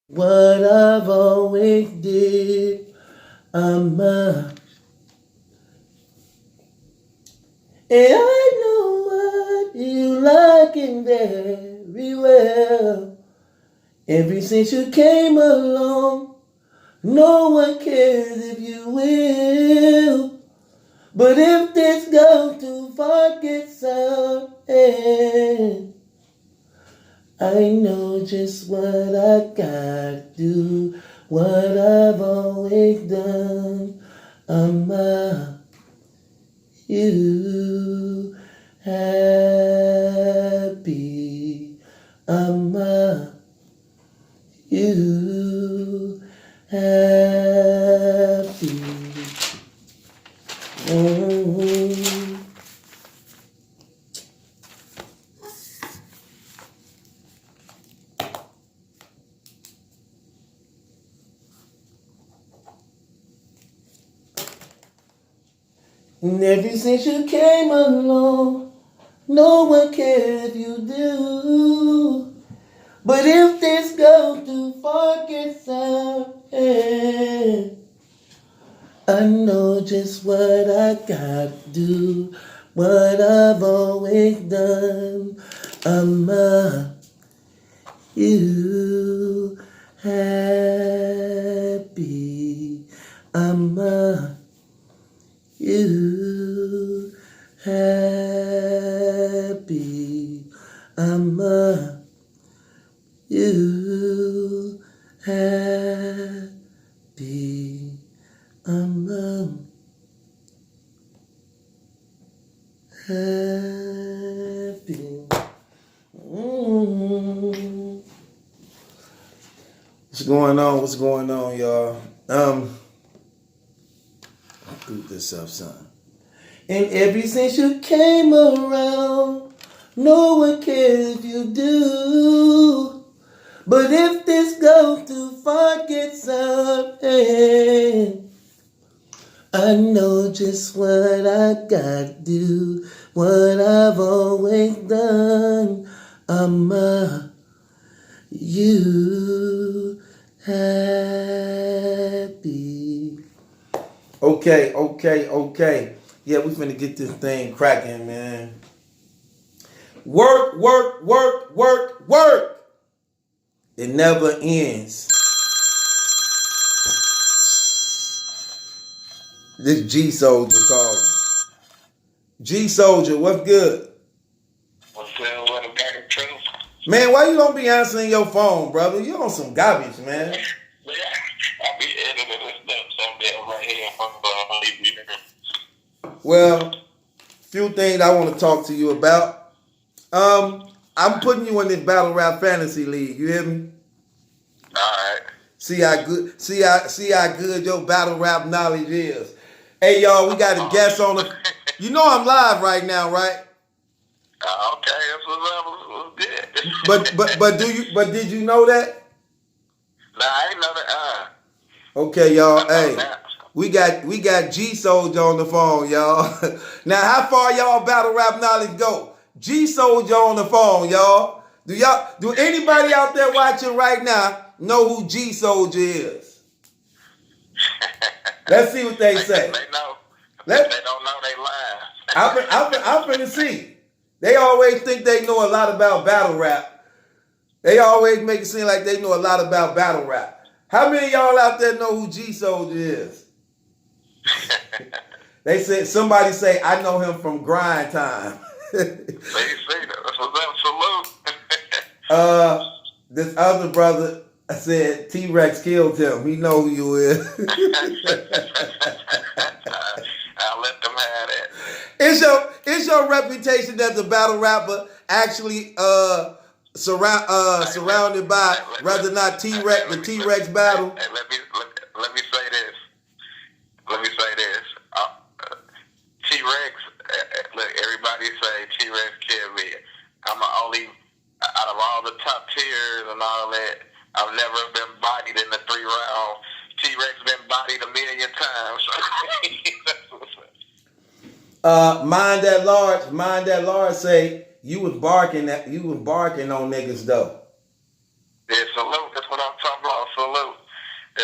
What I've always did, I'm a. And I know what you like it very well. Ever since you came along, no one cares if you will. But if this goes too far, get some. I know just what I gotta do, what I've always done. I'm you happy. I'm you happy. Mm-hmm. And ever since you came along, no one cares if you do. But if this goes too far, get out. I know just what I gotta do, what I've always done. I'm you happy. I'm you happy. I'm you happy. I'm happy. Mm. What's going on? What's going on, y'all? Boot this up, son. And ever since you came around, no one cares if you do. But if this goes too far, get some. I know just what I gotta do, what I've always done. I'm you happy. Okay. Yeah, we finna get this thing cracking, man. Work. It never ends. This G Soldier calling. G Soldier, what's good? What's good? What about the truth? Man, why you don't be answering your phone, brother? You on some garbage, man. Yeah, I be editing this stuff someday right here from Well, few things I want to talk to you about. I'm putting you in this battle rap fantasy league. You hear me? Alright. See how good your battle rap knowledge is. Hey y'all, we got a guest on the. You know I'm live right now, right? Okay, that's what's up. What's good? But did you know that? Nah, I ain't know that. Okay, y'all. I know Hey, that. we got G Soldier on the phone, y'all. Now, how far y'all battle rap knowledge go? G Soldier on the phone, y'all. Do anybody out there watching right now know who G Soldier is? Let's see what they say. They know. If they don't know, they lying. I'm finna see. They always think they know a lot about battle rap. They always make it seem like they know a lot about battle rap. How many of y'all out there know who G Soldier is? They said somebody say I know him from Grind Time. See, that's what's up. Salute. This other brother said T-Rex killed him. He know who you is. I'll let them have that. Is your reputation as a battle rapper actually surrounded by rather not T-Rex the T-Rex battle? Hey, let me say this. T-Rex. Look, everybody say T-Rex killed me. I'm the only out of all the top tiers and all that. I've never been bodied in the 3 rounds. T-Rex been bodied 1,000,000 times. Mind that large say you was barking on niggas though. Yeah, salute. That's what I'm talking about.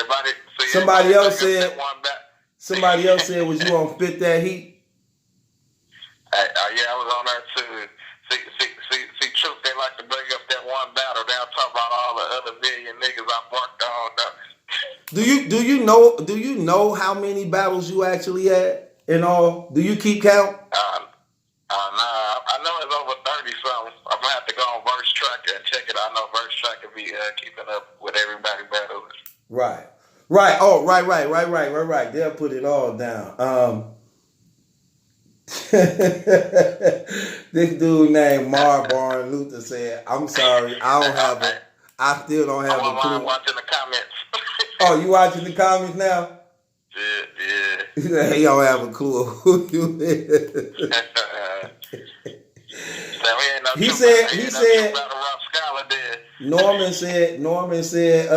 Everybody, see, Somebody everybody else bring up said. that one back. Somebody else said, "Was you on Fit That Heat?" Yeah, I was on there too. See, truth, they like to bring up that one battle. They'll talk about all the other million niggas I worked on. Do you know how many battles you actually had in all? Do you keep count? Nah, I know it's over 30 something. I'm gonna have to go on Verse Tracker and check it. I know Verse Tracker be keeping up with everybody battles. Right. Oh, right. They'll put it all down. This dude named Marbarn Luther said, "I'm sorry, I still don't have a clue." I'm watching the comments. Oh, you watching the comments now? Yeah. He don't have a clue who you is. He said, Norman said,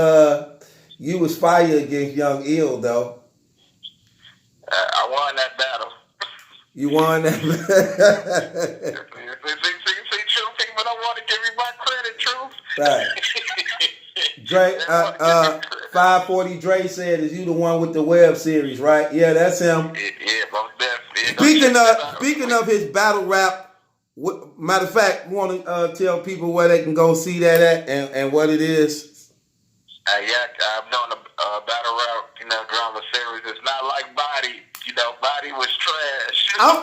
you was fire against Young Ill though. I won that battle. You won that. See, true people don't want to give me my credit, truth. Right. Dre, 540 Dre said, "Is you the one with the web series, right?" Yeah, that's him. Yeah, most definitely. Speaking of his battle rap, matter of fact, want to tell people where they can go see that at and what it is. I'm doing a battle rap, drama series. It's not like Body. Body was trash. I'm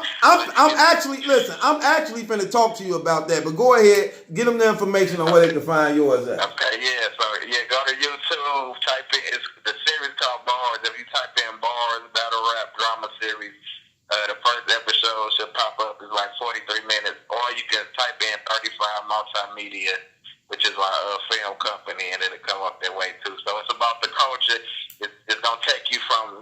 actually finna talk to you about that, but go ahead, get them the information on where they can find yours at. Okay, yeah. So go to YouTube, type in the series called Bars. If you type in Bars Battle Rap Drama Series, the first episode should pop up. It's like 43 minutes, or you can type in 35 Multimedia, which is my film company, and it'll come up that way too. So it's about the culture. It's gonna take you from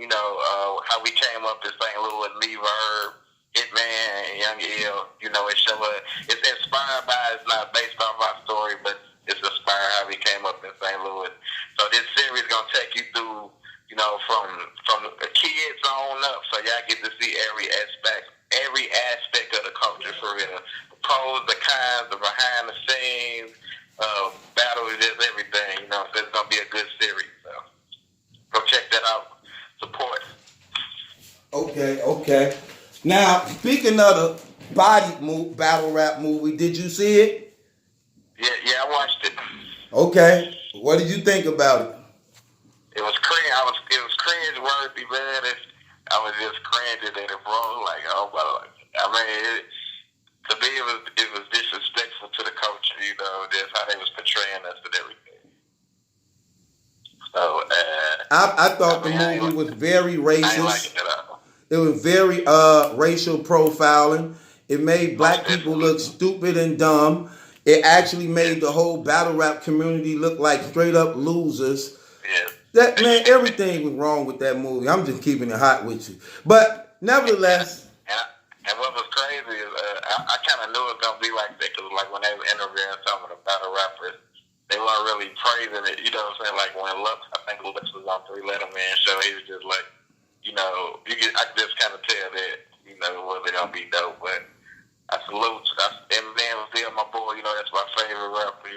how we came up in St. Louis, Lee Verb, Hitman, Young Ill. It's inspired by. It's not based off our story, but it's inspired how we came up in St. Louis. So this series gonna take you through, from the kids on up. So y'all get to see every aspect of the culture for real. The pros, the cons, the behind the scenes. Battle is just everything, so it's gonna be a good series. So go check that out. Support. Okay. Now, speaking of the battle rap movie, did you see it? Yeah, I watched it. Okay. What did you think about it? It was cringe. It was cringe worthy, man. I was just cringing at it, bro. Like, oh, but to me, it was disrespectful to the culture, just how they was portraying us and everything. So, I thought the movie was very racist. I ain't liking it at all. It was very racial profiling. It made black people look stupid and dumb. It actually made the whole battle rap community look like straight up losers. Yeah. Everything was wrong with that movie. I'm just keeping it hot with you. But nevertheless. And what was crazy is I kind of knew it was going to be like that because when they were interviewing some of the battle rappers, they weren't really praising it. You know what I'm saying? Like when Lux was on 3 Letterman show, he was just like, I could just kind of tell that, was it going to be dope. But I salute Eminem was still my boy, that's my favorite rapper,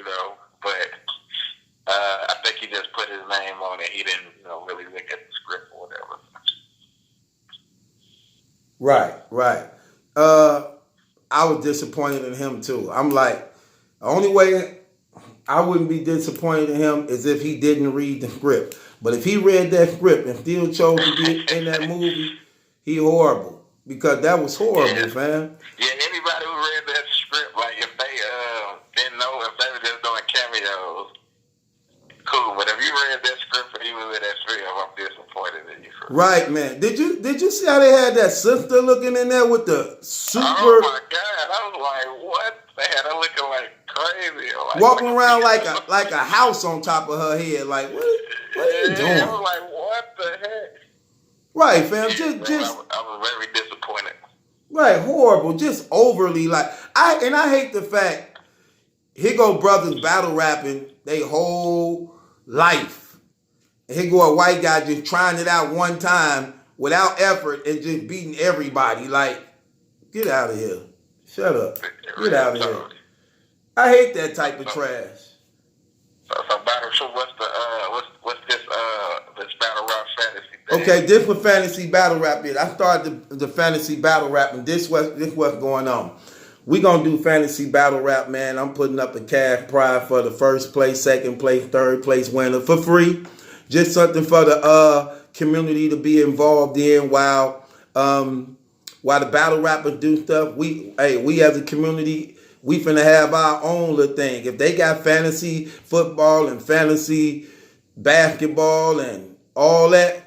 But I think he just put his name on it. He didn't, really look at the script or whatever. Right. I was disappointed in him too. I'm like, the only way I wouldn't be disappointed in him is if he didn't read the script. But if he read that script and still chose to be in that movie, he horrible. Because that was horrible, fam. Yeah, anybody who read that script, like if they didn't know, if they were just doing cameos, cool. But if you read that script and you was in that film, I'm disappointed in you. Right, man. Did you see how they had that sister looking in there with the super? Oh my God! I was like, what? They had her looking like crazy, like, walking around like a house on top of her head. Like what are you doing? I was like, what the heck? Right, fam. I was very disappointed. Right, horrible. Just overly like I hate the fact here go brothers battle rapping they whole life. And here go a white guy just trying it out one time without effort and just beating everybody. Like, get out of here. Shut up. Get out of here. I hate that type of trash. So Battle, what's this Okay, this what fantasy battle rap is. I started the fantasy battle rap, and this what's going on. We gonna do fantasy battle rap, man. I'm putting up a cash prize for the first place, second place, third place winner for free. Just something for the community to be involved in while the battle rappers do stuff. We as a community, we finna have our own little thing. If they got fantasy football and fantasy basketball and all that,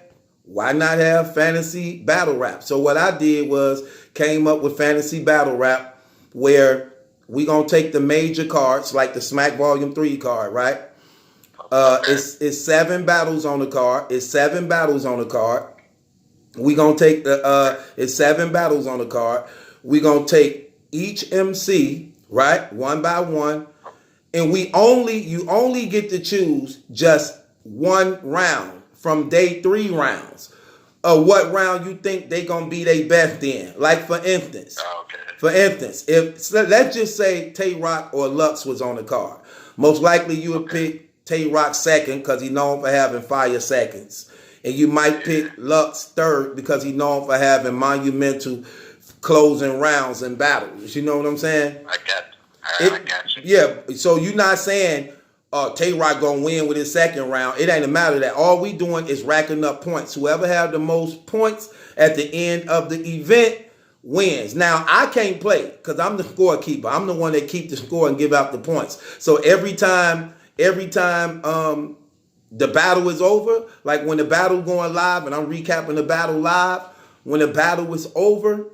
why not have fantasy battle rap? So what I did was came up with fantasy battle rap, where we gonna take the major cards like the Smack Volume 3 card, right? It's 7 battles on the card. It's 7 battles on the card. We gonna take it's 7 battles on the card. We gonna take each MC, right, one by one, and you only get to choose just one round from day 3 rounds of what round you think they gonna be their best in. Like for instance, if let's just say Tay Rock or Lux was on the card, most likely you would pick Tay Rock second because he's known for having fire seconds, and you might pick Lux third because he's known for having monumental closing rounds and battles. You know what I'm saying? I got you. Yeah, so you're not saying Tay Rock gonna win with his second round. It ain't a matter of that. All we doing is racking up points. Whoever have the most points at the end of the event wins. Now I can't play because I'm the scorekeeper. I'm the one that keep the score and give out the points. So every time the battle is over, like when the battle going live and I'm recapping the battle live, when the battle is over,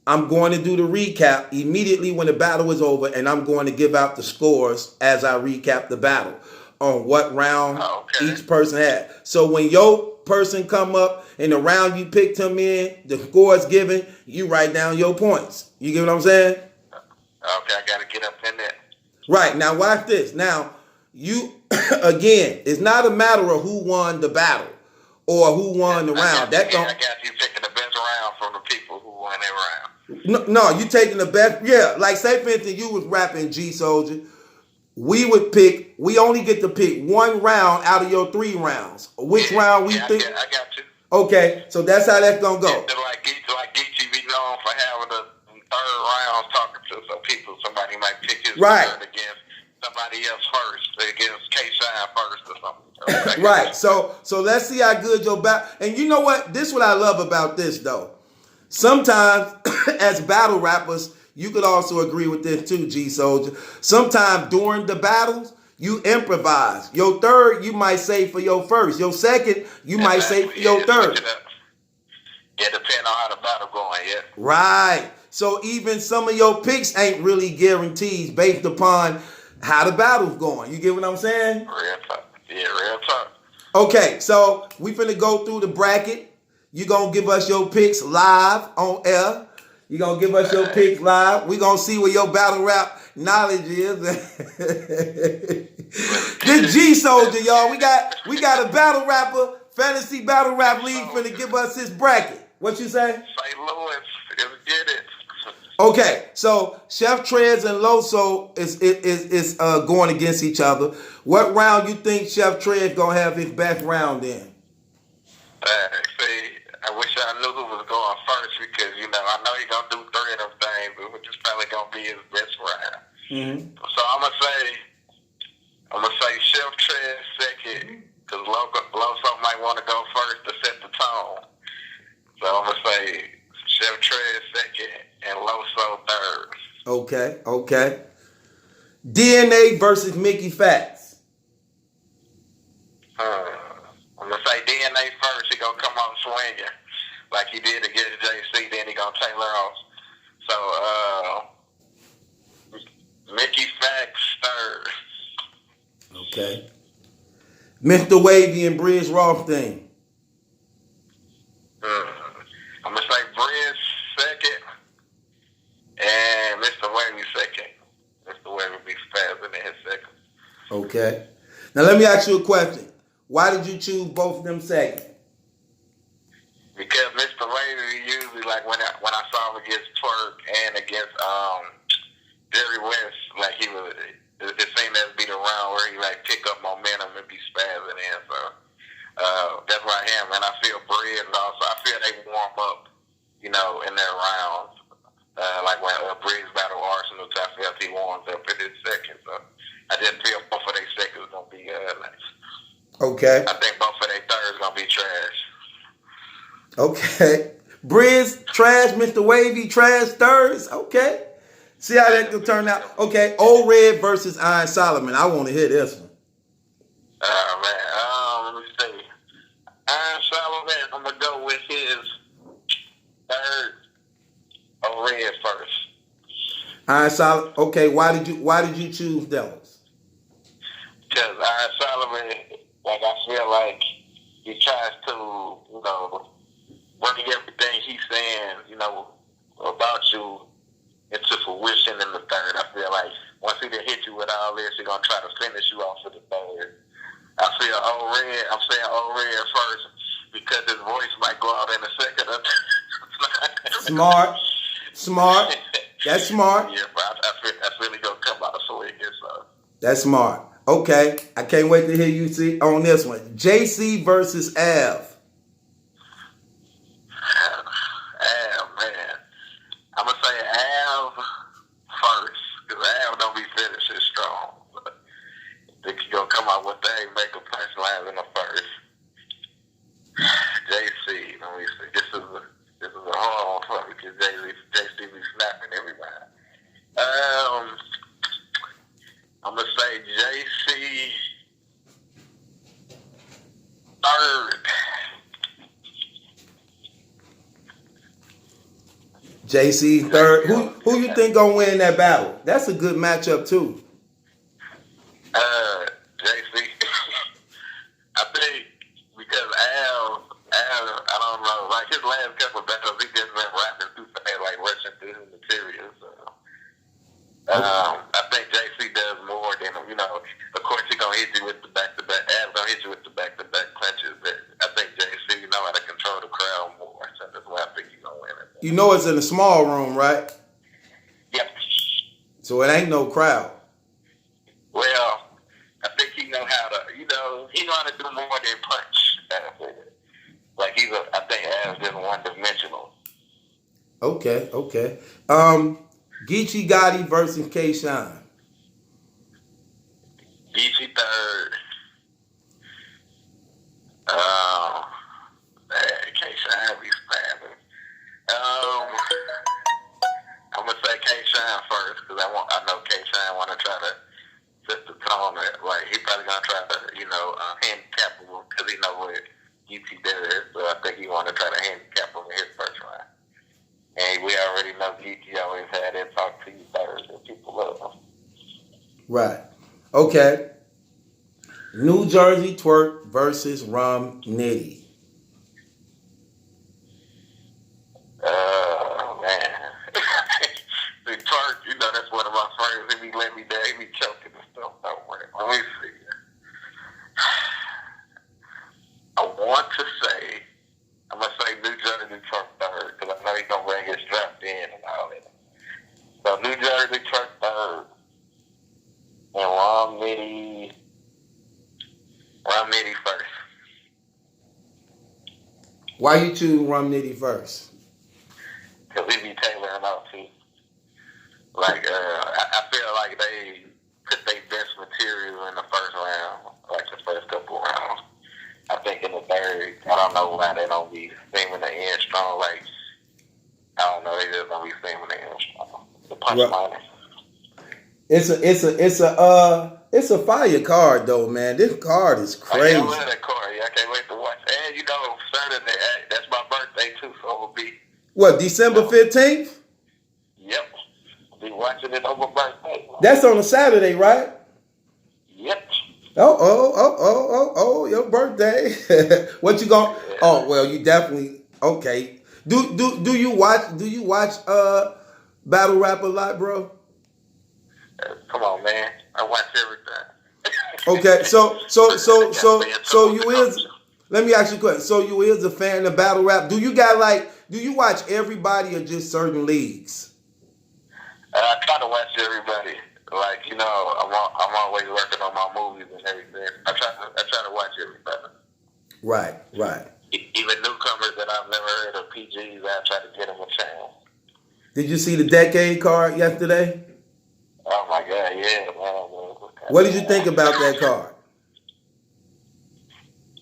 I'm going to do the recap immediately when the battle is over, and I'm going to give out the scores as I recap the battle on what round each person had. So when your person come up in the round you picked him in, the score is given, you write down your points. You get what I'm saying? Okay, I got to get up in there. Right, now watch this. Now, you, again, it's not a matter of who won the battle or who won the round. I got you picking the best round from the people who won that round. No, you taking the best. Yeah, like say for instance, you was rapping G Soldier. We only get to pick one round out of your 3 rounds. Which round we think? I got you. Okay, so that's how that's gonna go. Like Geechee be known for having the 3rd round talking to some people. Somebody might pick his turn against somebody else first, against K-Shine first or something. Okay. Right. So let's see how good your battle. And you know what? This is what I love about this though. Sometimes, as battle rappers, you could also agree with this too, G Soldier. Sometimes during the battles, you improvise. Your third, you might say for your first. Your second, you might say for your third. Yeah, depending on how the battle going, yeah. Right. So even some of your picks ain't really guarantees based upon how the battle's going. You get what I'm saying? Real talk. Yeah, real talk. Okay, so we finna go through the bracket. You gonna give us your picks live on air. You gonna give us your picks live. We gonna see where your battle rap knowledge is. This G Soldier, y'all. We got a battle rapper, fantasy battle rap league finna give us his bracket. What you say? St. Louis, let's get it. Okay, so Chef Trez and Loso is going against each other. What round you think Chef Trez gonna have his best round in? See, I wish I knew who was going first because, I know he's going to do 3 of them things, but it's probably going to be his best round. Mm-hmm. So I'm going to say Chef Trez second because Loso might want to go first to set the tone. So I'm going to say Chef Trez second and Loso third. Okay. DNA versus Mickey Facts. I'm going to say DNA first. He going to come out swinging like he did against JC. Then he going to tailor off. So, Mickey Facts third. Okay. Mr. Wavy and Bridge Rothstein. I'm going to say Bridge second and Mr. Wavy second. Mr. Wavy be faster than his second. Okay. Now let me ask you a question. Why did you choose both of them second? Because Mr. Wavy usually, like when I saw him against Twerk and against Jerry West, like it seemed to be the round where he like pick up momentum and be spazzing in. So That's where I am, and I feel Bread also. I feel they warm up, in their rounds. Like when Briggs battle Arsenal, I felt he warms up in his second. So I just feel both of their seconds gonna be nice. Okay. I think both of their thirds gonna be trash. Okay. Briz, trash. Mr. Wavy, trash thirds. Okay. See how that could turn out. Okay. Old Red versus Iron Solomon. I want to hear this one. Man. Let me see. Iron Solomon, I'm gonna go with his third. Red first. Iron Solomon. Okay. Why did you choose those? Because Iron Solomon, like I feel like he tries to, bring everything he's saying, about you into fruition in the third. I feel like once he done hit you with all this, he's gonna try to finish you off with the third. I feel I'm saying Old Red first because his voice might go out in a second or Smart. That's smart. Yeah, but I feel he gonna come out so he gets That's smart. Okay. I can't wait to hear you see on this one. JC versus Av. Man. I'm gonna say Av first, because Av don't be finishing strong. But I think he gonna come out with that and make a punchline in the first. JC, let me see. This is a hard one for me because JC be snapping everybody. I'm gonna say JC third. JC third. Who you think gonna win that battle? That's a good matchup too. JC. I think because Al, I don't know, like his last couple of battles, he just been rapping too fast, like rushing through his material. So, I think JC does more than Of course, he gonna hit you with the back-to-back. Al's gonna hit you with the back-to-back punches, but I think JC know how to control the crowd more. So that's why I think he's gonna win it. You know it's in a small room, right? Yep. So it ain't no crowd. Well, I think he know how to, he know how to do more than punch. Like I think Al's just one-dimensional. Okay. Geechee Gotti versus K-Shine. Geechee third. K-Shine be spamming. I'm gonna say K-Shine first because I know K-Shine want to try to set the tone. Like he probably gonna try to handicap him because he know what Geechee does. So I think he want to try to handicap him in his first round. And we already know Geechee always had that talk to you third and people love him. Right. Okay. New Jersey Twerk versus Rum Nitty. Man. The Twerk, that's one of my friends. He be letting me down. He be choking and stuff. Don't worry. Let me see. I want to say, I'm going to say New Jersey Twerk third because I know he's going to bring his strapped in and all that. So New Jersey Twerk third. And Rum Nitty first. Why you choose Rum Nitty first? Because he be tailoring out too. Like, I feel like they put their best material in the first round, like the first couple rounds. I think in the third, I don't know why they don't be seeming the end strong. Like, I don't know, they just don't be seeming the end strong. The punchline. It's a fire card though, man. This card is crazy. I love that card. I can't wait to watch. And Saturday, that's my birthday too, so it'll be. What, December 15th? Yep. I'll be watching it over birthday. That's on a Saturday, right? Yep. Oh, your birthday. What you going? Yeah. Oh, well, you definitely okay. Do you watch battle rap a lot, bro? Come on, man. I watch everything. Okay, so you is. Let me ask you a question. So you is a fan of battle rap? Do you watch everybody or just certain leagues? I try to watch everybody. Like I'm always working on my movies and everything. I try to watch everybody. Right, right. Even newcomers that I've never heard of, PGs, I try to get them a chance. Did you see the decade card yesterday? Oh my God, yeah, man. What did you think about that card?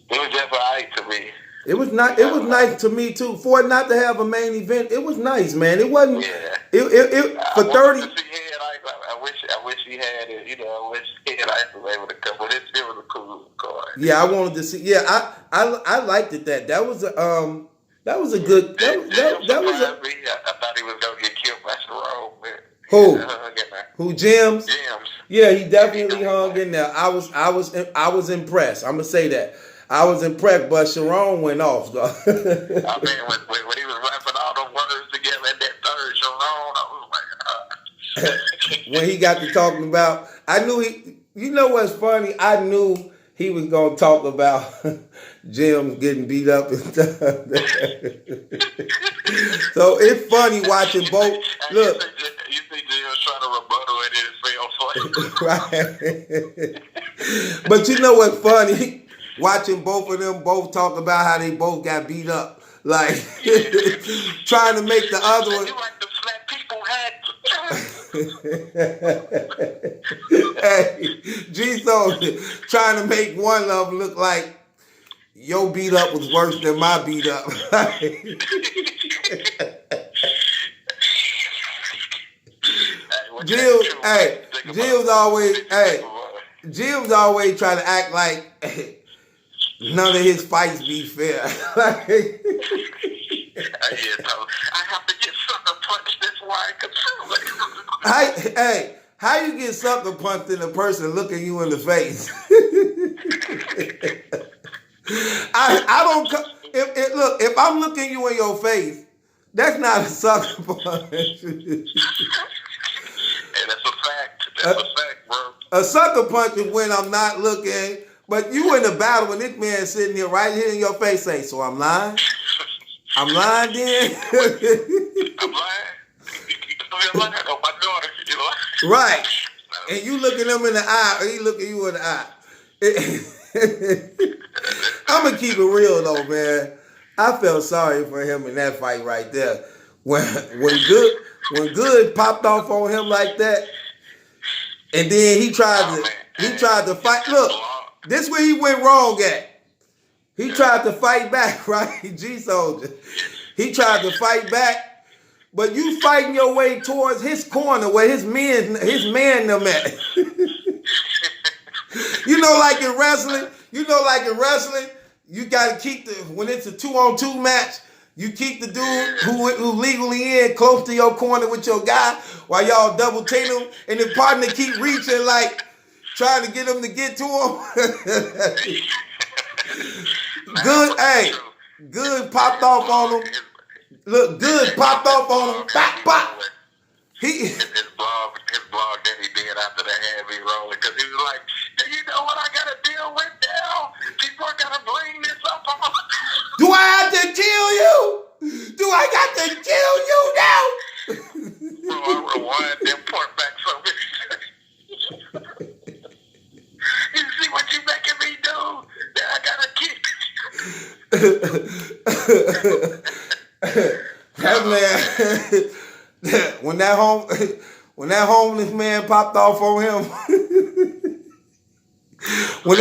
It was just alright to me. It was not. It was nice to me too. For it not to have a main event, it was nice, man. It wasn't. Yeah. It for 30. I wish he had it. You know, I wish he had was able to come, but it was a cool card. Yeah, I wanted to see. Yeah, I liked it. That was a that was a good. That was a. Me. I thought he was gonna get killed by Cerrone. Who? Who? James? James. Yeah, he definitely hung in there. I was impressed. I'm gonna say that. I was impressed, but Cerrone went off though. I mean, when he was rapping all the words together at that third Cerrone, I was like, when he got to talking about, I knew he. You know what's funny? I knew he was gonna talk about Jim getting beat up and stuff. So it's funny watching both. Look, you see Jim's trying to rebuttal it in his film. Right. But you know what's funny? Watching both of them both talk about how they both got beat up, like trying to make the other one. You like to slap people heads. Hey, G-So trying to make one of them look like your beat up was worse than my beat up. Jill's always trying to act like none of his fights be fair. I have to get sucker punched this way. How you get sucker punched in a person looking you in the face? I don't. If I'm looking you in your face, that's not a sucker punch. Hey, that's a fact. That's a fact, bro. A sucker punch is when I'm not looking. But you in the battle when this man sitting here right here in your face saying, so I'm lying? I'm lying then? I'm lying? I'm lying on my daughter, you know? Right. And you looking him in the eye, or he looking you in the eye. I'm going to keep it real though, man. I felt sorry for him in that fight right there. When Good popped off on him like that, and then he tried to fight. Look. This where he went wrong at. He tried to fight back, right? G-Soldier. He tried to fight back, but you fighting your way towards his corner where his man them at. You know, like in wrestling, you got to keep when it's a 2-on-2 match, you keep the dude who legally in close to your corner with your guy while y'all double team him, and the partner keep reaching like, trying to get him to get to him. Good popped off on him. Look, Good popped off on him. Bop, bop. His blog that he did after the heavy rolling, because he was like, do you know what I got to deal with now? People are going to bring this up on. Do I have to kill you? Do I got to kill you now? Bro, I rewind them port back so many. You see what you making me do? That I gotta keep. That man, when that homeless man popped off on him, when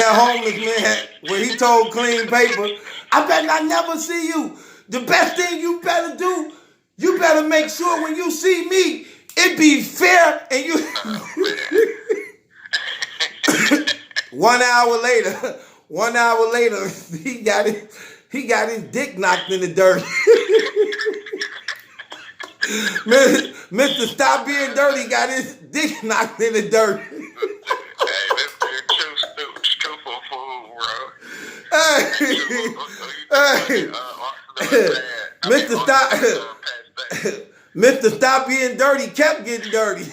he told Clean Paper, I better not never see you. The best thing you better do, you better make sure when you see me, it be fair and you. 1 hour later, he got his dick knocked in the dirt. Mr. Stop Being Dirty got his dick knocked in the dirt. Hey, this is truthful fool, bro. Mr. Stop Being Dirty kept getting dirty.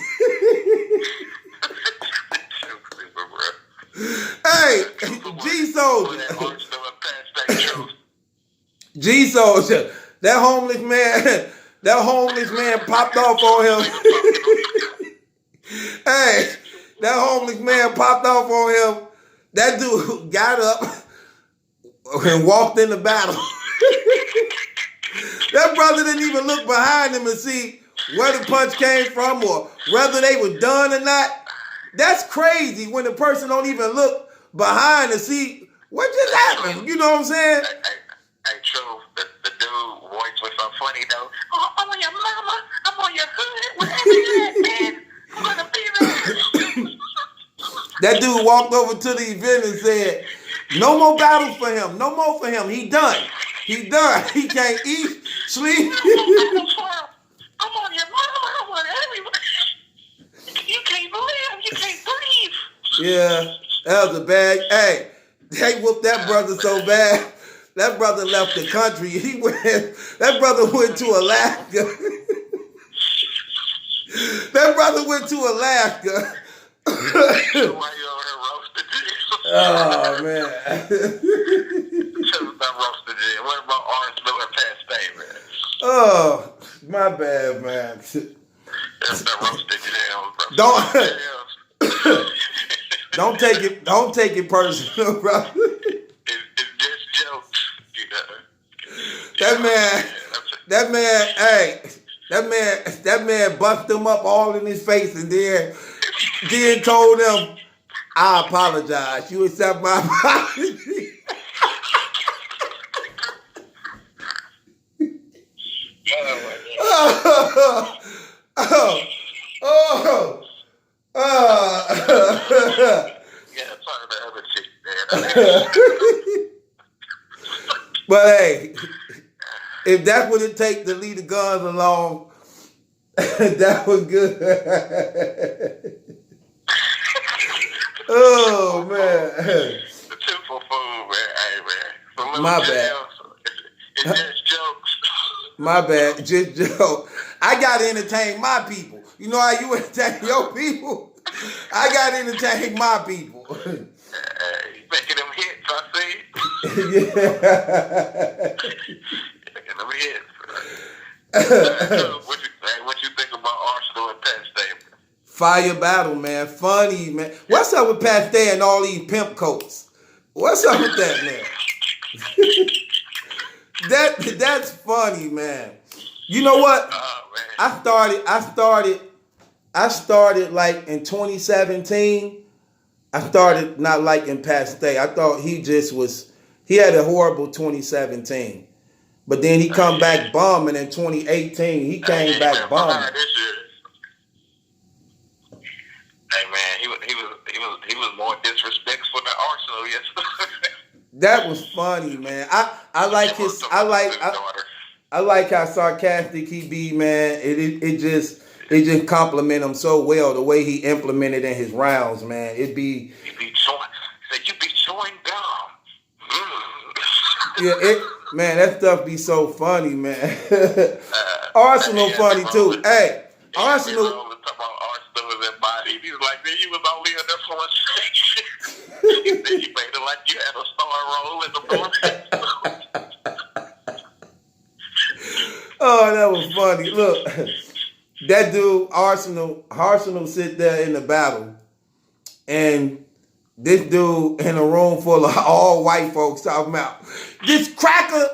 Hey, G-Soldier, that homeless man popped off on him. Hey, that homeless man popped off on him. That dude got up, and walked in the battle. That brother didn't even look behind him and see where the punch came from or whether they were done or not. That's crazy when the person don't even look behind to see what just happened. You know what I'm saying? Hey, true. The dude voice was so funny though. Oh, I'm on your mama. I'm on your hood. Wherever you at, man. I'm gonna be there. That dude walked over to the event and said, "No more battles for him. No more for him. He done. He done. He can't eat, sleep." I'm on your mama. I'm on everywhere. You can't live. You can't breathe. Yeah, that was a bad. Hey, they whooped that brother so bad. That brother left the country. That brother went to Alaska. That brother went to Alaska. Why you over here roasted? Oh man. Roasted. What about Orange Blue and Pat Stay, man? Oh, my bad, man. That's the roasted jams, bro. Don't take it personal, bro. It's just jokes, you know. That man busted him up all in his face and then told him, "I apologize. You accept my apology." Yeah, part of the other chick there. But hey, if that's what it takes to leave the guns alone, that was good. Oh man. The two for food, man. Hey, man. My bad. It's just jokes. My bad. Just joke. I gotta entertain my people. You know how you entertain your people? I gotta entertain my people. Making them hits, I see. Yeah. Making them hits. What you think about Arsenal and Penn State? Fire battle, man. Funny, man. What's up with Pat Stay and all these pimp coats? What's up with that, man? That's funny, man. You know what? Oh, man. I started like in 2017. I started not liking Pat Stay. I thought he had a horrible 2017. But then he come back bombing in 2018. He came back bombing. Hey man, he was more disrespectful than Arsenal yesterday. That was funny, man. I like how sarcastic he be, man. It just compliment him so well the way he implemented in his rounds, man. You be chewing gum. Yeah, man, that stuff be so funny, man. Arsenal funny too. Hey, Arsenal. Talking about Arsenal was embodied. He was like, man, you was only in there for 1 second. He said you made it like you had a star role in the movie. Oh, that was funny. Look, that dude, Arsenal sit there in the battle, and this dude in a room full of all white folks talking about this cracker.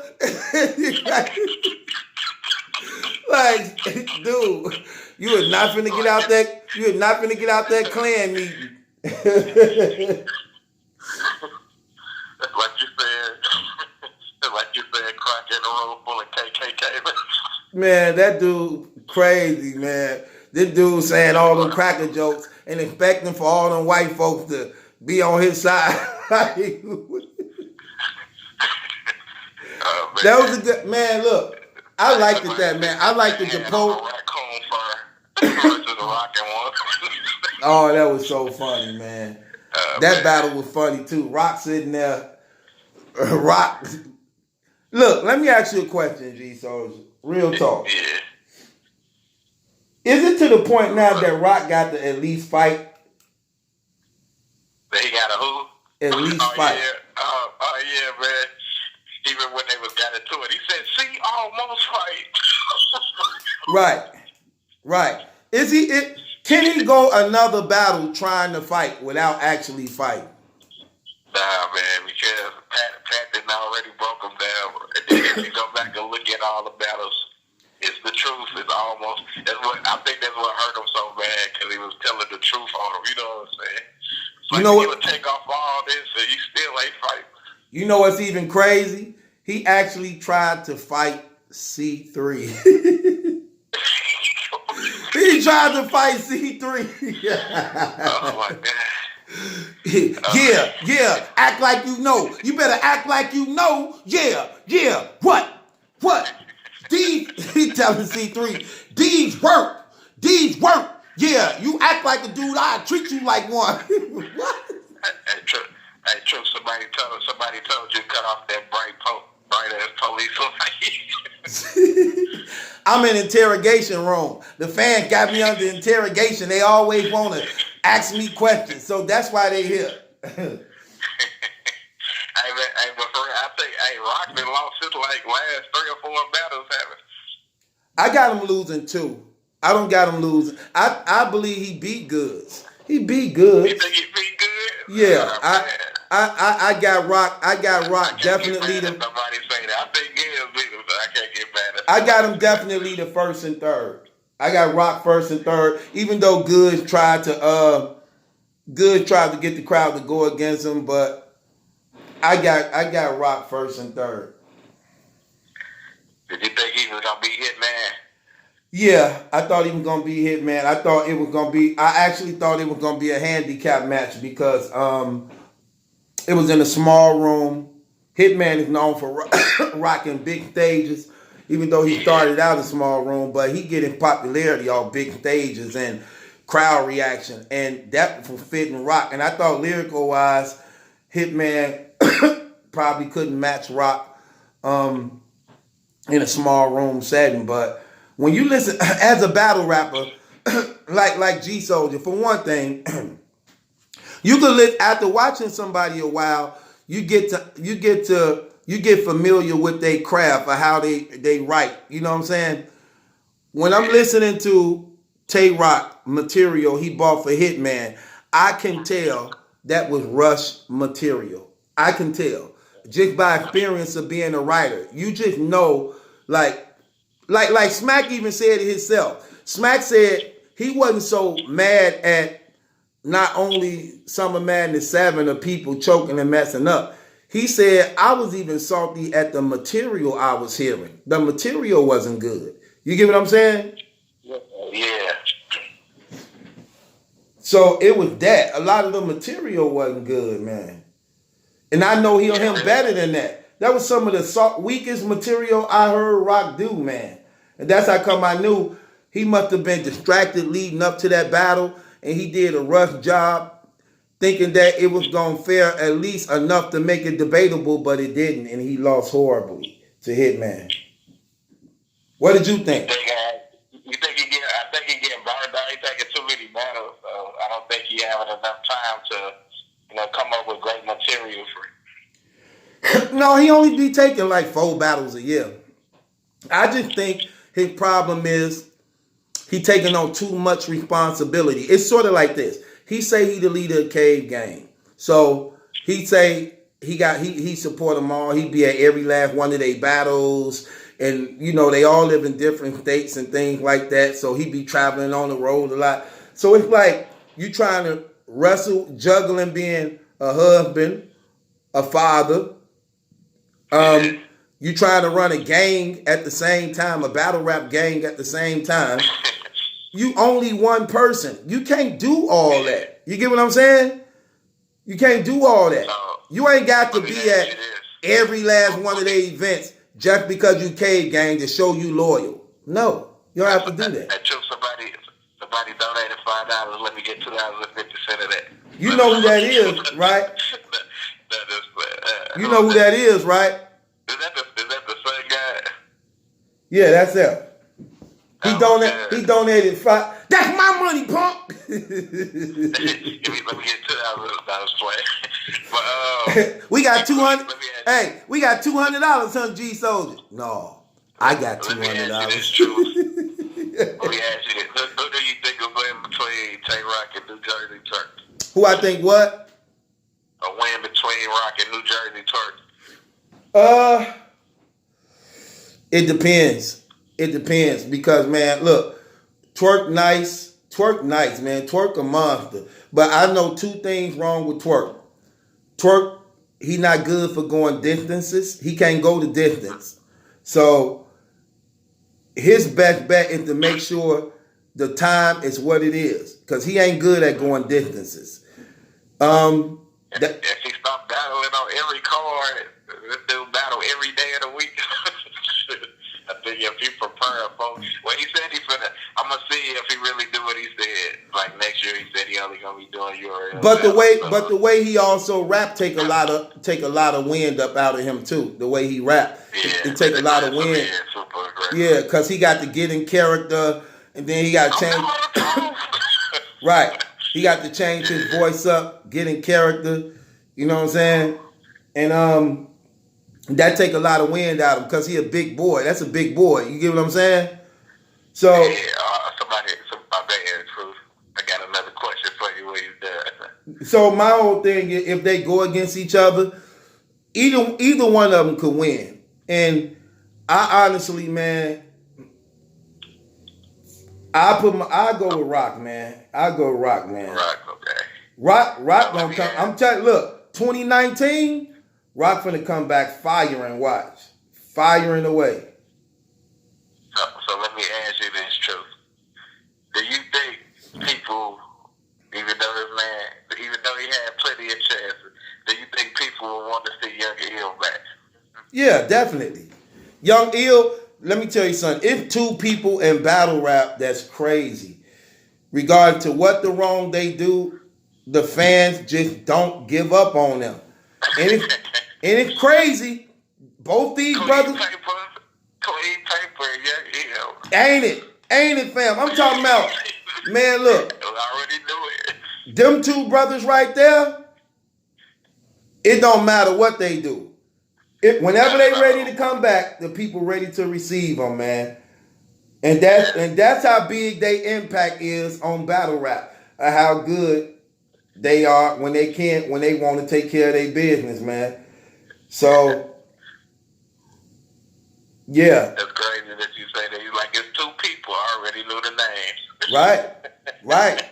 Like, dude, you are not finna get out that. You are not finna get out that Klan meeting. That's like you said, crack in a room full of KKK. Man, that dude crazy, man. This dude saying all them cracker jokes and expecting for all them white folks to be on his side. That was a good man. Look, I liked it, that man. I liked the Japone. Oh, that was so funny, man. That battle was funny too. Rock sitting there. Rock. Look, let me ask you a question, G Soldier. Real talk. Yeah. Is it to the point now that Rock got to at least fight? That he got a who? At least fight. Yeah. Oh yeah, man. Even when they was got into it, he said, "See, almost fight." Right. Is he? Can he go another battle trying to fight without actually fighting? Nah, man, because Pat didn't already broke him down. And then if you go back and look at all the battles, it's the truth. It's almost I think that's what hurt him so bad because he was telling the truth on him. You know what I'm saying? So You know what? He would take off all this, and you still ain't fighting. You know what's even crazy? He actually tried to fight C3. He tried to fight C3. Oh my God. Yeah. Act like you know. You better act like you know. Yeah. What? These, he telling C3, these work. Yeah, you act like a dude, I treat you like one. What? Hey, True, somebody told you to cut off that bright ass police light. I'm in interrogation room. The fans got me under interrogation. They always want to ask me questions, so that's why they here. But for real, I think Rock been lost his like last 3 or 4 battles, haven't? I got him losing 2. I don't got him losing. I believe he beat Goods. He beat Goods. You think he beat good? Yeah, Man. I got Rock. I got Rock I can't definitely get mad the. if somebody say that. I think Gibbs beat him, so I can't get mad at I got him definitely the first and third. I got Rock first and third. Even though Goods tried to get the crowd to go against him, but I got Rock first and third. Did you think he was gonna be Hitman? Yeah, I thought he was gonna be Hitman. I actually thought it was gonna be a handicap match because it was in a small room. Hitman is known for rocking big stages, even though he started out in a small room, but he getting popularity on big stages and crowd reaction, and that was fitting Rock. And I thought lyrical wise, Hitman probably couldn't match Rock in a small room setting, but when you listen as a battle rapper, like G Soldier, for one thing, you could listen after watching somebody a while. You get familiar with their craft or how they write. You know what I'm saying? When I'm listening to Tay Rock material he bought for Hitman, I can tell that was rush material. I can tell just by experience of being a writer. You just know, like Smack even said it himself. Smack said he wasn't so mad at not only Summer Madness 7 of people choking and messing up. He said, I was even salty at the material I was hearing. The material wasn't good. You get what I'm saying? Yeah. So it was that. A lot of the material wasn't good, man. And I know him better than that. That was some of the weakest material I heard Rock do, man. And that's how come I knew he must have been distracted leading up to that battle, and he did a rough job thinking that it was going to fare at least enough to make it debatable, but it didn't, and he lost horribly to Hitman. What did you think? I think he getting burned out. He's taking too many battles, so I don't think he having enough time to, come up with great material for it. No, he only be taking like 4 battles a year. I just think his problem is he taking on too much responsibility. It's sort of like this. He say he the leader of Cave Gang. So he say he support them all. He be at every last one of their battles. And, they all live in different states and things like that. So he be traveling on the road a lot. So it's like you trying to wrestle, juggling being a husband, a father. You trying to run a gang at the same time, a battle rap gang at the same time. You only one person. You can't do all that. You get what I'm saying? You can't do all that. You ain't got to be at every last one of their events just because you Cave Gang to show you loyal. No, you don't have to do that. I took somebody donated $5. Let me get $2.50 of that. You know who that is, right? You know who that is, right? Is that the same guy? Yeah, that's him. He Oh, donated $5. That's my money, punk. Let me get $2 play. But We got 200. Let me ask Hey, we got $200 on G Soldier. No, I got Let me ask you $200. this, Truth. Let me ask you this. Who do you think will win between Tay Rock and New Jersey Turk? Who I think what? A win between between Rock and New Jersey Twerk? It depends. It depends because man, look, Twerk nice, man. Twerk a monster. But I know two things wrong with Twerk. Twerk, he not good for going distances. He can't go the distance. So his best bet is to make sure the time is what it is. Because he ain't good at going distances. If he stopped battling on every card, this dude battle every day of the week. I think if he prepare for, well, he said he's gonna. I'm gonna see if he really do what he said. Like next year, he said he only gonna be doing URL. But the way he also rap take a lot of wind up out of him too. The way he rap, it take a lot of wind. Yeah, because he got to get in character, and then he got to change. Right, he got to change his voice up, get in character. You know what I'm saying? And that take a lot of wind out of him because he a big boy. That's a big boy. You get what I'm saying? So yeah, my bad, Truth. I got another question for you when you're done. So my whole thing is if they go against each other, either one of them could win. And I honestly, man, I go with Rock, man. I go with Rock, man. Rock, okay. Rock gonna come. I'm telling you, look, 2019, Rock finna come back firing. Watch, firing away. So let me ask you this, Truth. Do you think people, even though he had plenty of chances, do you think people will want to see Young Ill back? Yeah, definitely. Young Ill, let me tell you something. If two people in battle rap, that's crazy. Regarding to what the wrong they do, the fans just don't give up on them. And it's crazy. Both these brothers. Clean paper, Young Ill. Ain't it, fam? I'm talking about, man, look. I already knew it. Them two brothers right there, it don't matter what they do. Whenever they ready to come back, the people ready to receive them, man. And that's how big their impact is on battle rap. How good they are when they want to take care of their business, man. So, yeah. That's crazy that you say that. Like it's two people. I already knew the names. Right.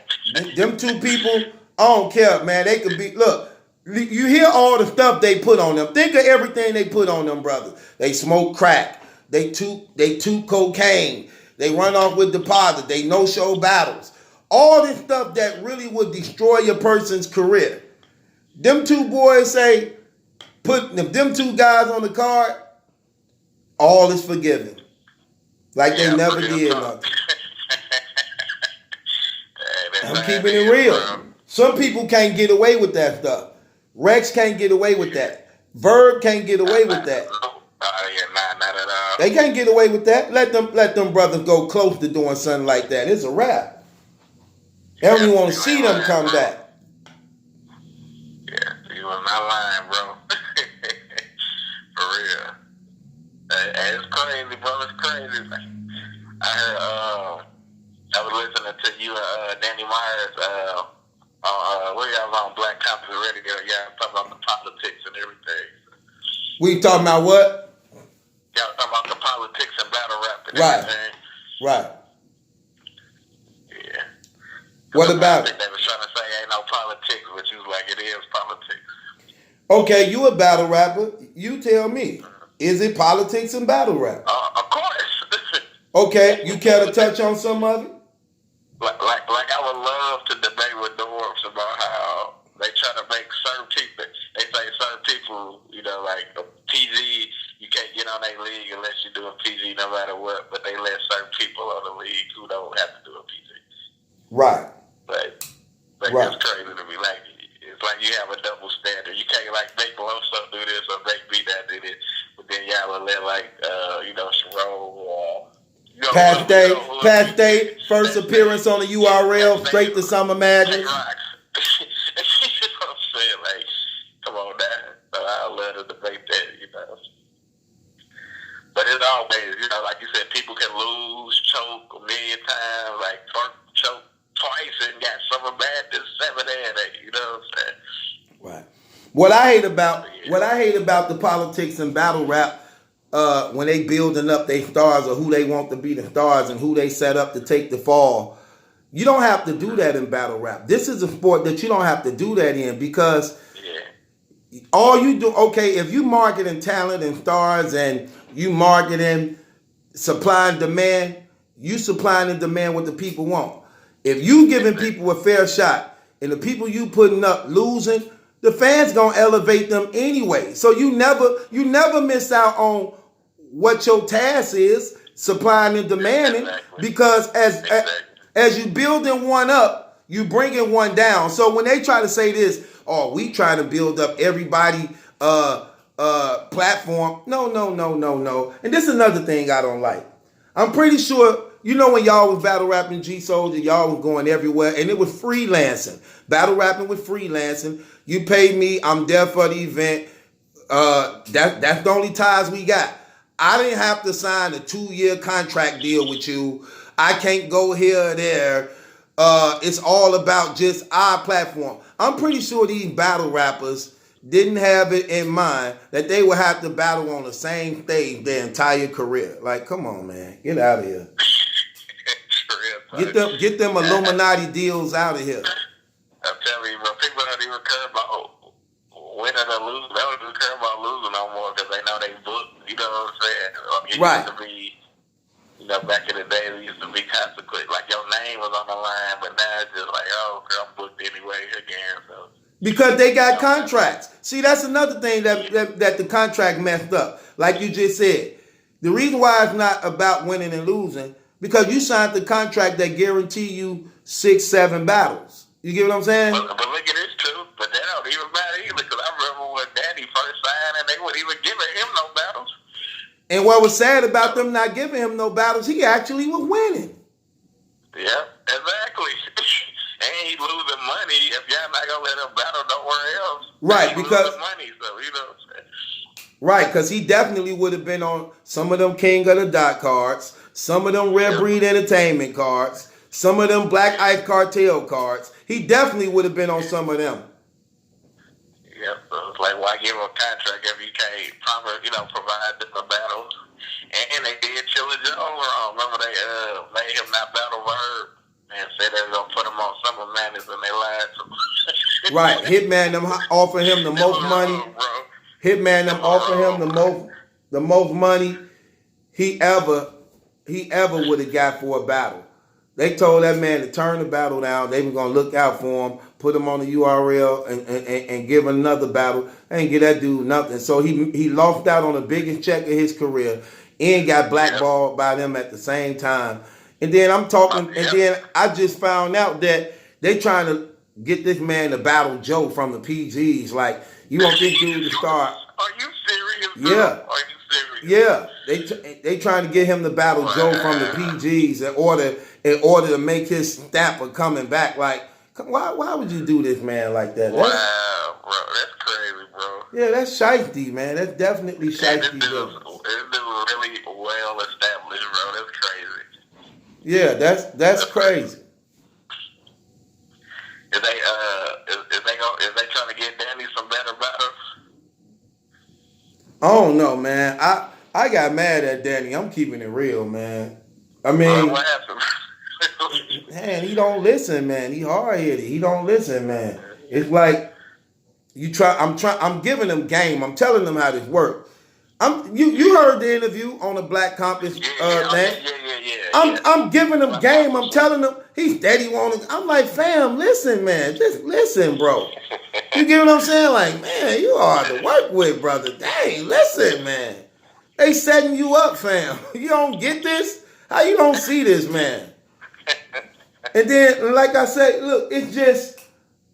Them two people, I don't care, man. They could be, look, you hear all the stuff they put on them. Think of everything they put on them, brothers. They smoke crack. They toot cocaine. They run off with deposit. They no-show battles. All this stuff that really would destroy your person's career. Them two boys say, put them two guys on the card, all is forgiven. Like they never did nothing. I'm keeping it real. Some people can't get away with that stuff. Rex can't get away with that. Verb can't get away with that. Not at all. They can't get away with that. Let them brothers go close to doing something like that. It's a wrap. Everyone want to see them come back. Yeah, you was not lying, bro. For real. It's crazy, bro. It's crazy. I heard, I was listening to you and Danny Myers, where y'all was on Black Compass Radio. Y'all talking about the politics and everything. We talking about what? Y'all talking about the politics and battle rap and right. everything. Right. Yeah. What about it? They was trying to say ain't no politics, but you was like, it is politics. Okay, you a battle rapper. You tell me. Is it politics and battle rap? Of course. Okay, you care to touch on some of it? Like I would love to debate with Dwarfs about how they try to make certain people, they say certain people, you know, like a PG, you can't get on their league unless you do a PG no matter what, but they let certain people on the league who don't have to do a PG. Right. But right. It's crazy to me. Like, it's like you have a double standard. You can't, like, make Loso do this or make me that do this, but then y'all will let, like, Sharon, Past day, first appearance on the URL, straight to Summer Madness. You know what I'm saying? Like, come on now. So I love to debate that, you know. But it's always, you know, like you said, people can lose, choke a million times, like choke twice and got Summer Madness 7 and 8, you know what I'm saying? Right. What I hate about the politics and battle rap, when they building up their stars or who they want to be the stars and who they set up to take the fall. You don't have to do that in battle rap. This is a sport that you don't have to do that in because all you do, okay, if you marketing talent and stars and you marketing supply and demand, you supplying and demand what the people want. If you giving people a fair shot and the people you putting up losing, the fans gonna elevate them anyway. So you never miss out on what your task is, supplying and demanding, because as you building one up, you bringing one down. So when they try to say this, oh, we try to build up everybody platform. No. And this is another thing I don't like. I'm pretty sure, you know, when y'all was battle rapping G Soldier, y'all was going everywhere, and it was freelancing. Battle rapping with freelancing. You paid me, I'm there for the event. That's the only ties we got. I didn't have to sign a 2-year contract deal with you. I can't go here or there. It's all about just our platform. I'm pretty sure these battle rappers didn't have it in mind that they would have to battle on the same stage their entire career. Like, come on, man. Get out of here. Get them Illuminati deals out of here. I'm telling you, bro, people don't even care about winning or losing. They don't even care about losing no more because they know they booked. You know what I'm saying? Right. Used to be, you know, back in the day, there used to be consequence. Like, your name was on the line, but now it's just like, oh, I'm booked anyway again. So. Because they got contracts. See, that's another thing that the contract messed up. Like you just said. The reason why it's not about winning and losing, because you signed the contract that guarantee you 6-7 battles. You get what I'm saying? But look at this, too. But that don't even matter either, because I remember when Danny first signed, and they wouldn't even giving him no battles. And what was sad about them not giving him no battles, he actually was winning. Yeah, exactly. And he's losing money if y'all not gonna let him battle nowhere else. Right, because losing money, so you know what I'm saying. Right, because he definitely would have been on some of them King of the Dot cards, some of them Red Breed Entertainment cards, some of them Black Ice Cartel cards. He definitely would have been on some of them. Yeah, so it's like, why give him a contract if you can't provide the battles? And they did Chilla Jones wrong. Remember they made him not battle Verb and said they were gonna put him on Summer Madness, and they lied to him. Right, Hitman them offer him the most money. Hitman them offer him the most money he ever would have got for a battle. They told that man to turn the battle down. They were gonna look out for him, put him on the URL, and give another battle. They didn't get that dude nothing. So he lost out on the biggest check of his career and got blackballed by them at the same time. And then then I just found out that they trying to get this man to battle Joe from the PGs. Like, you want this dude to start? Are you serious? Yeah. Are you serious? Yeah. They trying to get him to battle Joe from the PGs in order to make his stamp of coming back. Like, why would you do this, man, like that? Wow, bro, that's crazy, bro. Yeah, that's shiesty, man. That's definitely shiesty. This dude really well established, bro. That's crazy. Yeah, that's crazy. Is they trying to get Danny some better battles? I don't know, man. I got mad at Danny. I'm keeping it real, man. I mean, what happened? Man, he don't listen, man. He hard-headed. He don't listen, man. It's like I'm giving him game. I'm telling them how this works. You heard the interview on the Black Compass thing. Yeah. I'm giving him game. I'm telling him he's steady wanting. I'm like, fam, listen, man. Just listen, bro. You get what I'm saying? Like, man, you are hard to work with, brother. Dang, listen, man. They setting you up, fam. You don't get this? How you don't see this, man? And then, like I said, look, it's just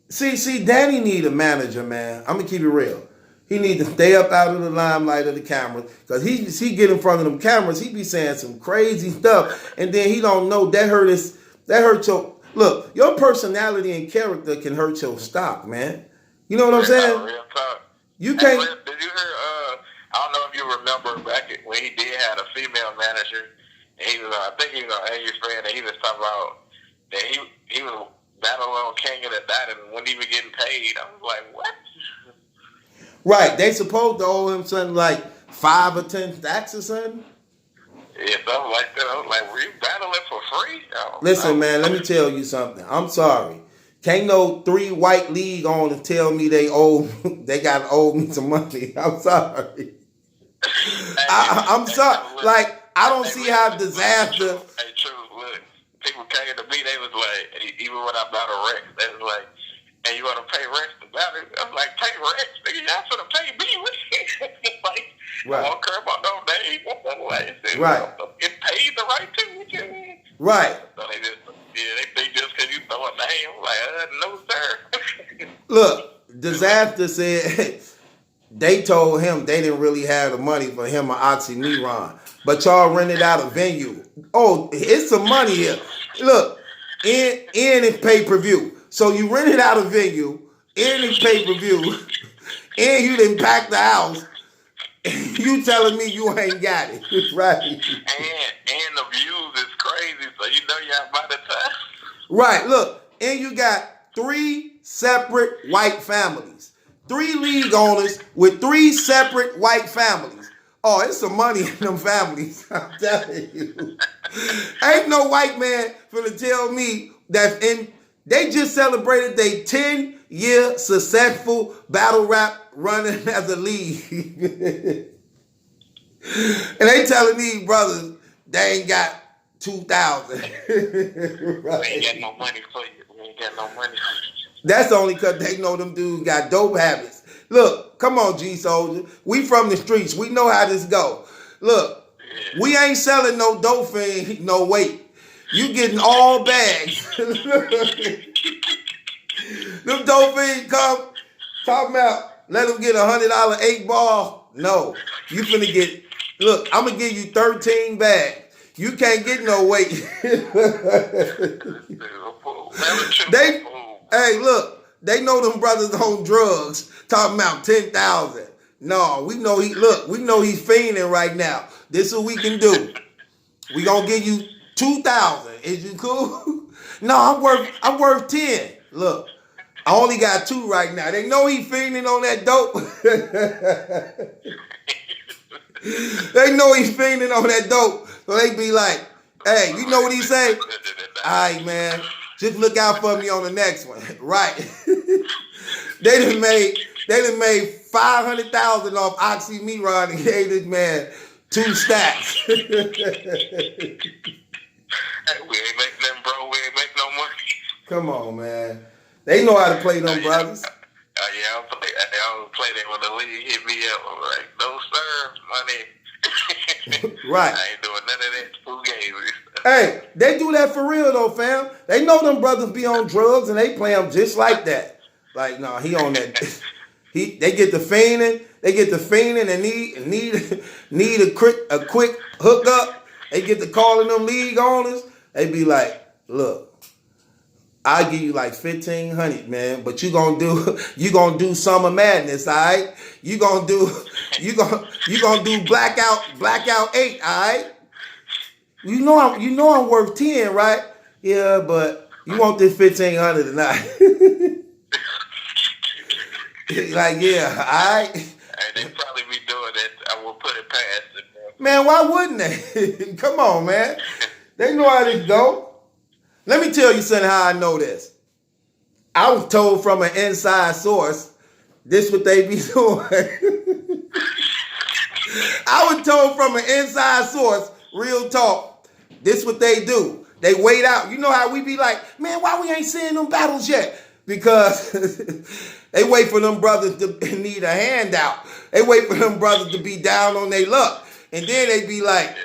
see, Danny need a manager, man. I'm gonna keep it real. He need to stay up out of the limelight of the cameras, because he get in front of them cameras, he be saying some crazy stuff, and then he don't know that hurt your look. Your personality and character can hurt your stock, man. You know what I'm saying? Real talk. You can't. Did you hear? I don't know if you remember back when he did have a female manager. And he was, I think he was on Angie's Friend, and he was talking about that he was battling on King of the Dot and wasn't even getting paid. I was like, what? Right. They supposed to owe him something like 5 or 10 stacks or something. Yeah, something like that. I was like, were you battling for free? Listen, man, let me tell you something. I'm sorry. Can't no 3 white league owners tell me they gotta owe me some money. I'm sorry. I'm sorry. Like, I don't see how disaster. Hey, true. Look, people came to me. They was like, even when I bought a Rex, they was like, "Hey, you want to pay Rex to battle?" I was like, "Pay Rex? Nigga, y'all should have paid me." Like, Right. I don't care about no name. Like, Right. It paid the right to what you mean. Right. So they just, they just because you throw a name, like, no sir. Look, disaster said they told him they didn't really have the money for him or Oxymiron, but y'all rented out a venue. Oh, it's some money here. Look, and it's pay-per-view. So you rented out a venue, and it's pay-per-view, and you didn't pack the house. You telling me you ain't got it, right? And the views is crazy, so you know y'all by the time. Right, look, and you got 3 separate white families. 3 league owners with 3 separate white families. Oh, it's some money in them families, I'm telling you. Ain't no white man finna tell me that they just celebrated their 10-year successful battle rap running as a league. And they telling these brothers they ain't got 2,000. Right. We ain't got no money for you. We ain't got no money for you. That's only because they know them dudes got dope habits. Look, come on, G Soldier. We from the streets. We know how this go. Look, we ain't selling no dope for no weight. You getting all bags. Them dope fiends come talking about let them get $100 8 ball. No, you finna get. Look, I'm gonna give you 13 bags. You can't get no weight. Hey, look, they know them brothers on drugs talking about 10,000. No, we know we know he's fiending right now. This is what we can do. We gonna give you 2,000. Is you cool? No, I'm worth 10. Look, I only got 2 right now. They know he's fiending on that dope. They know he's fiending on that dope. So they be like, hey, you know what he say? All right, man. Just look out for me on the next one. Right. They done made 500,000 off Oxymiron and gave this man 2 stacks. We ain't make them, bro. We ain't make no money. Come on, man. They know how to play them brothers. Yeah, I don't play that when the league hit me up. I'm like, no sir, money. Right. I ain't doing none of that fugazi. Hey, they do that for real though, fam. They know them brothers be on drugs and they play them just like that. Like, no, he on that. They get the feigning and need a quick hookup. They get to calling them league owners. They be like, look, I'll give you like 1,500, man, but you gonna do Summer Madness, all right? You gonna do blackout 8, all right? You know I'm worth 10, right? Yeah, but you want this 1,500 tonight. Like, yeah, all right. They probably be doing that. I will put it past it, man. Why wouldn't they? Come on, man. They know how this go. Let me tell you something how I know this. I was told from an inside source, this what they be doing. I was told from an inside source, real talk, this what they do. They wait out. You know how we be like, man, why we ain't seeing them battles yet? Because they wait for them brothers to need a handout. They wait for them brothers to be down on their luck. And then they be like,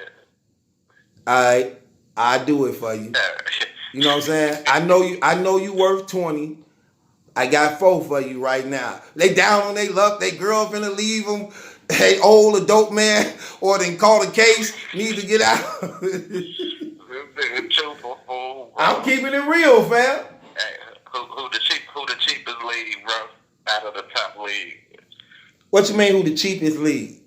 all right, I do it for you. You know what I'm saying? I know you worth 20. I got 4 for you right now. They down on their luck. They girl finna leave them. Hey, old a dope man, or they call the case, need to get out. I'm keeping it real, fam. Hey, who the cheapest league, bro? Out of the top league. What you mean? Who the cheapest league?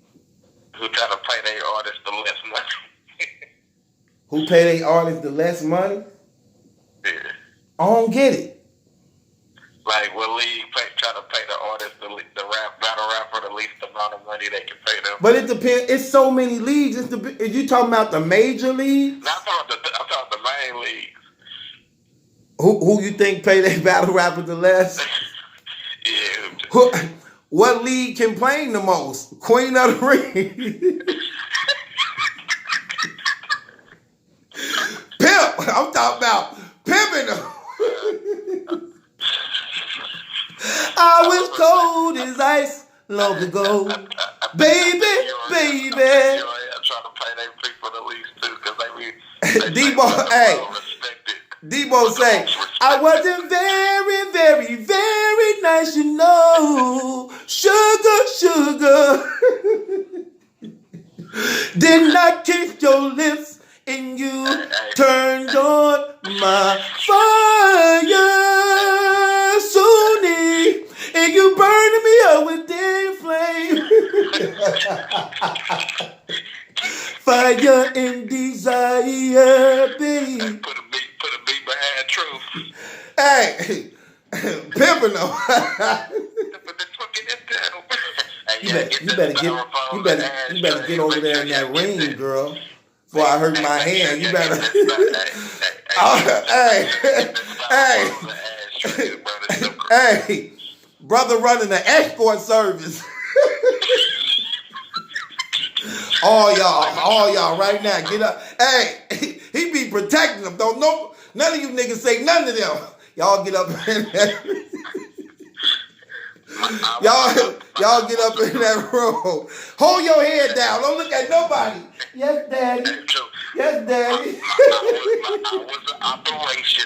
Who try to pay their artists the less money? Who pay their artists the less money? Yeah. I don't get it. Like, what league try to pay the artist, the battle rapper, the money they can pay them. But it depends. It's so many leagues. Is you talking about the major leagues? Now, I'm talking the main leagues. Who you think pay their battle rappers the less? Yeah. What league complain the most? Queen of the Ring. Pimp. I'm talking about pimping them. I was cold as ice long ago. Baby. I'm trying to pay their people the least too, because Debo, hey. Debo say, I wasn't very, very, very nice, you know. Sugar. Did not kiss your lips and you turned on my fire, Sunni, and you burned me up with damn flame. Fire and desire, baby. Put a beat behind truth. Hey, pimping them. You better get over there in that ring, girl. Before I hurt my hand, you better. Hey, brother running the escort service. All y'all, right now, get up. Hey, he be protecting them. Don't know. None of you niggas say none of them. Y'all get up in that. Y'all get up in that room. Hold your head down. Don't look at nobody. Yes, daddy. Yes, daddy. I was an operation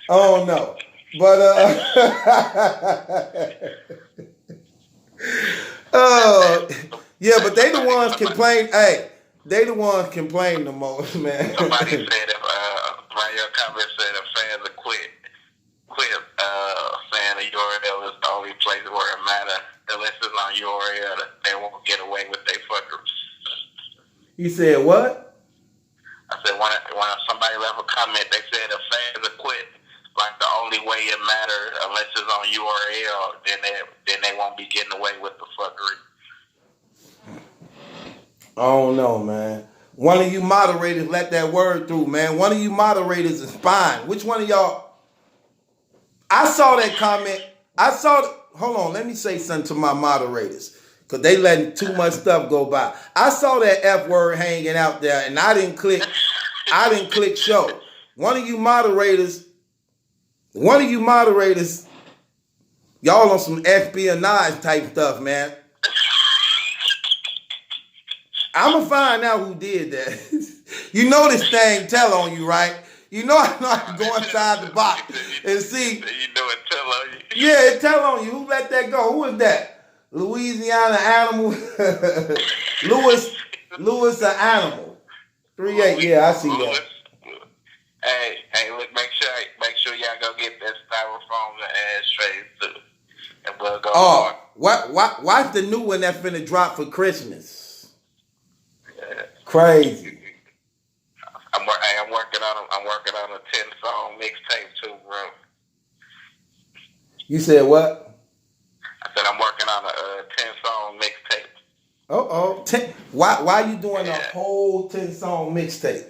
Oh no. But yeah, but they the ones complain. Hey, they the ones complain the most, man. Somebody said if your comment said if fans will quit saying the URL is the only place where it matters. Unless it's on URL, they won't get away with their fuckers. You said what? I said when somebody left a comment, they said if fans will quit, like the only way it matters, unless it's on URL, then they won't be getting away with the fuckery. I don't know, man. One of you moderators let that word through, man. One of you moderators is fine. Which one of y'all? I saw that comment. Hold on, let me say something to my moderators. Because they letting too much stuff go by. I saw that F word hanging out there and I didn't click show. One of you moderators, y'all on some espionage type stuff, man. I'm going to find out who did that. You know this thing tell on you, right? You know I can go inside the box and see. You know it tell on you. Yeah, it tell on you. Who let that go? Who is that? Louisiana Animal. Lewis the Animal. 38, yeah, I see that. Hey, look, make sure y'all go get that styrofoam and ashtrays too. And we'll go on. Watch the new one that's finna drop for Christmas. Yeah. Crazy. I'm working on a 10-song mixtape too, bro. You said what? I said I'm working on a 10-song mixtape. Why you doing a whole 10-song mixtape?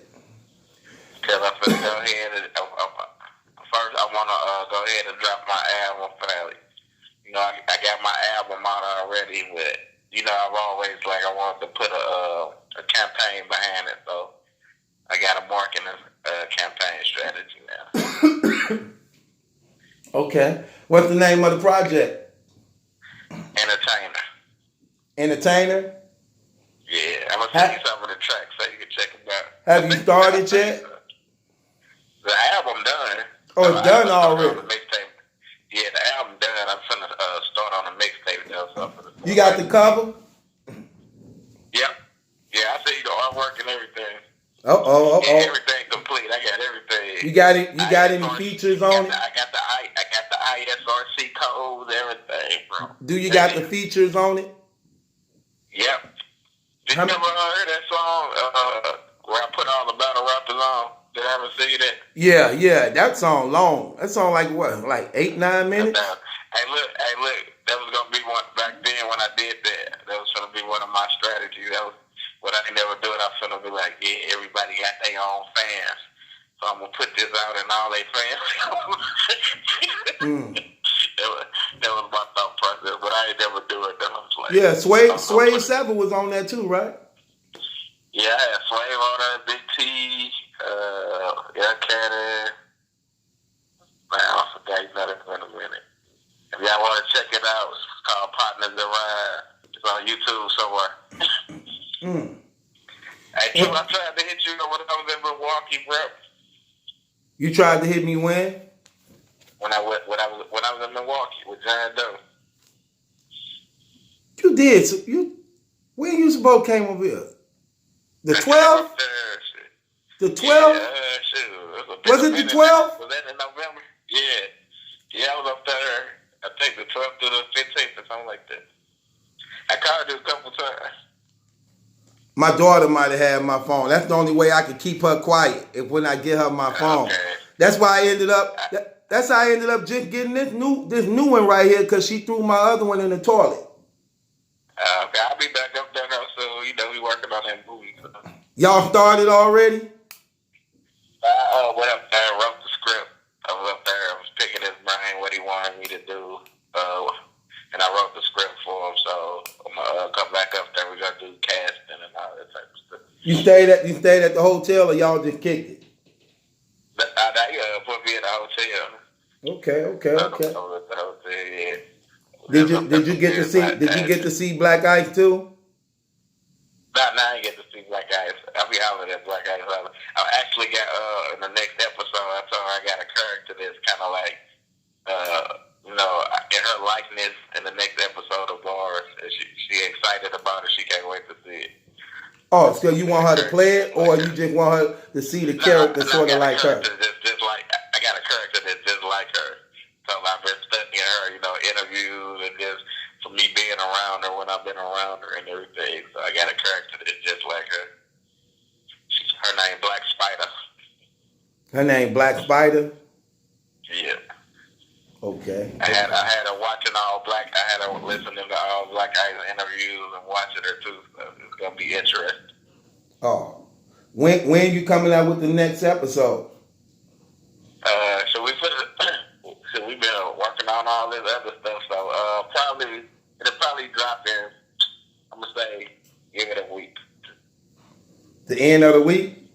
Because I'm finna go ahead and first I wanna go ahead and drop my album finally. You know, I got my album out already, but you know I've always I wanted to put a campaign behind it, so I got a marketing campaign strategy now. Okay. What's the name of the project? Entertainer? Yeah, I'm going to send you some of the tracks so you can check them out. Have you started yet? The album done. Oh, it's done already? Yeah, the album done. I'm going to start on the mixtape now. You got the cover? Yep. Yeah, I see the artwork and everything. Yeah, everything complete. I got everything. You got it? You got any features on it? I got the ISRC codes, everything, bro. Do you got the features on it? Yep. Did you ever heard that song where I put all the battle rappers on? Did I ever see that? Yeah. That song long. That song like what? Like 8-9 minutes? Hey, look. That was gonna be one back then when I did that. That was gonna be one of my strategies. That was what I never do. It. I was gonna be like, yeah, everybody got their own fans, so I'm gonna put this out and all their fans. That was my thought process, but I ain't never do it. Then I was like, Yeah, Sway 7 was on that too, right? yeah, I had Slave on there, Big T, Cannon. Man, I forgot another in a minute. If y'all want to check it out, it's called Partners in Ride. It's on YouTube somewhere. Hey, True, I tried to hit you when I was in Milwaukee, bro. You tried to hit me when? When I was in Milwaukee with John Doe. You did. So when you supposed came over here? The 12th? The 12th? Yeah, shoot. Was it the 12th? Was that in November? Yeah. Yeah, I was up there, I think the 12th to the 15th or something like that. I called you a couple times. My daughter might have had my phone. That's the only way I could keep her quiet if when I get her my phone. Okay. That's why I ended up. That's how I ended up just getting this new one right here because she threw my other one in the toilet. Okay, I'll be back up there now soon. You know, we working on that movie. So. Y'all started already? I went up there and wrote the script. I was up there. I was picking his brain, what he wanted me to do. And I wrote the script for him. So I'm going to come back up there. We're going to do casting and all that type of stuff. You stayed at the hotel or y'all just kicked it? I put me in the hotel. Okay. I was at the hotel, yeah. Did you get to see Black Ice too? No, I didn't get to see Black Ice. I'll be hollering at Black Ice. I actually got in the next episode. I told her I got a character that's kind of like, in her likeness in the next episode of Bars. She excited about it. She can't wait to see it. Oh, so you want her to play it, or you just want her to see the character sort of like her? Just like I got a character that's just like her. So I've been studying her, interviews and just for me being around her when I've been around her and everything. So I got a character that's just like her. Her name Black Spider. Her name Black Spider? Yeah. Okay. I had her watching I had her listening to all Black Ice interviews and watching her too. So it's gonna be interesting. Oh. When you coming out with the next episode? So we've been working on all this other stuff. So it'll probably drop in. I'm gonna say give it a week. The end of the week?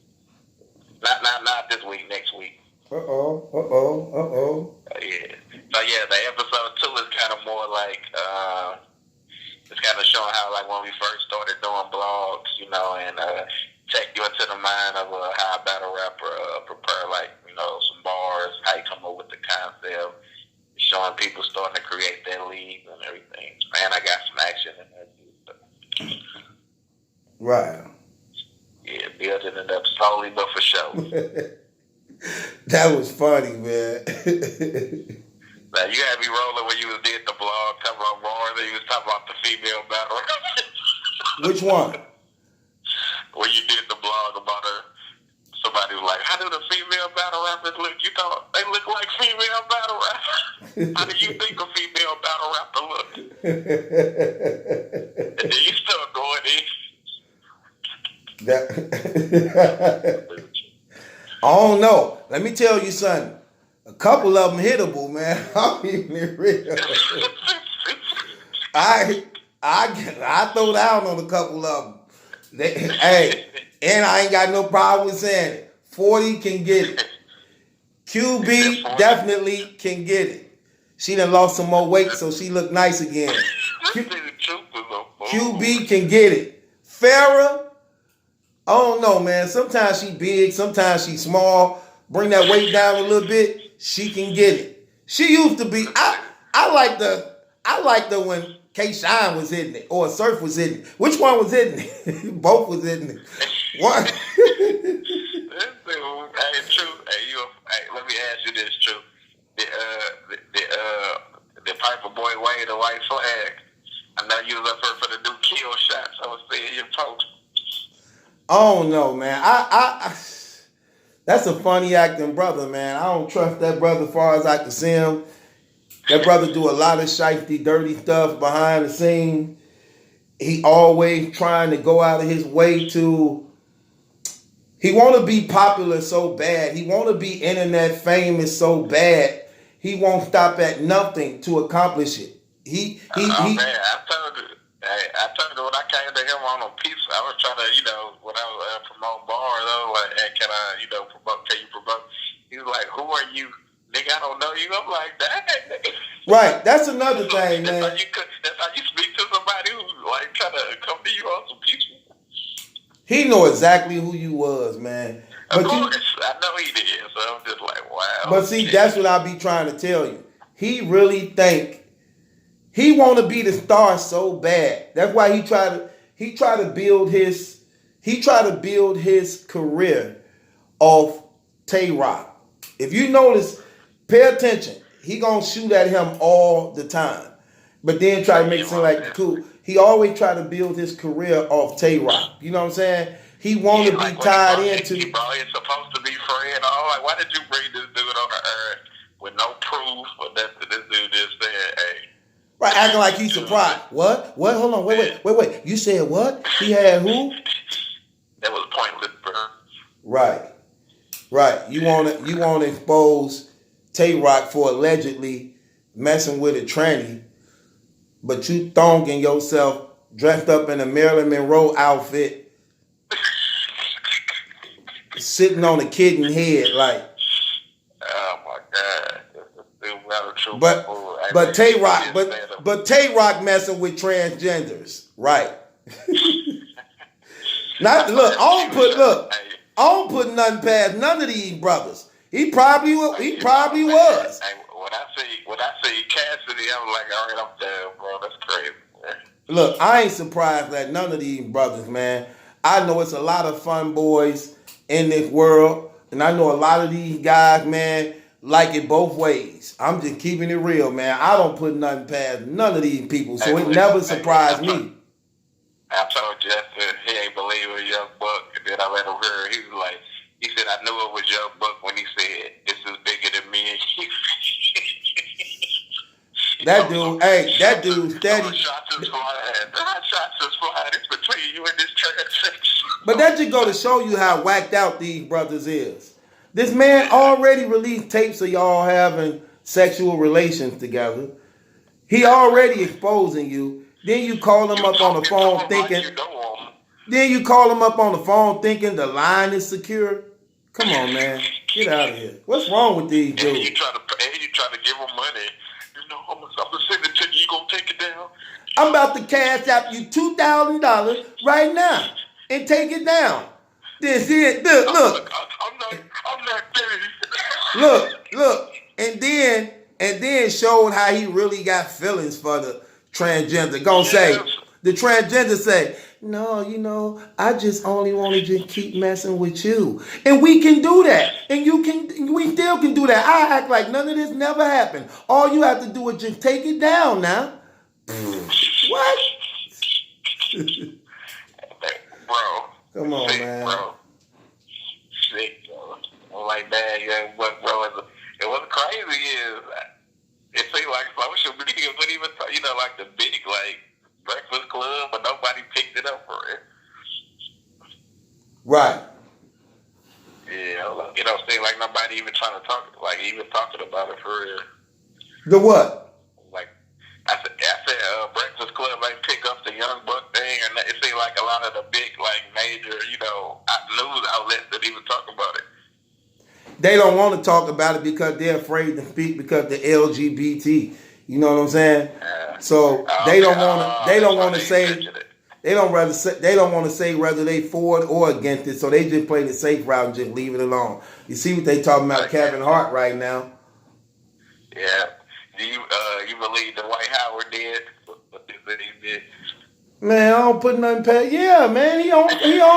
Not this week. Next week. Uh-oh. Yeah. So yeah, the episode 2 is kind of more like it's kind of showing how like when we first started doing blogs, and take you into the mind of how a battle rapper prepare some bars, how you come up with the concept, showing people starting to create their leads and everything. Man, I got some action in there too. Right. Yeah, building it up slowly but for sure. That was funny, man. Now, you had me rolling when you did the blog cover on bars and you was talking about the female battle rappers. Which one? When you did the blog about somebody was like, how do the female battle rappers look? You thought they look like female battle rappers? How do you think a female battle rapper look? And then you start going in. I don't know. Let me tell you something. A couple of them hittable, man. I'm even real. I throw down on a couple of them. And I ain't got no problem with saying it. 40 can get it. QB definitely can get it. She done lost some more weight, so she look nice again. QB can get it. Farrah, I don't know, man. Sometimes she big, sometimes she small. Bring that weight down a little bit, she can get it. She used to be. I like the when K-Shine was hitting it or Surf was hitting it. Which one was hitting it? Both was hitting it. One. Hey, True. Hey, let me ask you this, True. The Piper Boy Wade, the white flag. I know you was up here for the new kill shots. I was seeing your post. Oh no, man. I that's a funny acting brother, man. I don't trust that brother as far as I can see him. That brother do a lot of shifty, dirty stuff behind the scenes. He always trying to go out of his way to. He want to be popular so bad. He want to be internet famous so bad. He won't stop at nothing to accomplish it. Man, I told you when I came to him on a piece, I was trying to, when I was promote bars, I was like, hey, can I, promote? Can you promote? He was like, who are you? Nigga, I don't know you. I'm like, dang. Right, that's another thing, man. That's how you speak to somebody who's like trying to come to you on some peaceful. He know exactly who you was, man. Of course, I know he did. So I'm just like, wow. But see, that's what I be trying to tell you. He really think he want to be the star so bad. That's why he try to build his career off Tay Rock. If you notice, pay attention. He gonna shoot at him all the time, but then try to make it seem like cool. He always try to build his career off Tay Rock. You know what I'm saying? He want to be tied into. He bro, it's supposed to be free and all. Like, why did you bring this dude on the earth with no proof? But this dude just said, "Hey." Right, acting like he's surprised. What? Hold on. Wait. You said what? He had who? That was pointless, bro. Right. You want to expose Tay Rock for allegedly messing with a tranny, but you thonging yourself dressed up in a Marilyn Monroe outfit, sitting on a kitten head like. Oh my God. But Tay Rock messing with transgenders, right? I don't put nothing past none of these brothers. He probably was. Hey, when I see Cassidy, I'm like, all right, I'm done, bro. That's crazy, man. Look, I ain't surprised at none of these brothers, man. I know it's a lot of fun boys in this world, and I know a lot of these guys, man, like it both ways. I'm just keeping it real, man. I don't put nothing past none of these people, so it never surprised me. I told Justin he ain't believe it was Young Buck, and then I let him hear. He said I knew it was Young Buck when he said this is bigger than me and you. That dude steady. Shots is flying. It's between you and this transaction. But that just go to show you how whacked out these brothers is. This man already released tapes of y'all having sexual relations together. He already exposing you. Then you call him up on the phone thinking. Then you call him up on the phone thinking the line is secure. Come on, man, get out of here. What's wrong with these dudes? And you try to give him money. I'm gonna send it to you. You gonna take it down? I'm about to cash out you $2,000 right now and take it down. This it. Look. I'm not dirty. Look, and then showed how he really got feelings for the transgender. The transgender say, no, I just only want to just keep messing with you, and we can do that, and we still can do that. I act like none of this never happened. All you have to do is just take it down now. What? Bro. Come on, man. Bro. Sick, bro. I'm like, man, yeah, what, bro? And what's crazy is, it seems like social media wouldn't even, like the big, like, Breakfast Club, but nobody picked it up for it. Right. Yeah, like, it don't seem like nobody even trying to talking about it for real. The what? Like, I said, Breakfast Club ain't pick up the Young Buck thing, and it seemed like a lot of the big, like, major, news outlets that even talk about it. They don't want to talk about it because they're afraid to speak because the LGBT. You know what I'm saying? So they don't want to say whether they for it or against it. So they just play the safe route and just leave it alone. You see what they talking about Kevin Hart right now? Yeah. Do you believe the Dwight Howard did what he did? Man, I don't put nothing past. Yeah, man, he on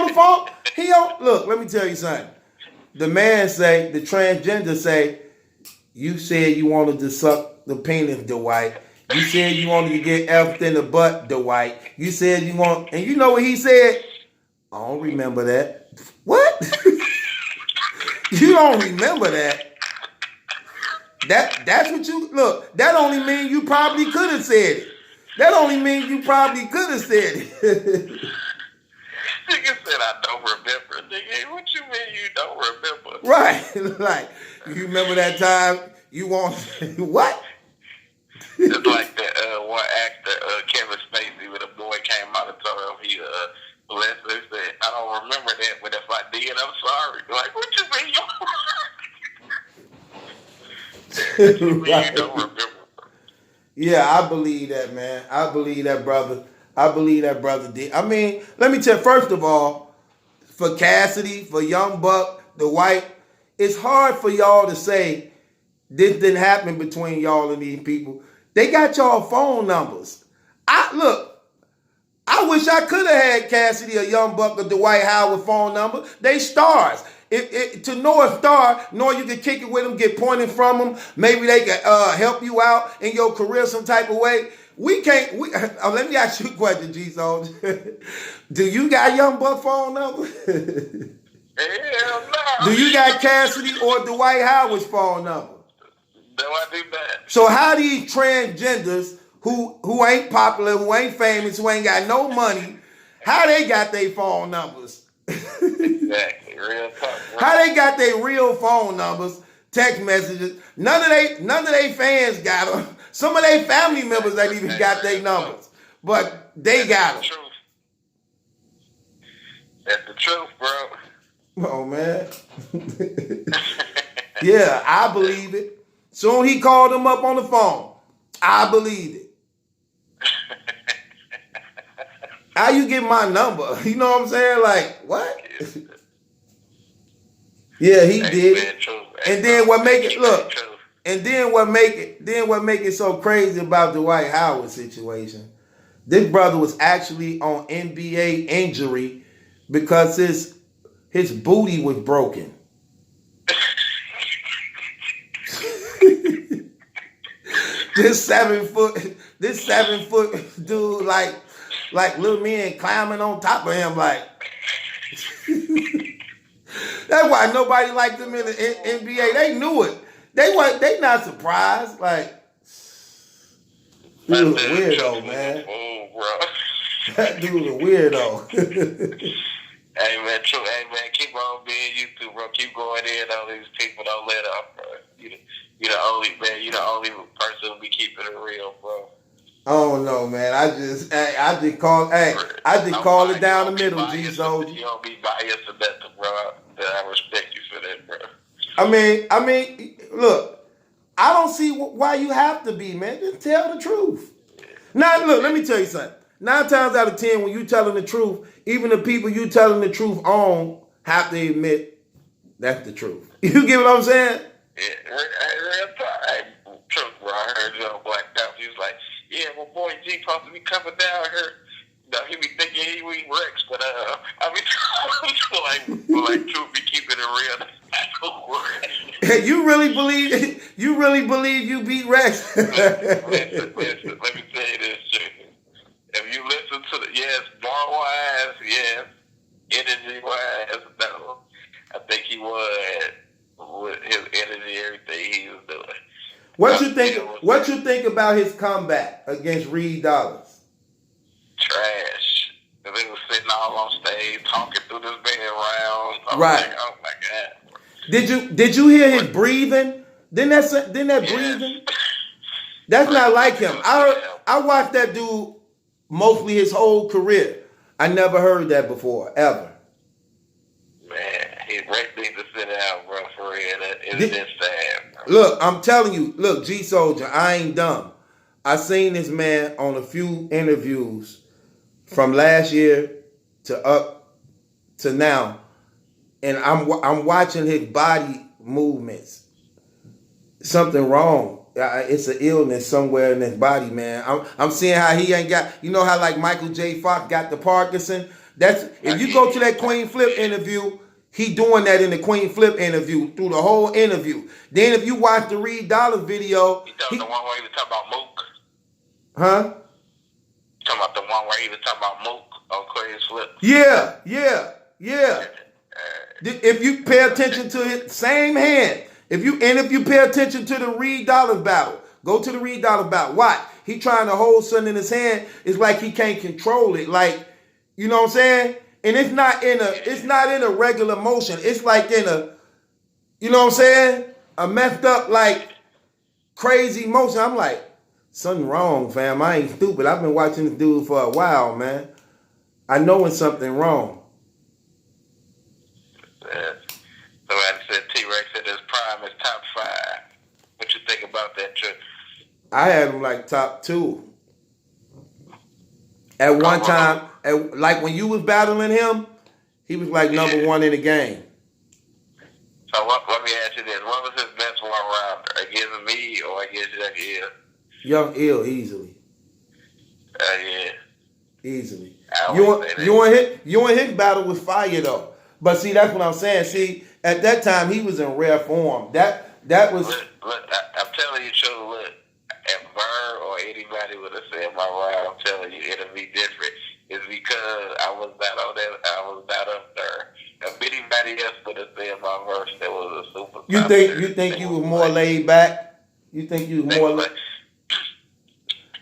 the phone. Look, let me tell you something. The transgender say, you said you wanted to suck the penis, Dwight. You said you wanted to get effed in the butt, Dwight. You said you want, and you know what he said? I don't remember that. What? You don't remember that? That's what you look. That only means you probably could have said it. That only means you probably could have said it. Nigga said I don't remember. Nigga, what you mean you don't remember? Right. Like, you remember that time you want what? It's like that one actor, Kevin Spacey, when a boy came out and told him he blessed. He said, I don't remember that, but if I did, I'm sorry. Like, what you mean you Right. don't remember? Yeah, I believe that, man. I believe that, brother. I believe that, brother D. I mean, let me tell you, first of all, for Cassidy, for Young Buck, the White, it's hard for y'all to say this didn't happen between y'all and these people. They got y'all phone numbers. I wish I could have had Cassidy or Young Buck or Dwight Howard phone number. They stars. To know a star, know you can kick it with them, get pointed from them. Maybe they can help you out in your career some type of way. We can't. Let me ask you a question, G Soldier. Do you got Young Buck phone number? Hell no. Do you got Cassidy or Dwight Howard's phone number? Do I do that? So how these transgenders who ain't popular, who ain't famous, who ain't got no money, how they got their phone numbers? Exactly. Real talk. How they got their real phone numbers, text messages? None of they fans got them. Some of their family members ain't even got their numbers, but they got them. That's the truth, bro. Oh man. Yeah, I believe it. Soon he called them up on the phone. I believe it. How you get my number? You know what I'm saying? Like, what? Yeah, he did. And then what make it look? And then what make it so crazy about the Dwight Howard situation? This brother was actually on NBA injury because his booty was broken. This 7 foot dude, like little men climbing on top of him, like. That's why nobody liked him in the NBA. They knew it. They not surprised. Like, dude a weirdo, man. Oh, bro. That dude a weirdo. Hey man, true. Hey man, keep on being you too, bro. Keep going in on these people. Don't let up, bro. You the only man. You the only person who be keeping it real, bro. I don't know, man. I just call it down the middle, G Soldier. You don't be biased or nothing, bro. I respect you for that, bro. I mean, look, I don't see why you have to be, man. Just tell the truth. Now, look, let me tell you something. 9 times out of 10, when you telling the truth, even the people you telling the truth on have to admit that's the truth. You get what I'm saying? Yeah, real talk. Hey, truth, bro. I heard you on Black Out. He was like, yeah, my boy G supposed to be coming down here. No, he be thinking he Rex, but I mean, like truth be keeping it real. You really believe you beat Rex? listen, let me tell you this, shit. If you listen to bar wise, yes, energy wise, no. I think he was with his energy, everything he was doing. What you think about his comeback against Reed Dollars? Trash. Cause he was sitting all on stage talking through this man around. Right. Like, oh my God. Did you hear his breathing? Didn't that breathing? That's not like him. I watched that dude mostly his whole career. I never heard that before, ever. Man, he Rex needs to sit down, bro, for real. It's just sad, bro. Look, I'm telling you, look, G Soldier, I ain't dumb. I seen this man on a few interviews from last year to up to now, and I'm watching his body movements. Something wrong. It's an illness somewhere in his body, man. I'm seeing how he ain't got. You know how like Michael J. Fox got the Parkinson. That's if you go to that Queen Flip interview, he doing that in the Queen Flip interview through the whole interview. Then if you watch the Reed Dollars video, the one where he was talking about Mook. Huh? Talking about the one where he was talking about Mook on Queen Flip. Yeah. If you pay attention to it, same hand. If you pay attention to the Reed Dollars battle, go to the Reed Dollars battle. Watch. He trying to hold something in his hand. It's like he can't control it. Like, you know what I'm saying? And it's not in a regular motion. It's like in a, you know what I'm saying? A messed up, like, crazy motion. I'm like, something wrong, fam. I ain't stupid. I've been watching this dude for a while, man. I know when something wrong. So I said T-Rex at his prime is top 5. What you think about that, Trick? I had him like top 2. At one time, like when you was battling him, he was like number 1 in the game. So let me ask you this. What was his best one-rounder? Against me or against Young Ill? Young Ill, easily. Yeah. Easily. You want his battle was fire though. But see, that's what I'm saying. See, at that time he was in rare form. That was. Look, I'm telling you, Joe. Look, if Bird or anybody would have said my round, I'm telling you, it'll be different. It's because I was not on that. I was not up there. If anybody else would have said my verse, that was a super. You think you was more laid back? You think you was more?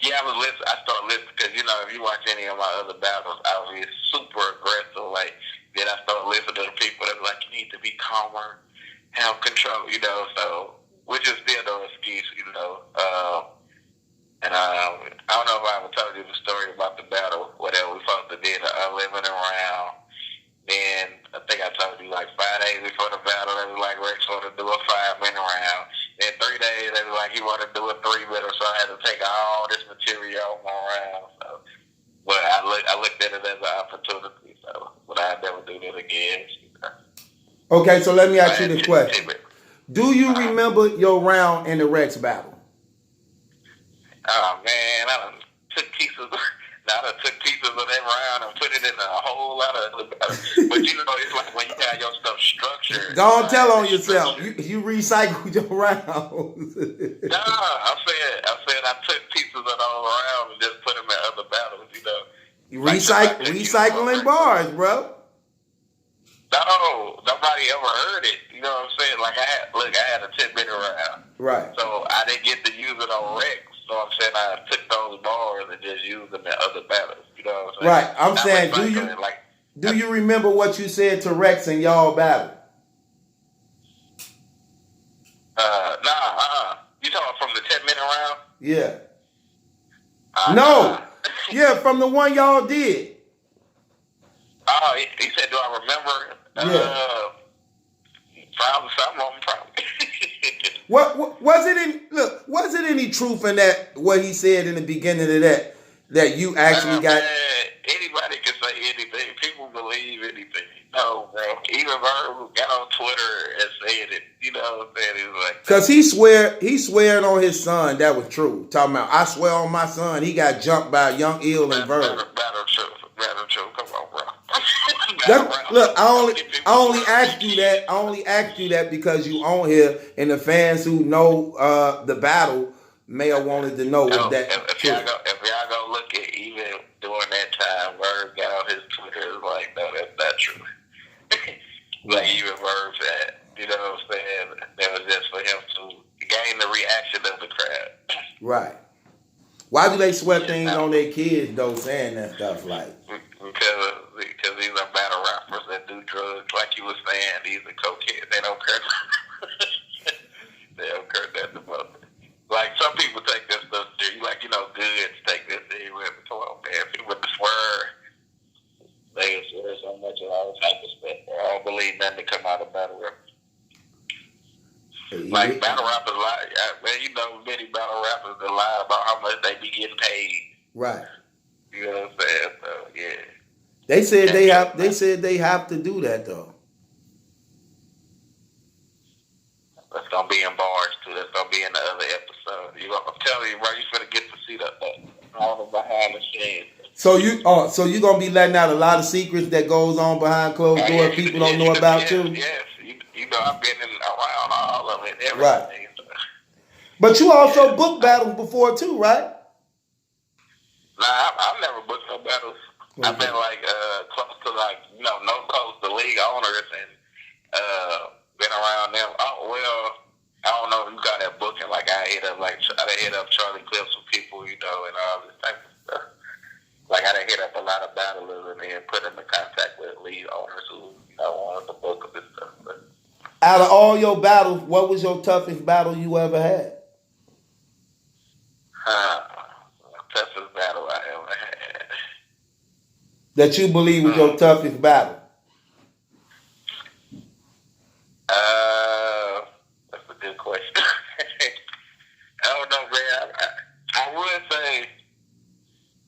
Yeah, I was listening. I started listening because if you watch any of my other battles, I was super aggressive. Like then I started listening to the people that were like, you need to be calmer, have control. So which is still no excuse. And I don't know if I ever told you the story about the battle, whatever we supposed to do, the unlimited round. Then I think I told you like 5 days before the battle, they was like Rex wanted to do a 5-minute round. Then 3 days, they was like he wanted to do a 3-minute, so I had to take all this material on my round. So, but I looked at it as an opportunity. So, but I never do that again. Okay, so let me ask you this question: do you remember your round in the Rex battle? Oh man, I done took pieces. I done took pieces of that round and put it in a whole lot of other battles. But it's like when you got your stuff structured. Go on, tell on yourself. You recycled your rounds. Nah, I said I took pieces of those rounds and just put them in other battles. Recycling bars, bro. No, nobody ever heard it. You know what I'm saying? Like I had a 10-minute round. Right. So I didn't get to use it on Rex. So I'm saying I took those bars and just used them in other battles. You know what I'm saying? Right. I'm saying, do you remember what you said to Rex in y'all battle? You talking from the 10-minute round? Yeah. No. Yeah, from the one y'all did. Oh, he said, do I remember? Yeah. Probably some of them, probably. What was it any truth in that, what he said in the beginning of that you actually got? Anybody can say anything. People believe anything. No, bro. Even Verb got on Twitter and said it. You know what I'm saying? He's like, because he swearing on his son that was true. Talking about, I swear on my son, he got jumped by Young Ill and Verb. Battle truth. Come on, bro. Look, I only asked you that. I only asked you that because you on here, and the fans who know the battle may have wanted to know was that if y'all go look at even during that time, Verb got on his Twitter, it's like, no, that's not true. Like even Verb said, you know what I'm saying? That was just for him to gain the reaction of the crowd. Right. Why do they sweat things on their kids though, saying that stuff like? Because these are battle rappers that do drugs, like you were saying. These are cokeheads. They don't care. They don't care nothing about it. Like some people take this stuff serious. Like goods take this serious. Come on, man. People swear. They swear so much of all type of stuff. I don't believe nothing to come out of battle rappers. Like battle rappers lie. Man, many battle rappers that lie about how much they be getting paid. Right. You know what I'm saying? So yeah. They said they have to do that though. That's gonna be in bars too. That's gonna be in the other episode. I'm telling you, bro, you finna get to see that all the behind the scenes. So you gonna be letting out a lot of secrets that goes on behind closed doors people don't know about too? Yes. I've been around all of it, everything. Right. But you also booked battles before too, right? Nah, I've never booked no battles. Okay. I've been close to no close to league owners and been around them. Oh well, done hit up Charlie Clips with people, and all this type of stuff. Like I done hit up a lot of battlers and then put them in contact with lead owners who, wanted to book them and stuff. But, Out of all your battles, what was your toughest battle you ever had? toughest battle I ever had. That you believe was your toughest battle? That's a good question. I don't know, man. I would say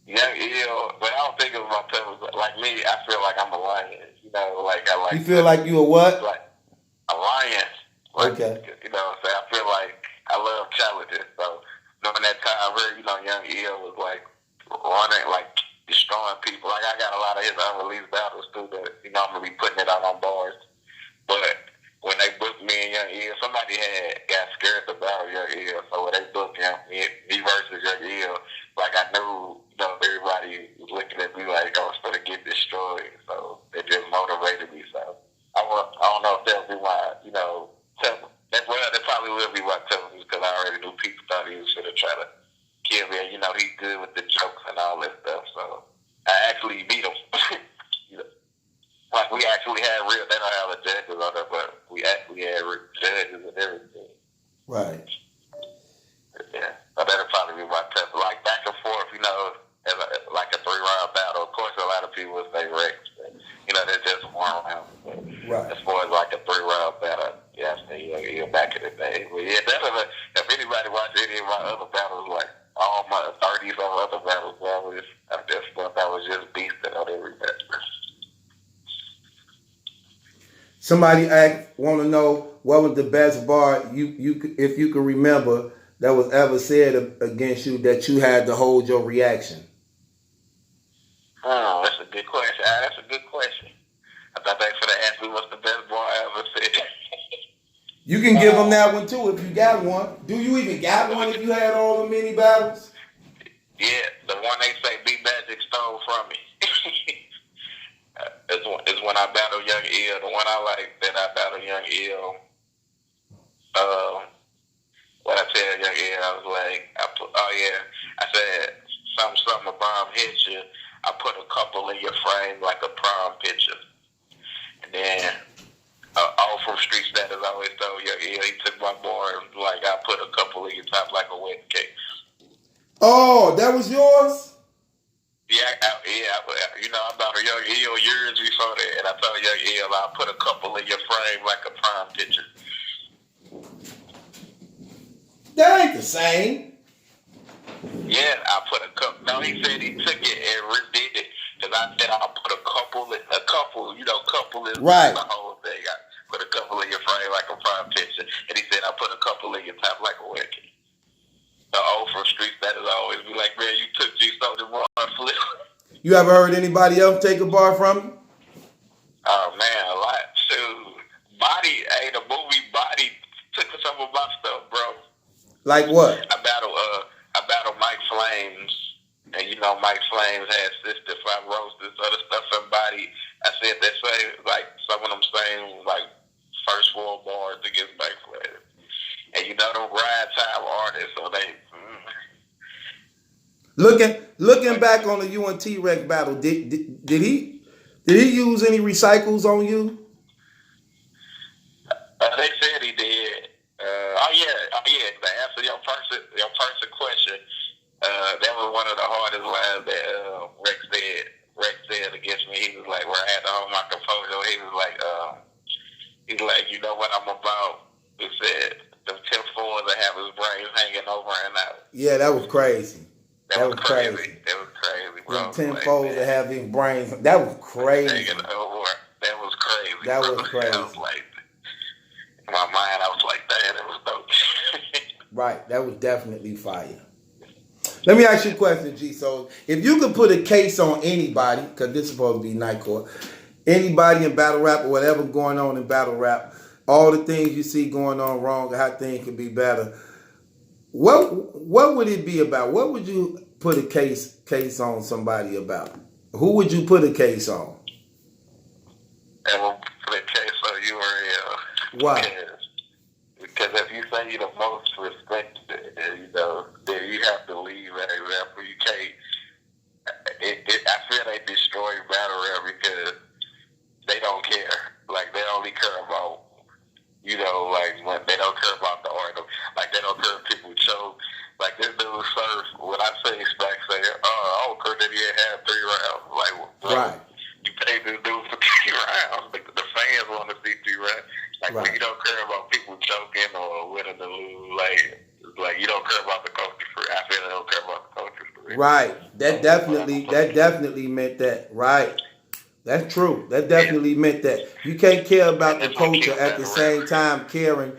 Young Ill, but I don't think it was my toughest. Like me, I feel like I'm a lion. You feel like you a what? Like a lion. Like, Okay. So I feel like I love challenges. So during that time, Young Ill was like running, like destroying people. Like I got a lot of his unreleased battles too that I'm gonna be putting it out on bars. But when they booked me and Young Ill, somebody got scared to battle Young Ill. So when they booked me versus Young Ill, like I knew, everybody was looking at me like I was going to get destroyed. So it just motivated me. So I don't know if that'll be why, that probably will be why telling me, because I already knew people thought he was going to try to kill me. He's good with the jokes and all that stuff. So I actually beat him. Like we actually had they don't have the judges on there, but we actually had judges and everything. Right. Yeah, so that'll probably be my test. Like back and forth, as like a 3-round battle. Of course, a lot of people would say Rex, but that's just 1 round. But Right. as far as like a 3-round battle, yeah, I say back in the day. But yeah, if anybody watched any of my other battles, like all my 30s or other battles, I just thought I was just beasting on every battle. Somebody want to know what was the best bar if you can remember that was ever said against you that you had to hold your reaction. Oh, that's a good question. That's a good question. I thought they should have asked me what's the best bar I ever said. You can give them that one too if you got one. Do you even got one if you had all the mini battles? Yeah, the one they say B Magic stole from me. It's when I battled Young Ill. The one I like that I battled Young Ill. What I tell Young Ill, I was like, I said something a bomb hit you. I put a couple in your frame like a prom picture. And then all from Street Status always told Young Ill, he took my board and like I put a couple in your top like a wedding cake. Oh, that was yours? Yeah, I battled Young Ill years before that, and I told Young Ill I put a couple in your frame like a prom picture. That ain't the same. Yeah, I put a couple. No, he said he took it and redid it. Because I said I'll put a couple is right. The whole thing. I put a couple in your frame like a prime picture. And he said I put a couple in your top like a wedding. The old from Street Status always be like, man, you took G Soldier Bar flip. You ever heard anybody else take a bar from you? Oh, man, a lot. Shoot. The movie Body took some of my stuff, bro. Like what? I battled Mike Flames, and Mike Flames had cystic fibrosis, other stuff in Body. I said that same, like some of them same like first 4 bars against Mike Flames, and them ride time artists, so they. Looking back on the you and T-Rex battle, did he use any recycles on you? They said he did. To answer your first question, that was one of the hardest lines that Rex said. Rex said against me. He was like, where I had to hold my composure. He was like, you know what I'm about? He said, the 10-4s that have his brains hanging over and out. Yeah, that was crazy. That was crazy. That was crazy, bro. The 10-4s that have his brains. That was crazy. Hanging over. That was crazy. That bro. was crazy. I was like, in my mind, I was like, damn, it was dope. Right, that was definitely fire. Let me ask you a question, G. So, if you could put a case on anybody, because this is supposed to be night court, anybody in battle rap or whatever going on in battle rap, all the things you see going on wrong, how things could be better, what would it be about? What would you put a case on somebody about? Who would you put a case on? I will put a case on URL. Why? Because if you say you're the most respected, you have to leave that example. You can't. I feel they destroy battle rap because they don't care. Like they only care about, like when they don't care about the art. Like they don't care if people choke. Like this dude Surf. When I say Stack say, I don't care that he had 3 rounds. Like Right. you paid this dude for 3 rounds. The fans want to see 3 rounds. Like Right. you don't care about people choking or winning or lose. Like you don't care about the culture for. I feel they don't care about the culture for real. Right. That definitely meant that. Right. That's true. That definitely meant that. You can't care about the culture at the same time caring.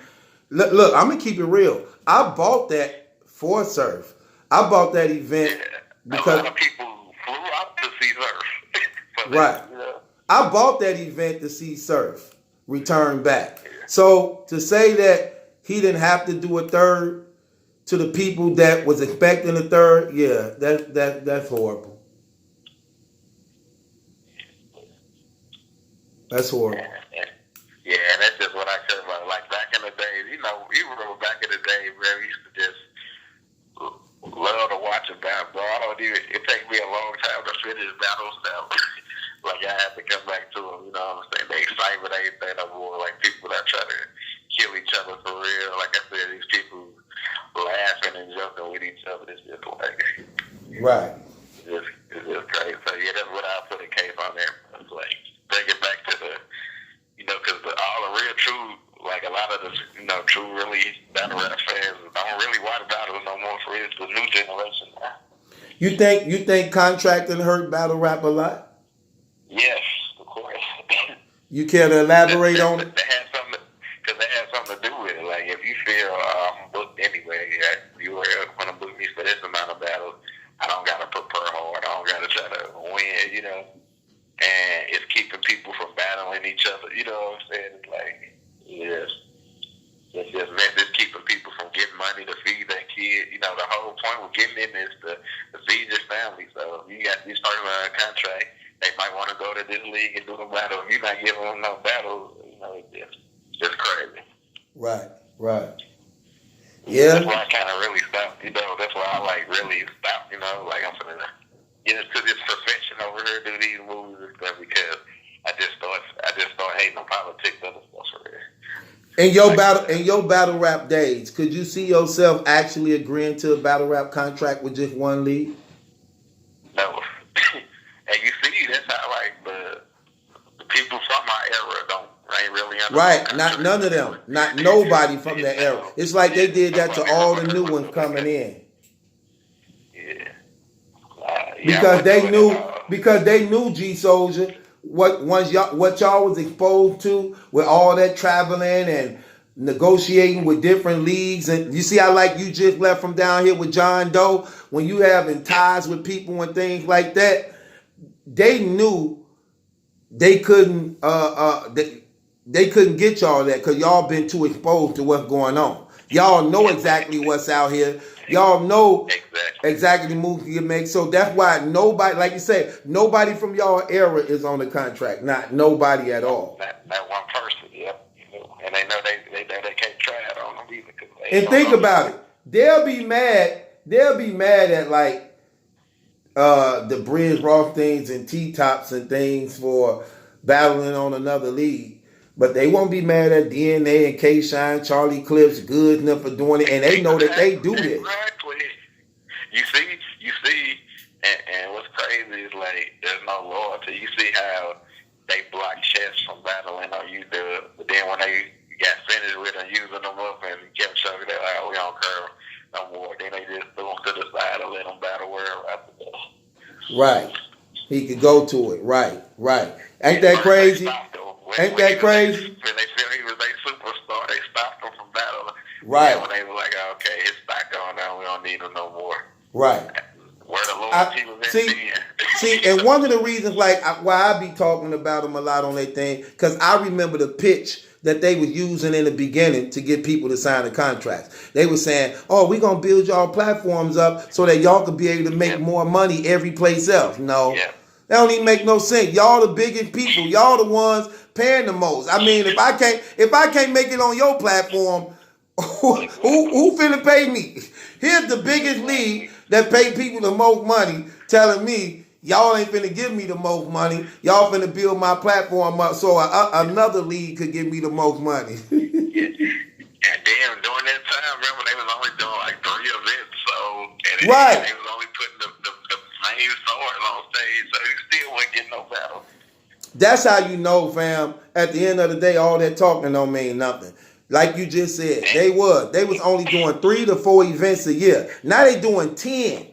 Look, I'm gonna keep it real. I bought that for Surf. I bought that event because a lot of people flew out to see Surf. Right. I bought that event to see Surf return back. So to say that he didn't have to do a third to the people that was expecting a third, yeah, that's horrible. That's horrible. Yeah, that's just what I care about. Like back in the days, you remember back in the day, where we used to just love to watch a battle, bro. It takes me a long time to finish battles now. Like I have to come back to them, you know what I'm saying? The excitement ain't there no more. Like people that try to kill each other for real. Like I said, these people laughing and joking with each other. It's just like, Right. it's just crazy. So yeah, that's what I put a case on there. It's like bring it back to the, because all the real true, like a lot of the, true really battle rap fans don't really watch battles no more for real. It's the new generation now. You think contracting hurt battle rap a lot? Yes, of course. You care to elaborate on it? They had something to do with it. Like if you feel I'm booked anyway, you were going to book me for this amount of battles. I don't got to prepare hard. I don't got to try to win, And it's keeping people from battling each other. You know what I'm saying? It's like, it's just meant it's keeping people from getting money to feed their kid. The whole point with getting in is to feed your family. So if you got these person on a contract, they might want to go to this league and do the battle. If you're not giving them no battle, it's just crazy. Right. Yeah. That's why I kind of really stopped. That's why I really stopped. Like I'm finna. To this profession over here, do these movies and stuff because I just start hating on politics and other stuff for real. In your battle rap days, could you see yourself actually agreeing to a battle rap contract with just one league? No. And you see, that's how the people from my era ain't really under Right, not none of them, not nobody from that era. It's like they did that to all the new ones coming in. Because they knew G Soldier what y'all was exposed to with all that traveling and negotiating with different leagues. And you see how you just left from down here with John Doe, when you having ties with people and things like that, they knew they couldn't they couldn't get y'all that because y'all been too exposed to what's going on. Y'all know exactly what's out here. Y'all know exactly the moves you make. So that's why nobody, like you say, nobody from y'all era is on the contract. Not nobody at all. That one person, yep. And they know they can't try it on them either. And think about it. They'll be mad at the Bridge Ross things and T-Tops and things for battling on another league. But they won't be mad at DNA and K-Shine, Charlie Clips, good enough for doing it, and they know that they do this. Exactly. You see, and what's crazy is there's no loyalty. You see how they block Chess from battling on YouTube, but then when they got finished with them using them up and kept showing they're like, we don't care no more. Then they just threw them to the side and let them battle wherever after that. Right. He could go to it. Right. Ain't that crazy? Ain't that crazy? When they feel he was a superstar, they stopped him from battling. Right. And when they were like, okay, his stock going down, we don't need him no more. Right. Where the loyalty was in. See, and one of the reasons why I be talking about them a lot on that thing, because I remember the pitch that they were using in the beginning to get people to sign the contracts. They were saying, oh, we're going to build y'all platforms up so that y'all can be able to make more money every place else. No. Yeah. That don't even make no sense. Y'all the biggest people. Y'all the ones paying the most. I mean, if I can't make it on your platform, Who finna pay me? Here's the biggest league that pay people the most money telling me y'all ain't finna give me the most money. Y'all finna build my platform up so another league could give me the most money. And then during that time, remember they was only doing like 3 events, so and Right. they was only putting the main stars on stage, so you still wouldn't get no battle. That's how you know, fam. At the end of the day, all that talking don't mean nothing. Like you just said, they was only doing 3 to 4 events a year. Now they doing 10.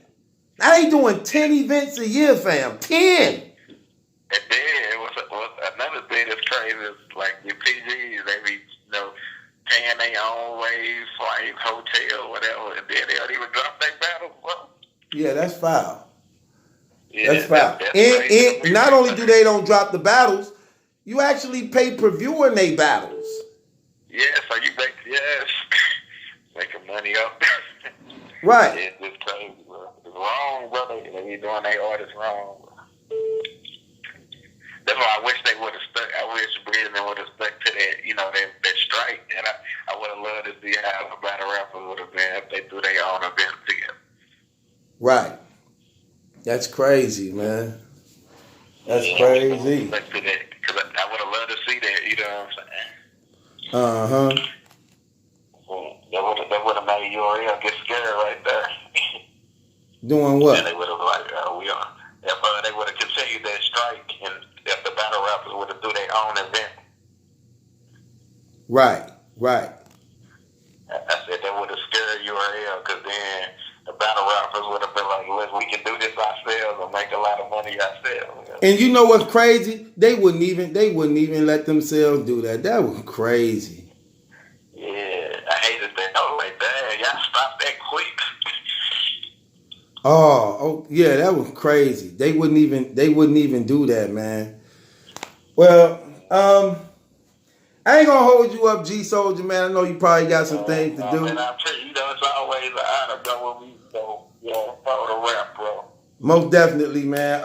Now they doing 10 events a year, fam. 10. And then what's another thing that's crazy is like your PGs, they be paying their own way, flights, hotel, whatever, and then they don't even drop their battle. Well, Yeah, that's foul. yeah, That's foul. that's And not only do they don't drop the battles, you actually pay per view in they battles. Yeah, so you making money up. Right. Yeah, it's just crazy, bro. It's wrong, brother. They be doing their artists wrong, bro. That's why I wish they would have stuck. I wish Brisbane would have stuck to that strike. And I would have loved to see how the battle rappers would have been if they threw their own event together. Right. That's crazy, man. That's crazy. Stuck to that, because I would have loved to see that. You know what I'm saying? Uh-huh. That would have made URL get scared right there. Doing And what? they would have if they would have continued that strike, and if the battle rappers would have do their own event. Right. Right. I said that would have scared URL, because then the battle rappers would have been like, "Look, we can do this ourselves and make a lot of money ourselves." And you know what's crazy? They wouldn't even let themselves do that. That was crazy. Yeah, I hated that. I was like, "Dang, y'all stop that quick." Oh, yeah, that was crazy. They wouldn't even do that, man. Well, I ain't gonna hold you up, G Soldier, man. I know you probably got some things to do. And I tell you, it's always an honor, bro, when we follow the rap, bro. Most definitely, man.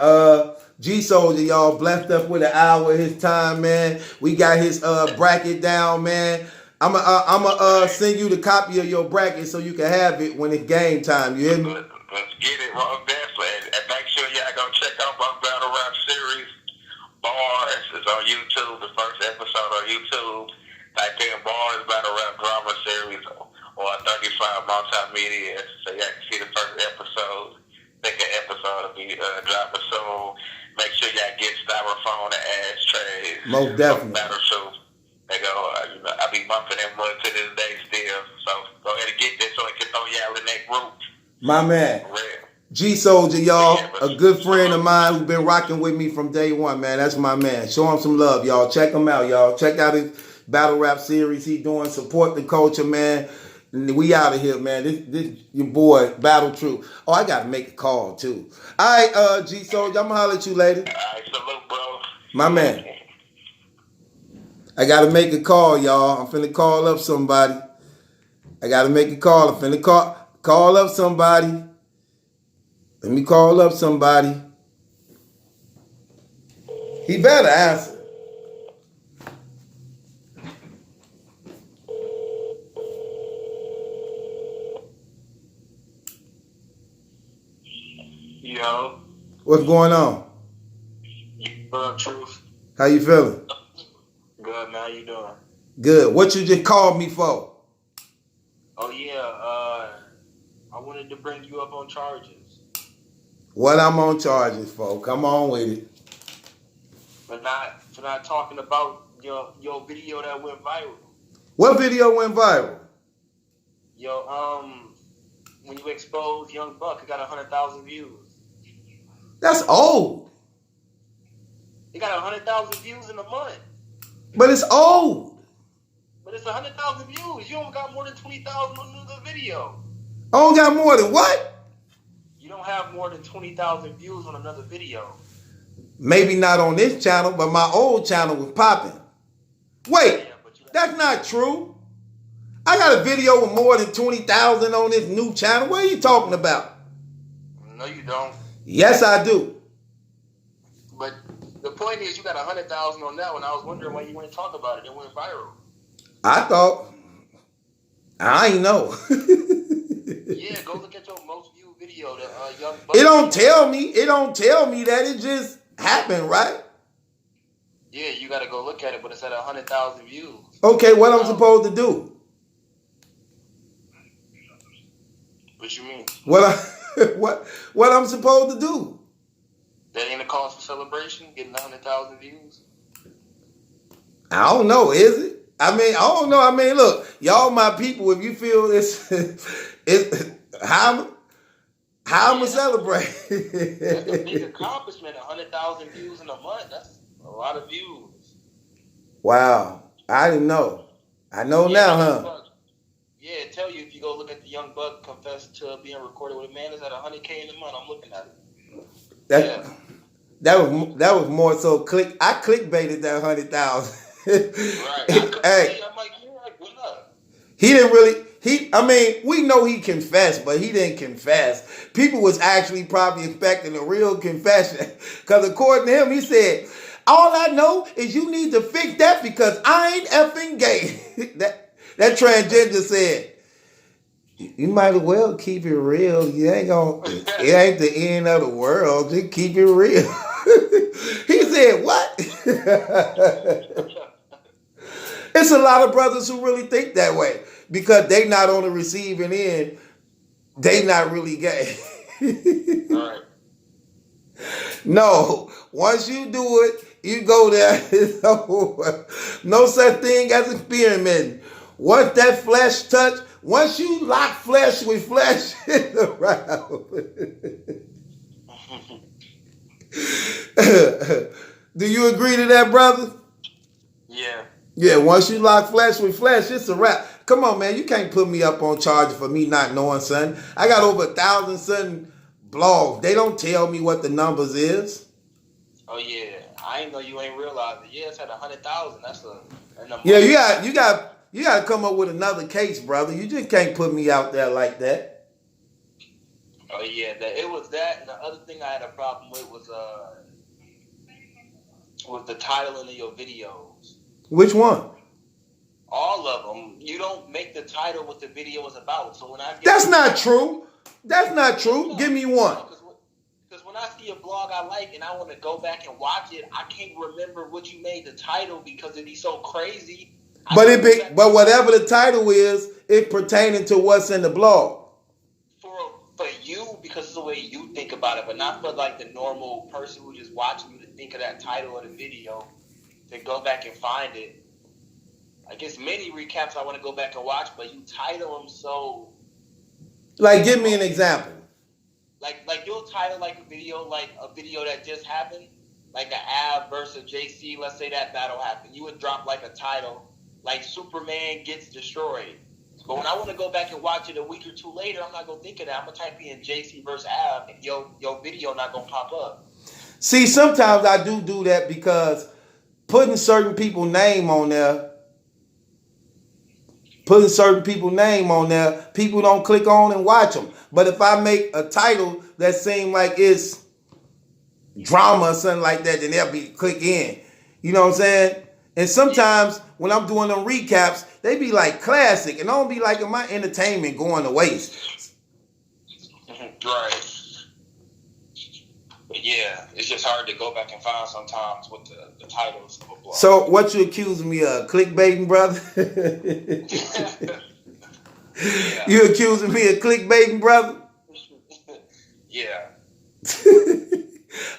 G Soldier, y'all blessed us with an hour of his time, man. We got his bracket down, man. I'ma send you the copy of your bracket so you can have it when it's game time. You hear me? Let's get it, Rob Dassler. And make sure y'all go check out my Battle Rap series. Bars is on YouTube, the first episode on YouTube. Type in Bars Battle Rap Drama Series or 35 Multimedia, so y'all can see the first episode. Second episode will be dropping soon. Make sure y'all get Styrofoam and ashtrays. Most definitely. Battle shoes. They go, I be bumping that mud to this day still. So go ahead and get that so I can throw y'all in that group. My man. Real. G Soldier, y'all, a good friend of mine who's been rocking with me from day one, man. That's my man. Show him some love, y'all. Check him out, y'all. Check out his battle rap series he doing. Support the culture, man. We out of here, man. This your boy, Battle Truth. Oh, I gotta make a call too. All right, G Soldier, I'm gonna holler at you later. All right, salute, bro. My man. I gotta make a call, y'all. I'm finna call up somebody. I gotta make a call. I'm finna call up somebody. Let me call up somebody. He better answer. Yo. What's going on? Truth. How you feeling? Good, man. How you doing? Good. What you just called me for? Oh, yeah. I wanted to bring you up on charges. What I'm on charges for? Come on with it. For not talking about your video that went viral. What video went viral? When you exposed Young Buck, it got 100,000 views. That's old. It got 100,000 views in a month. But it's old. But it's 100,000 views. You don't got more than 20,000 on the video. I don't got more than what? You don't have more than 20,000 views on another video. Maybe not on this channel, but my old channel was popping. Wait, that's not true. I got a video with more than 20,000 on this new channel. What are you talking about? No, you don't. Yes, I do. But the point is, you got 100,000 on that one. I was wondering why you wouldn't talk about it. It went viral. I thought I ain't know. Yeah, go look at your most viewed video, the Young Buck. It don't tell me. It don't tell me that. It just happened, right? Yeah, you gotta go look at it, but it's at 100,000 views. Okay, what I'm supposed to do? What you mean? What I'm supposed to do? That ain't a cause for celebration, getting 100,000 views? I don't know. Is it? I don't know. Look, y'all my people. If you feel it's how I'm gonna celebrate. That's a big accomplishment. 100,000 views in a month. That's a lot of views. Wow, I didn't know. I know now, huh? Yeah, tell you if you go look at the Young Buck confess to being recorded with a man is at 100K in a month. I'm looking at it. That was more so I clickbaited that 100,000. Right. Hey, I'm like, you're like, what up? He didn't really. We know he confessed, but he didn't confess. People was actually probably expecting a real confession, because according to him, he said, "All I know is you need to fix that because I ain't effing gay." that transgender said, "You might as well keep it real. You ain't gonna. It ain't the end of the world. Just keep it real." He said, "What?" It's a lot of brothers who really think that way because they not on the receiving end. They not really gay. All right. No, once you do it, you go there. It's over. No such thing as experimenting. Once that flesh touch, once you lock flesh with flesh, it's around. Do you agree to that, brother? Yeah. Yeah, once you lock flesh with flesh, it's a wrap. Come on, man. You can't put me up on charge for me not knowing, son. I got over 1,000, son, blogs. They don't tell me what the numbers is. Oh, yeah. I ain't know you ain't realized it. Yeah, it's at 100,000. That's a... Yeah, you got to come up with another case, brother. You just can't put me out there like that. Oh, yeah. It was that. And the other thing I had a problem with was the titling of your videos. Which one? All of them. You don't make the title what the video is about. So when I get That's not true. That's not true. Give me one. Because when I see a blog I like and I want to go back and watch it, I can't remember what you made the title because it'd be so crazy. But whatever the title is, it pertaining to what's in the blog. For you, because it's the way you think about it, but not for like the normal person who just watching you to think of that title of the video. To go back and find it. I guess many recaps I want to go back and watch, but you title them so... Like, give me an example. Like you'll title like a video that just happened, like the Av versus JC, let's say that battle happened. You would drop like a title, like Superman gets destroyed. But when I want to go back and watch it a week or two later, I'm not going to think of that. I'm going to type in JC versus Av, and your video not going to pop up. See, sometimes I do that because... Putting certain people's name on there, people don't click on and watch them. But if I make a title that seems like it's drama or something like that, then they'll be click in. You know what I'm saying? And sometimes when I'm doing them recaps, they be like classic, and I don't be like my entertainment going to waste. Right. But yeah, it's just hard to go back and find sometimes with the titles of a blog. So what you accusing me of? Clickbaiting, brother? Yeah. You accusing me of clickbaiting, brother? Yeah.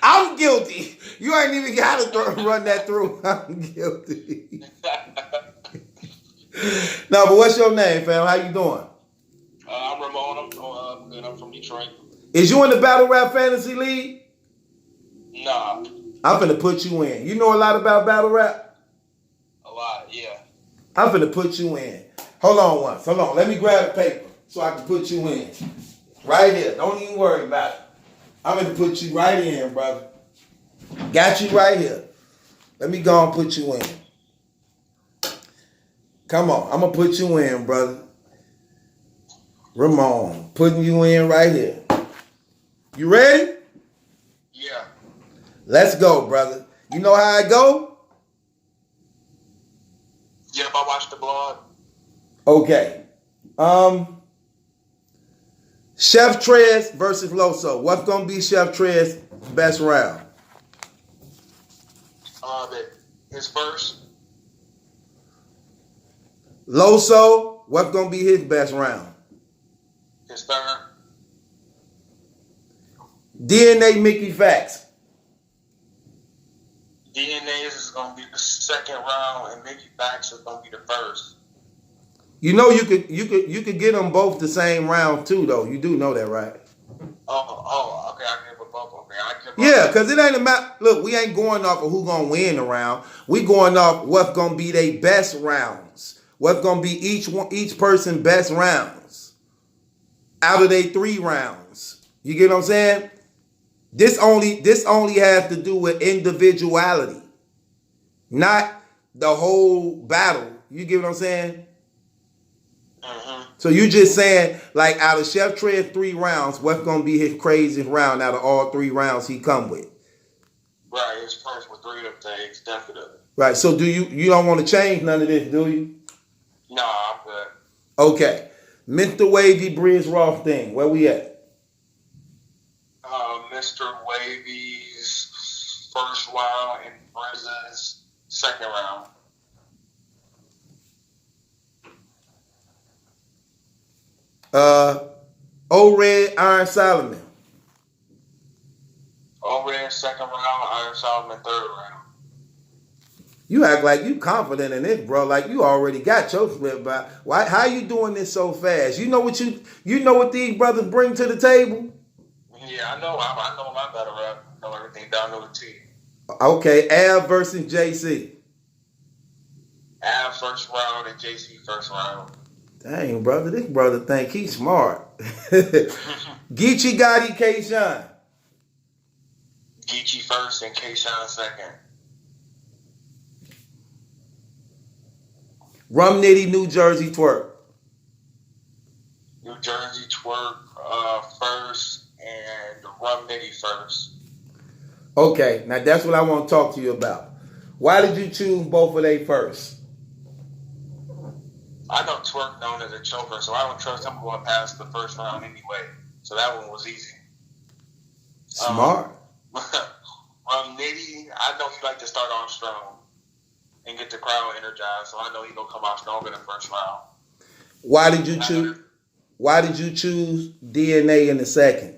I'm guilty. You ain't even got to run that through. I'm guilty. No, but what's your name, fam? How you doing? I'm Ramon. And I'm from Detroit. Is you in the Battle Rap Fantasy League? Nah. I'm finna put you in. You know a lot about battle rap? A lot, yeah. I'm finna put you in. Hold on once. Hold on. Let me grab a paper so I can put you in. Right here. Don't even worry about it. I'm gonna put you right in, brother. Got you right here. Let me go and put you in. Come on. I'm gonna put you in, brother. Ramon. Putting you in right here. You ready? Yeah. Let's go, brother. You know how I go? Yep, I watched the blog. Okay. Chef Trez versus Loso. What's gonna be Chef Trez's best round? His first. Loso, what's gonna be his best round? His third. DNA Mickey Facts. DNA is going to be the second round, and Mickey Facts is going to be the first. You know you could get them both the same round too, though. You do know that, right? Okay. I give a both. Okay, I give. Yeah, because it ain't about. Look, we ain't going off of who gonna win the round. We going off what's gonna be their best rounds. What's gonna be each person best rounds out of their 3 rounds. You get what I'm saying? This only has to do with individuality, not the whole battle. You get what I'm saying? So you just saying, like, out of Chef Trez 3 rounds, what's gonna be his craziest round out of all 3 rounds he come with? Right, his first with 3 of them things, definitely. Right. So do you don't want to change none of this, do you? No, I'm good. Okay. Mr. Wavy Bridge Roth thing. Where we at? Mr. Wavy's first round and Briz's second round. O-Red Iron Solomon. O-Red second round, Iron Solomon third round. You act like you confident in this, bro. Like you already got your split. But why? How you doing this so fast? You know what these brothers bring to the table. Yeah, I know my battle rap. I know everything down to the T. Okay, Av versus JC. Av first round and JC first round. Dang, brother, this brother think he's smart. Geechee Gotti K-Shine. Geechee first and K-Shine second. Rum Nitty New Jersey Twerk. New Jersey Twerk first and Rum Nitty first. Okay, now that's what I want to talk to you about. Why did you choose both of they first? I know Twerk known as a choker, so I don't trust him going past the first round anyway. So that one was easy. Smart. Rum Nitty, I know he like to start off strong and get the crowd energized, so I know he gonna come out strong in the first round. Why did you choose DNA in the second?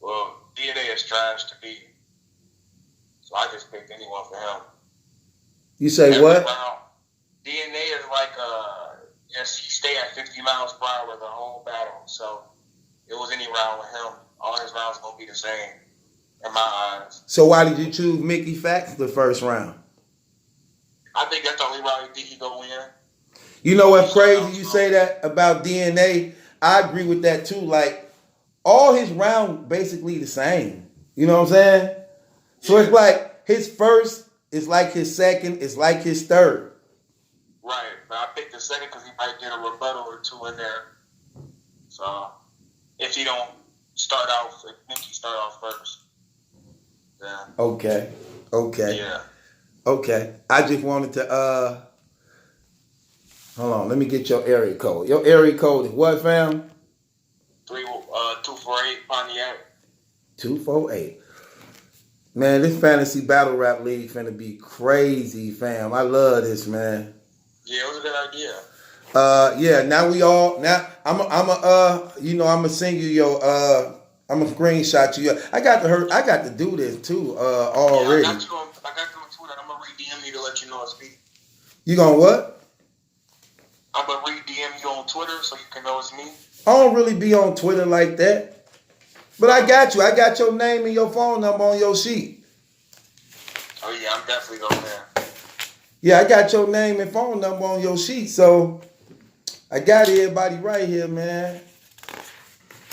Well, DNA is trash to me, so I just picked anyone for him. You say Every what? round, DNA is like yes, he stay at 50 miles per hour the whole battle, so it was any round with him. All his rounds gonna be the same in my eyes. So why did you choose Mickey Facts the first round? I think that's the only round you think he go win. You know what's crazy? You say that about DNA. I agree with that too. Like all his rounds basically the same. You know what I'm saying? So it's like his first is like his second, is like his third. Right, but I picked the second because he might get a rebuttal or 2 in there. So if he don't start off, if Mickey start off first, then Okay. yeah. Okay. I just wanted to hold on, let me get your area code. Your area code is what, fam? 248 Pontiac. 248. Man, this fantasy battle rap league finna be crazy, fam. I love this, man. Yeah, it was a good idea. Yeah, now I'ma send you your I'ma screenshot you. I got to do this too, already. Yeah, I got you on Twitter. I'm gonna re-DM you to let you know it's me. You gonna what? I'm gonna re-DM you on Twitter so you can know it's me. I don't really be on Twitter like that. But I got you. I got your name and your phone number on your sheet. Oh yeah, I'm definitely going there. Yeah, I got your name and phone number on your sheet, so I got everybody right here, man.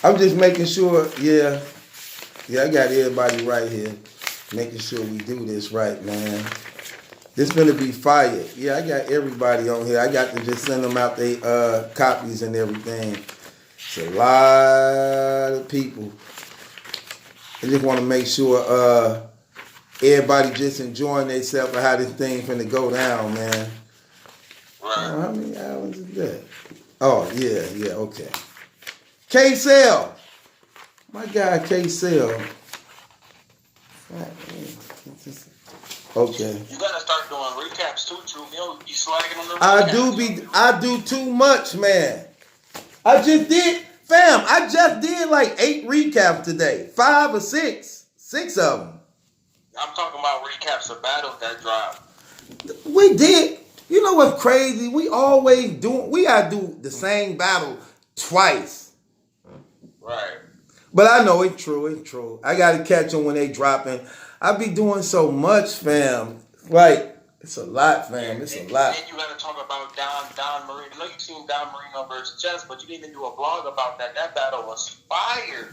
I'm just making sure, yeah, I got everybody right here. Making sure we do this right, man. This gonna be fire. Yeah, I got everybody on here. I got to just send them out their copies and everything. It's a lot of people. I just want to make sure everybody just enjoying themselves and how this thing finna go down, man. Right. How many hours is that? Oh, yeah, okay. K-Cell. My guy K-Cell. Okay. You gotta start doing recaps too, True. You know, you slagging on the recaps. I do too much, man. I just did like 8 recaps today. 5 or 6. 6 of them. I'm talking about recaps of battles that dropped. We did. You know what's crazy? We gotta do the same battle twice. Right. But I know it's true. I gotta catch them when they dropping. I be doing so much, fam. Like, it's a lot, fam. It's a lot. And you gotta talk about Don Marino. I know you've seen Don Marino versus Chess, but you didn't even do a blog about that. That battle was fire.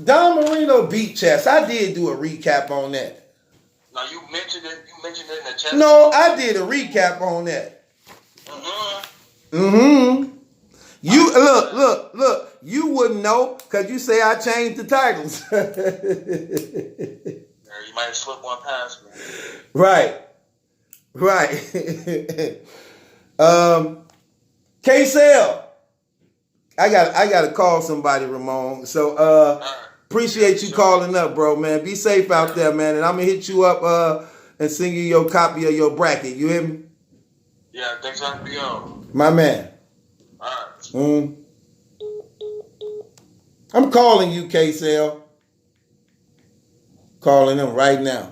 Don Marino beat Chess. I did do a recap on that. Now you mentioned it. You mentioned it in the Chess. No, I did a recap on that. You look. You wouldn't know because you say I changed the titles. You might have slipped one past me. Right. K-Cell. I gotta call somebody, Ramon. So appreciate you calling up, bro, man. Be safe out there, man. And I'm gonna hit you up and send you your copy of your bracket. You hear me? Yeah, thanks for having me on. My man. Alright. I'm calling you, K-Cell. Calling them right now.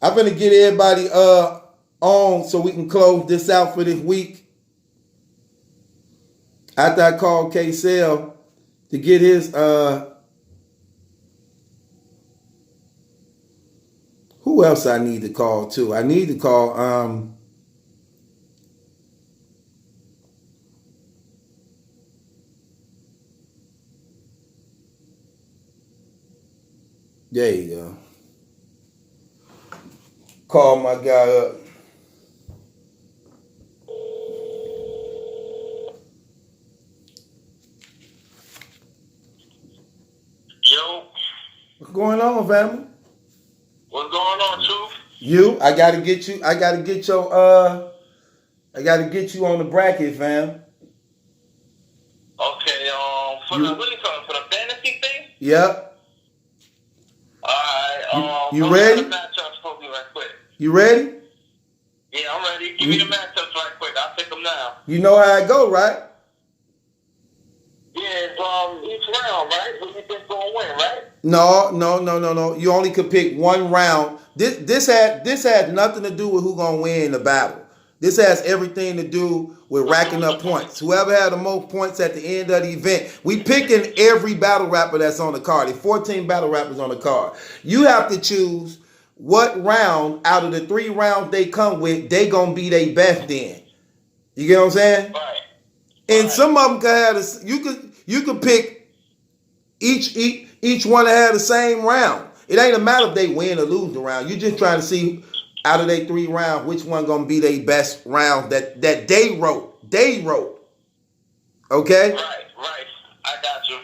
I'm gonna get everybody on so we can close this out for this week. After I call K-Cell to get his who else I need to call too? I need to call there you go. Call my guy up. Yo, What's going on, family? what's going on, Truth? I gotta get you on the bracket, fam. Okay, what do you call it? For the fantasy thing? Yep. Alright, You ready? The matchups for me right quick. You ready? Yeah, I'm ready. Give me the matchups right quick. I'll pick them now. You know how it go, right? Yeah, it's each round, right? Who you think gonna win, right? No. You only could pick one round. This had nothing to do with who gonna win the battle. This has everything to do with racking up points. Whoever had the most points at the end of the event. We picking every battle rapper that's on the card. There's 14 battle rappers on the card. You have to choose what round out of the 3 rounds they come with, they gonna be their best in. You get what I'm saying? Right. And some of them could have you could pick each one that had the same round. It ain't a matter if they win or lose the round. You just trying to see out of their 3 rounds which one gonna be their best round that they wrote. Okay? Right. I got you.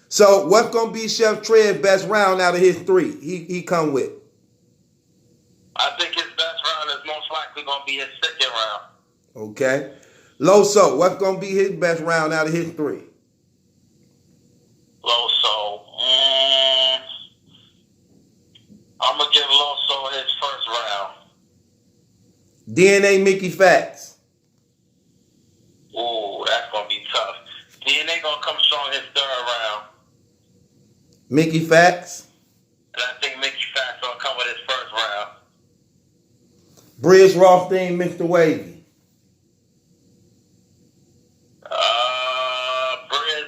So what's gonna be Chef Trey's best round out of his 3? He come with. I think his best round is most likely gonna be his second round. Okay. Loso, what's gonna be his best round out of his 3? Loso. I'm gonna give Loso his first round. DNA Mickey Facts. Ooh, that's gonna be tough. DNA gonna come strong his third round. Mickey Facts. And I think Mickey Facts gonna come with his first round. Bridge Rothstein, Mr. Wavy. Briz,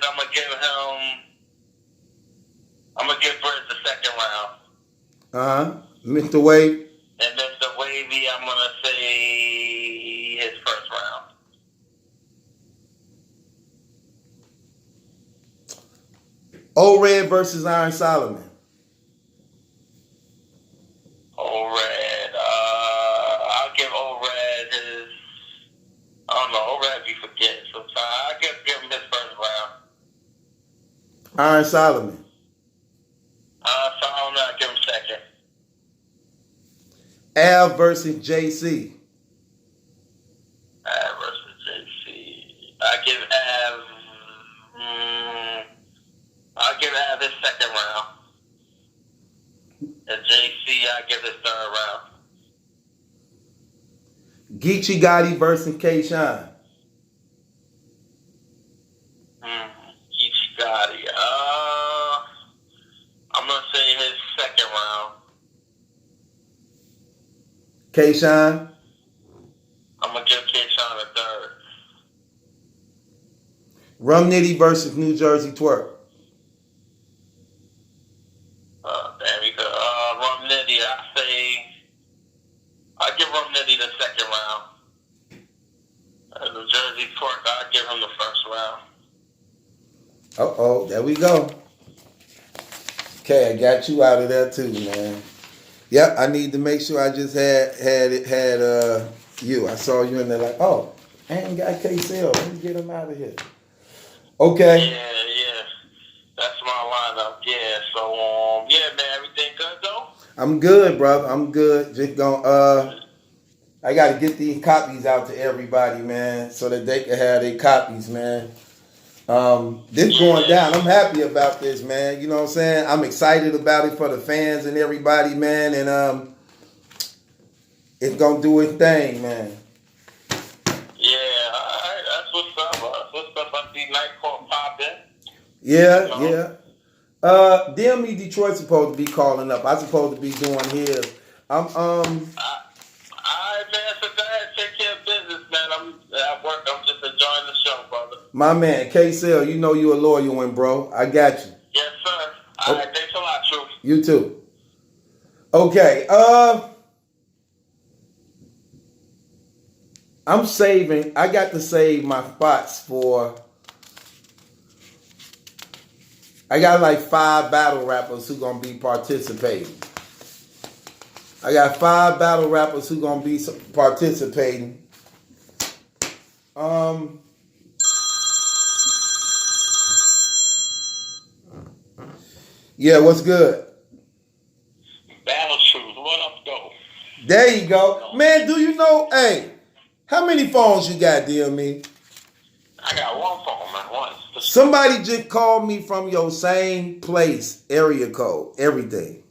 I'm gonna give Briz the second round. Mr. Wavy. And Mr. Wavy, I'm gonna say his first round. O-Red versus Iron Solomon. O-Red, I'll give O-Red his. I don't know. O-Red be forgetting sometimes. I'll give him his first round. Iron Solomon. Solomon, I'll give him second. Av versus JC. Versus JC, I give it third round. Geechee Gotti versus K-Shine. Geechee Gotti. I'm gonna say his second round. K-Shine. I'm gonna give K-Shine a third. Rum Nitty versus New Jersey Twerk. Damn, you could. Rum Nitty, I give Rum Nitty the second round. New Jersey Twerk, I give him the first round. Uh-oh, there we go. Okay, I got you out of there too, man. Yep, I need to make sure I just had you. I saw you in there like, oh, I ain't got K-Cell. Let me get him out of here. Okay. Yeah. That's my lineup. Yeah, so yeah, man, everything good though? I'm good, brother. I'm good. Just gonna I gotta get these copies out to everybody, man, so that they can have their copies, man. This going down. I'm happy about this, man. You know what I'm saying? I'm excited about it for the fans and everybody, man. And it's gonna do its thing, man. Yeah, alright, that's what's up. That's what's up. I see Nightcore pop in. Yeah. DME Detroit's supposed to be calling up. I'm supposed to be doing his. Alright, man, so go ahead, take care of business, man. I'm at work. I'm just enjoying the show, brother. My man, K-Cell, you know you a loyal one, bro. I got you. Yes, sir. Alright, thanks a lot, Truth. You too. Okay, I'm saving. I got to save my spots for. I got like 5 battle rappers who gonna be participating. I got 5 battle rappers who gonna be participating. Yeah, what's good? Battle Truth, what up, though? There you go. Man, do you know, hey, how many phones you got, DME? I got one phone, man. One. Somebody just called me from your same place, area code, everything.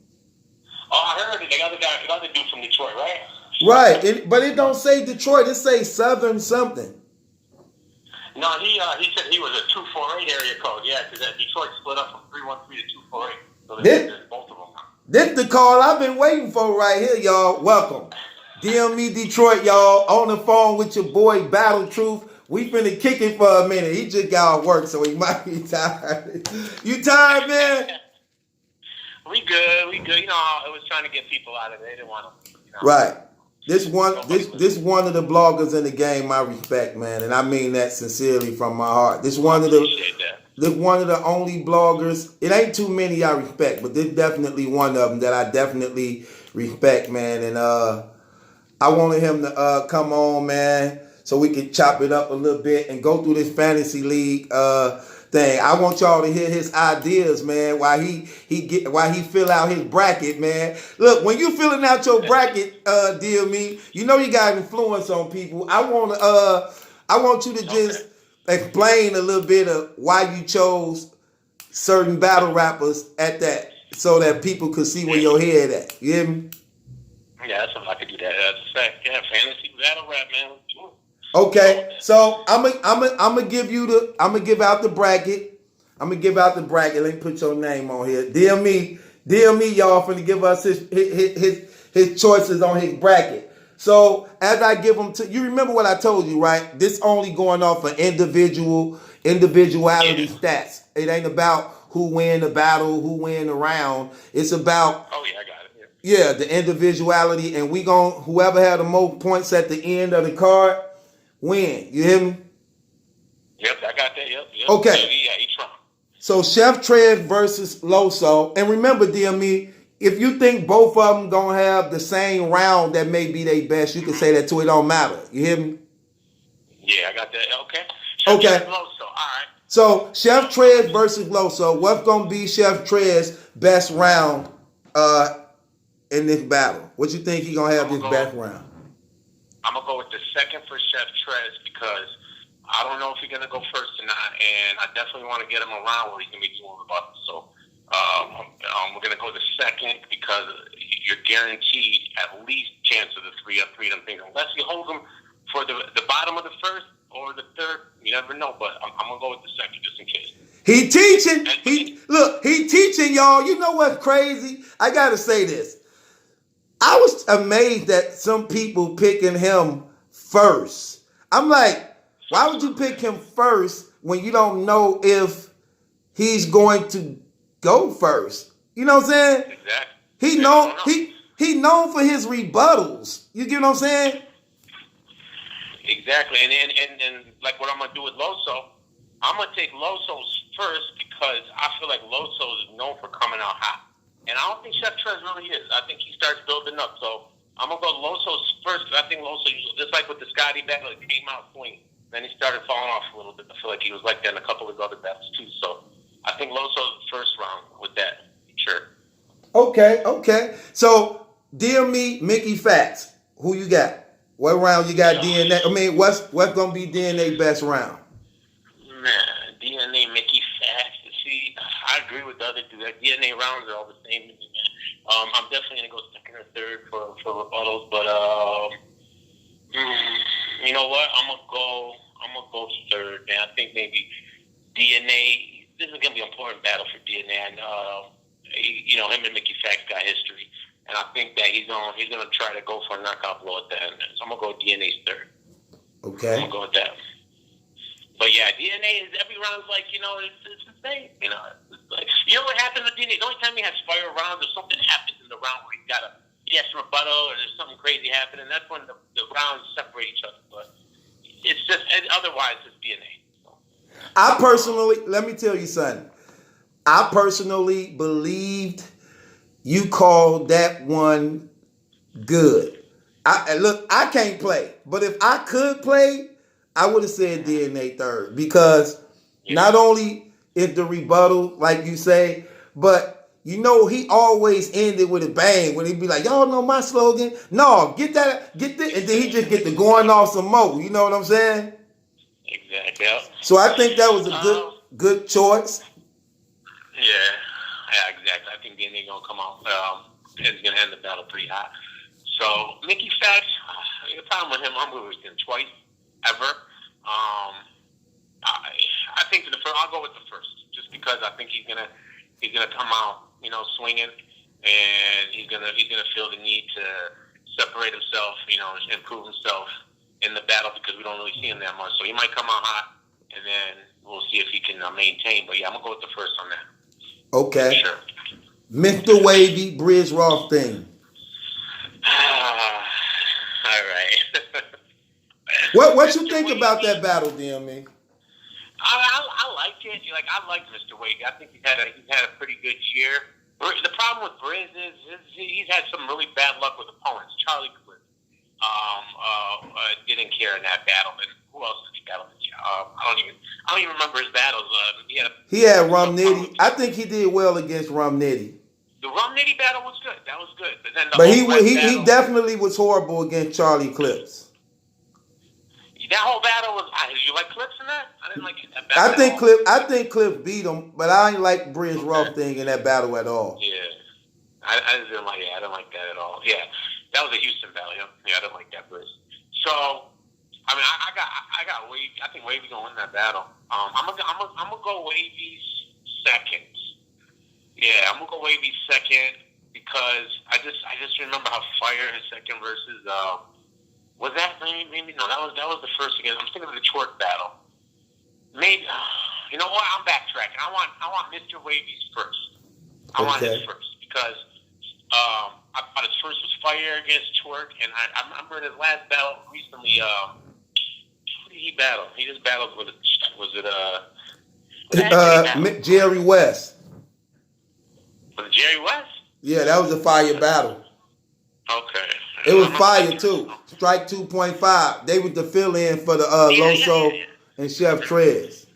Oh, I heard it. The other dude from Detroit, right? Right, but it don't say Detroit. It say Southern something. No, he said he was a 248 area code. Yeah, because Detroit split up from 313 to 248. So there's both of them. This the call I've been waiting for right here, y'all. Welcome. DME Detroit, y'all. On the phone with your boy, Battle Truth. We finna kick it for a minute. He just got off work, so he might be tired. You tired, man? We good. You know, it was trying to get people out of it. They didn't want to, you know. Right. This one of the bloggers in the game I respect, man, and I mean that sincerely from my heart. This one of the only bloggers. It ain't too many I respect, but this definitely one of them that I definitely respect, man. And I wanted him to come on, man, so we could chop it up a little bit and go through this fantasy league thing. I want y'all to hear his ideas, man, while he fill out his bracket, man. Look, when you filling out your bracket, DME, you know you got influence on people. I want you to just explain a little bit of why you chose certain battle rappers at that, so that people could see where your head at. You hear me? Yeah, that's something I could do that. That's a fact. Yeah, fantasy battle rap, man. Okay, so I'm gonna give out the bracket. I'm gonna give out the bracket. Let me put your name on here. DME, y'all finna give us his choices on his bracket. So as I give them to you, remember what I told you, right? This only going off of individuality stats. It ain't about who win the battle, who win the round. It's about I got it. Yeah, the individuality, and we whoever had the most points at the end of the card win. You hear me? Yep, I got that. Yep. Okay. Yeah, he Trump. So Chef Trez versus Loso, and remember, DME, if you think both of them gonna have the same round that may be their best, you can say that too. It don't matter. You hear me? Yeah, I got that. Okay. Okay. Loso. All right. So Chef Trez versus Loso, what's gonna be Chef Trez's best round in this battle? What you think he gonna have his best round? I'm gonna go with the second for Chef Trez because I don't know if he's gonna go first or not, and I definitely want to get him around where he can be doing the button. So we're gonna go the second because you're guaranteed at least chance of the three of them things. Unless you hold them for the bottom of the first or the third, you never know. But I'm gonna go with the second just in case. He teaching. He teaching y'all. You know what's crazy? I gotta say this. I was amazed that some people picking him first. I'm like, why would you pick him first when you don't know if he's going to go first? You know what I'm saying? Exactly. He known for his rebuttals. You get what I'm saying? Exactly. And like what I'm gonna do with Loso, I'm gonna take Loso's first because I feel like Loso is known for coming out hot. And I don't think Chef Trez really is. I think he starts building up. So I'm going to go Loso's first. I think Loso, just like with the Scotty battle, it came out swinging. Then he started falling off a little bit. I feel like he was like that in a couple of his other battles too. So I think Loso's first round with that. Sure. Okay. So, dear me, Mickey Facts, who you got? What round you got DNA? I mean, what's going to be DNA best round? Man, DNA, Mickey Facts. See, I agree with the other two. That DNA rounds are all the same to me, man. I'm definitely gonna go second or third for rebuttals, but you know what? I'm gonna go third, man. I think maybe DNA. This is gonna be an important battle for DNA, and him and Mickey Facts got history, and I think that he's gonna try to go for a knockout blow at the end. So I'm gonna go DNA's third. Okay. I'm gonna go with that. But yeah, DNA is every round's like, it's insane. It's like, what happens with DNA? The only time he has fire rounds or something happens in the round where he has rebuttal or there's something crazy happening, that's when the rounds separate each other. But it's just, otherwise it's DNA. I personally, let me tell you something. I personally believed you called that one good. I can't play, but if I could play, I would have said DNA third because not only is the rebuttal, like you say, but he always ended with a bang when he'd be like, y'all know my slogan? No, get that, and then he just get to going off some more. You know what I'm saying? Exactly. Yep. So I think that was a good choice. Yeah, exactly. I think DNA gonna come out. It's gonna end the battle pretty hot. So Mickey Facts, the problem with him, I'm going with him twice. Ever. I think I'll go with the first, just because I think he's gonna come out, swinging, and he's gonna feel the need to separate himself, improve himself in the battle because we don't really see him that much. So he might come out hot, and then we'll see if he can maintain. But yeah, I'm gonna go with the first on that. Okay. Sure. Mr. Wavy, Bridge Rothstein. All right. What you think about that battle, DME? I like it. I like Mr. Wade. I think he's had a pretty good year. The problem with Briz is he's had some really bad luck with opponents. Charlie Cliff didn't care in that battle, and who else did he battle? I don't even remember his battles. He had Rum Nitty. I think he did well against Rum Nitty. The Rum Nitty battle was good. That was good. But then he definitely was horrible against Charlie Clips. That whole battle was. Did you like Clips in that? I didn't like that battle. I think Clips beat him, but I ain't like Bridge Rothstein in that battle at all. Yeah, I didn't like it. I didn't like that at all. Yeah, that was a Houston battle. Yeah, I didn't like that Bridge. So, I mean, I got Wavy. I think Wavy's gonna win that battle. I'm gonna go Wavy's second. Yeah, I'm gonna go Wavy's second because I just remember how fire his second versus was that maybe no, that was the first again. I'm thinking of the Twerk battle. Maybe you know what? I'm backtracking. I want Mr. Wavy's first. I want his first because I thought his first was fire against Twerk, and I remember in his last battle recently. Who did he battle? He just battled with Jerry West. Was it Jerry West? Yeah, that was a fire battle. Okay. It was fire too. Strike 2.5. They was the fill in for the Loso and Chef Trez.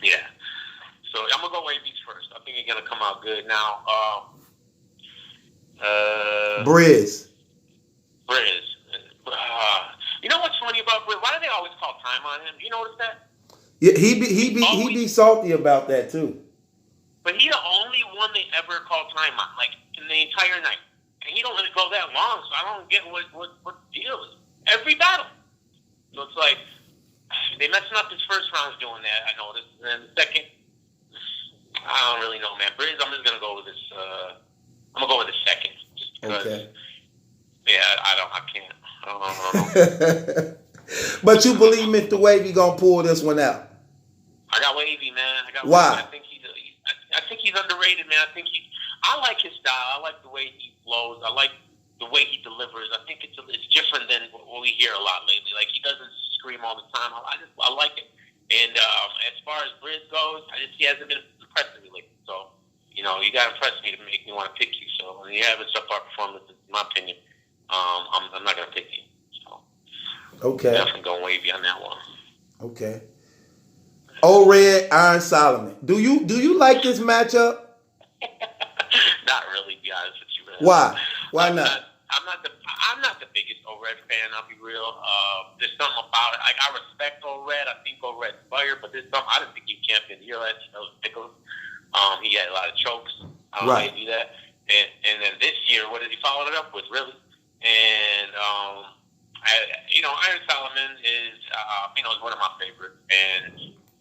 Yeah. So I'm gonna go Wavy's first. I think he's gonna come out good. Now, Briz. You know what's funny about Briz? Why do they always call time on him? Do you notice that? Yeah, he be salty about that too. But he's the only one they ever called time on, like in the entire night. And that long, so I don't get what the deal is. Every battle. So it's like, they messing up his first rounds doing that, I noticed. And then the second, I don't really know, man. Briz, I'm just going to go with this, I'm going to go with the second. Just because, Okay. yeah, I can't. I don't know. But you believe Mr. Wavy gonna pull this one out? I got Wavy, man. Why? I think he's underrated, man. I like his style. I like the way he flows. I like the way he delivers. I think it's different than what we hear a lot lately. Like, he doesn't scream all the time. I like it. And as far as Briz goes, he hasn't been impressing me lately. So, you got to impress me to make me want to pick you. So when you have a subpar performance, in my opinion, I'm not going to pick you. So Okay. definitely going Wavy on that one. Okay. O-Red, Iron Solomon. Do you like this matchup? Not really, to be honest with you, man. Why? Why not? I'm not the biggest O-Red fan. I'll be real. There's something about it. I respect O-Red. I think O-Red's fire, but there's something. I didn't think he championed the year last year. That was ridiculous. He had a lot of chokes. I don't know how you do that. And then this year, what did he follow it up with? Really? And Iron Solomon is is one of my favorites.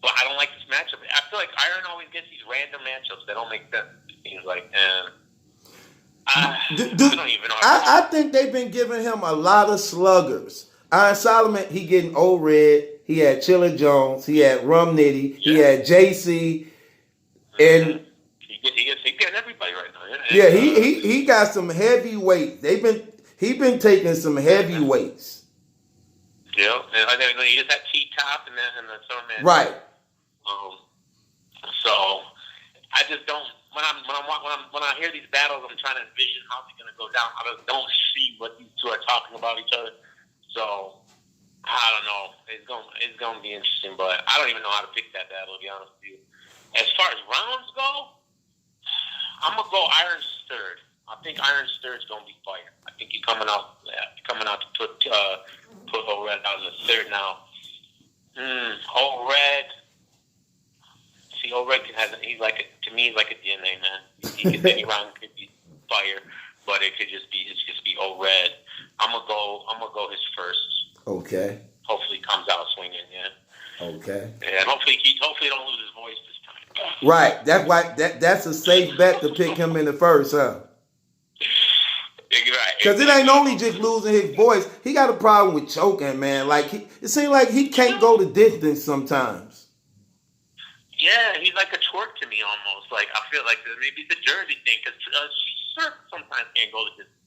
But I don't like this matchup. I feel like Iron always gets these random matchups that don't make sense. It seems like, and I don't even know. I think they've been giving him a lot of sluggers. Iron Solomon, he getting O-Red. He had Chilla Jones. He had Rum Nitty. He had JC. And he getting everybody right now. yeah, he got some heavyweights. He been taking some heavyweights. Yeah, and then he just had T-Top and then some man. Right. So I just don't. When I hear these battles, I'm trying to envision how they're gonna go down. I just don't see what these two are talking about each other. So I don't know. It's gonna be interesting, but I don't even know how to pick that battle, to be honest with you. As far as rounds go, I'm gonna go Iron Sturd. I think Iron Sturd's gonna be fire. I think he's coming out to put O-Red out in the third now. O-Red. See, O-Red he's like a DNA, man. Any round could be fire, but it could just be O-Red. I'm gonna go his first. Okay. Hopefully, he comes out swinging. Yeah. Okay. Yeah, and hopefully he don't lose his voice this time. Right. That's why that's a safe bet to pick him in the first, huh? Because it ain't only just losing his voice. He got a problem with choking, man. Like it seems like he can't go the distance sometimes. Yeah, he's like a twerk to me almost. Like, I feel like maybe it's a Jersey thing, because Surf sometimes can't go the distance.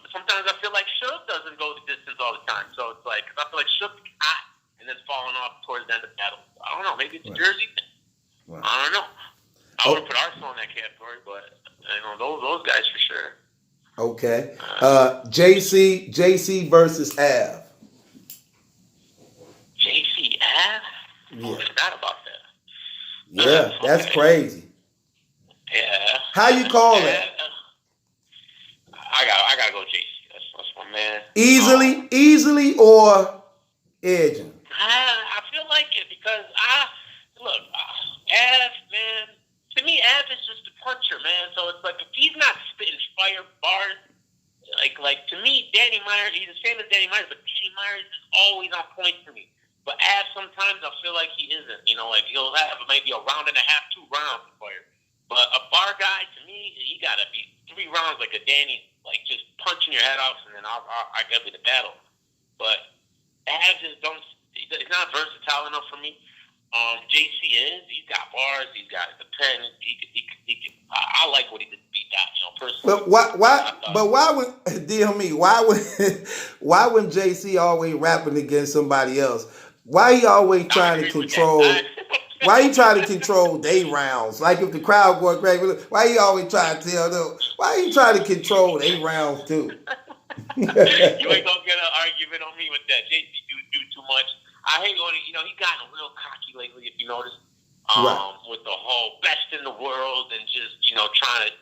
Sometimes I feel like Shook doesn't go the distance all the time. So it's like, cause I feel like Shook's hot and then falling off towards the end of the battle. I don't know. Maybe it's a Jersey thing. Right. I don't know. I would put Arsenal in that category, but those guys for sure. Okay. JC versus Av. JC Av? Yeah. I forgot about that. Yeah, that's crazy. Yeah. How you call it? I gotta go JC. That's my man. Easily or edging? I feel like it because Av, man. To me, Av is just a puncher, man. So it's like if he's not spitting fire bars, like to me, Danny Myers, he's the same as Danny Myers, but Danny Myers is always on point for me. But Av, sometimes I feel like he isn't. Like he'll have maybe a round and a half, 2 rounds of fire. But a bar guy, to me, he gotta be 3 rounds like a Danny, like just punching your head off, and then I gotta be the battle. But Av just he's not versatile enough for me. JC is. He's got bars. He's got the pen. He could. I like what he did to beat that. Personally. But why would deal me? Why when JC always rapping against somebody else? Why he always trying to control? Why he trying to control they rounds? Like if the crowd going crazy, why he always trying to tell them? Why he trying to control they rounds too? You ain't gonna get an argument on me with that. JC do too much. I hate when he gotten real cocky lately. If you notice, right. With the whole best in the world and just trying to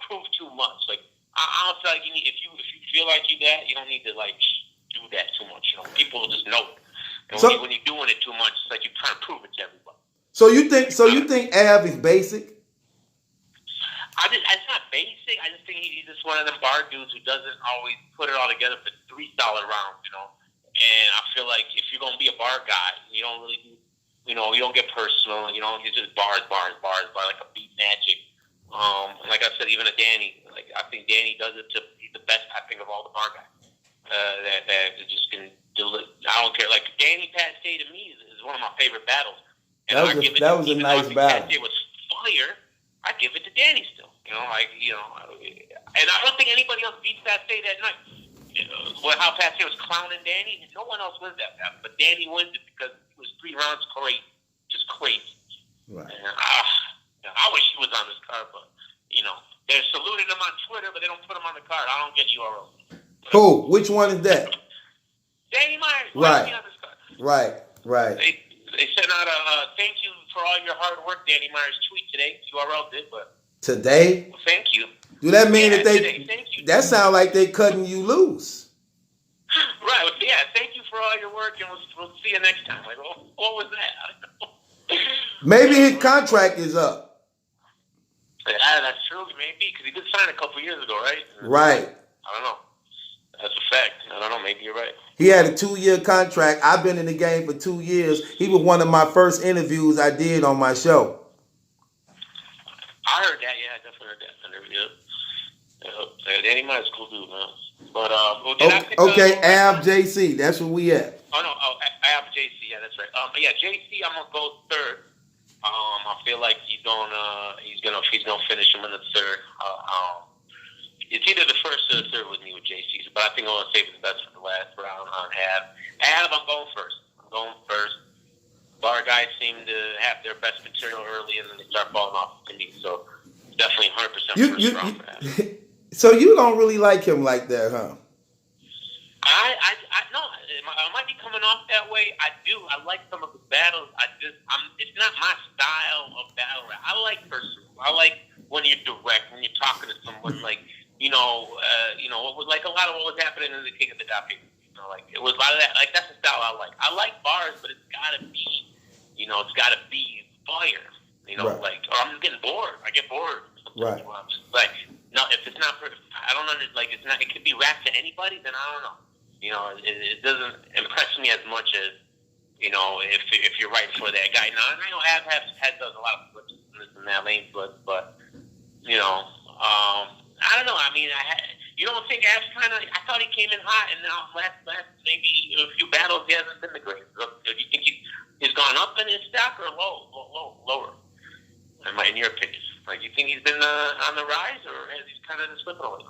prove too much. Like I don't feel like if you feel like you that, you don't need to like do that too much. People will just know it. And when you're doing it too much, it's like you're trying to prove it to everybody. So you think Av is basic? It's not basic. I just think he's just one of them bar dudes who doesn't always put it all together for 3 solid rounds, you know. And I feel like if you're gonna be a bar guy, you don't really do, you know, you don't get personal. You know, he's just bars, like a beat Magic. Like I said, even a Danny. Like I think Danny does it to he's the best. I think of all the bar guys that just can deliver. I don't care. Like Danny Pat Stay to me is one of my favorite battles. And That was a nice battle. Pat Stay was fire. I give it to Danny still. You know, like and I don't think anybody else beats Pat Stay that night. Well, how Pat Stay was clowning Danny, no one else wins that battle, but Danny wins it because it was 3 rounds crazy, just crazy. Right. And, I wish he was on this card, but they're saluting him on Twitter, but they don't put him on the card. I don't get URL. Who? Which one is that? Danny Myers. Right. On this card? Right. They sent out a thank you for all your hard work, Danny Myers tweet today. URL did, but Today? well, thank you. Do that mean that today, thank you. That sound like they cutting you loose? Right. Well, yeah. Thank you for all your work, and we'll see you next time. Like, what was that? Maybe his contract is up. That's true, maybe, because he did sign a couple years ago, right? Right. I don't know. That's a fact. I don't know. Maybe you're right. He had a 2-year contract. I've been in the game for 2 years. He was one of my first interviews I did on my show. I heard that. Yeah, I definitely heard that interview. Danny Myers is cool dude, man. But okay, Ab JC. That's where we at. Ab JC. Yeah, that's right. Yeah, JC. I'm gonna go third. I feel like he's gonna finish him in the third. It's either the first or the third with me with JC, but I think I'm gonna save the best for the last round on Ab. I'm going first. Bar guys seem to have their best material early, and then they start falling off to me. So definitely 100% first round for Ab. So you don't really like him like that, huh? I no, I might be coming off that way. I do. I like some of the battles. It's not my style of battle rap. I like personal. I like when you're direct, when you're talking to someone, like what was like a lot of what was happening in the King of the Dot. Like it was a lot of that. Like that's the style I like. I like bars, but it's gotta be fire. Right. Like or I'm just getting bored. I get bored. Right. Like no, if it's not, I don't understand. Like it's not. It could be rap to anybody. Then I don't know. It doesn't impress me as much as if you're writing for that guy. Now I know Ab does a lot of flips in that lane, but I don't know. I mean, you don't think Ab's kind of? I thought he came in hot, and now last maybe a few battles he hasn't been the greatest. Do you think he's gone up in his stock or lower? In your opinion, like you think he's been on the rise, or has he kind of been slipping away?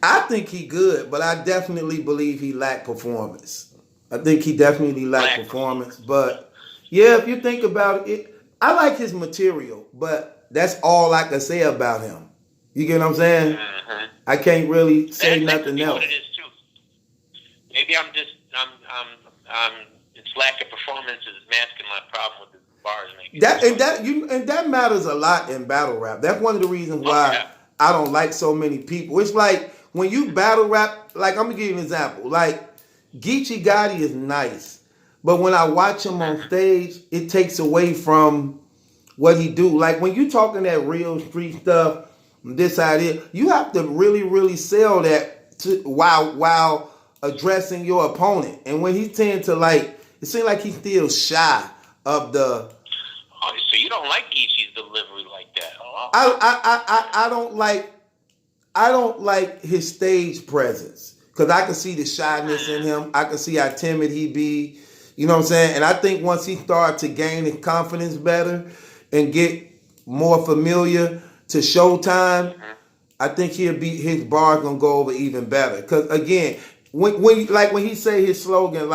I think he good, but I definitely believe he lacked performance. I think he definitely lacked performance. But yeah, if you think about it, I like his material, but that's all I can say about him. You get what I'm saying? Mm-hmm. I can't really say nothing else. What it is too. Maybe I'm it's lack of performance is masking my problem with the bars. Maybe That matters a lot in battle rap. That's one of the reasons why I don't like so many people. It's like when you battle rap, like I'm gonna give you an example. Like Geechee Gotti is nice, but when I watch him on stage, it takes away from what he do. Like when you talking that real street stuff, this idea, you have to really, really sell that while addressing your opponent. And when he tend to it seems like he's still shy of the. Oh, so you don't like Geechee's delivery like that? Oh. I don't like his stage presence because I can see the shyness in him. I can see how timid he be. You know what I'm saying? And I think once he started to gain his confidence better and get more familiar to Showtime, I think his bars gonna go over even better. Because again, when he say his slogan,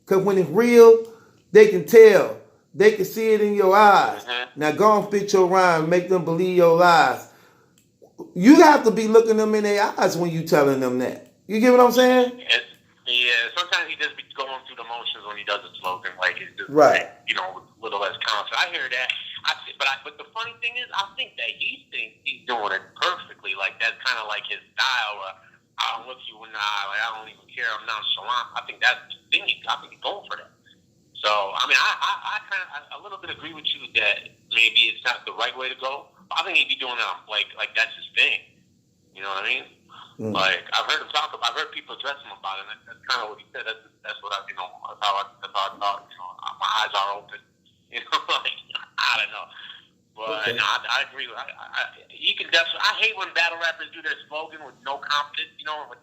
because when it's real, they can tell. They can see it in your eyes. Now go and fit your rhyme, make them believe your lies. You have to be looking them in their eyes when you telling them that. You get what I'm saying? Yeah, sometimes he just be going through the motions when he does a slogan, like it's just right. With a little less confidence. I hear that. But the funny thing is, I think that he thinks he's doing it perfectly. Like that's kind of like his style. I don't look you in the eye. Like I don't even care. I'm nonchalant. I think that's the thing. I think he's going for that. So I mean, I kind of a little bit agree with you that maybe it's not the right way to go. I think he'd be doing that like that's his thing. You know what I mean? Mm. Like I've heard people address him about it. And that's kind of what he said. That's what I, that's how I thought. My eyes are open. Like I don't know, but Okay. no, I agree. He can definitely. I hate when battle rappers do their slogan with no confidence.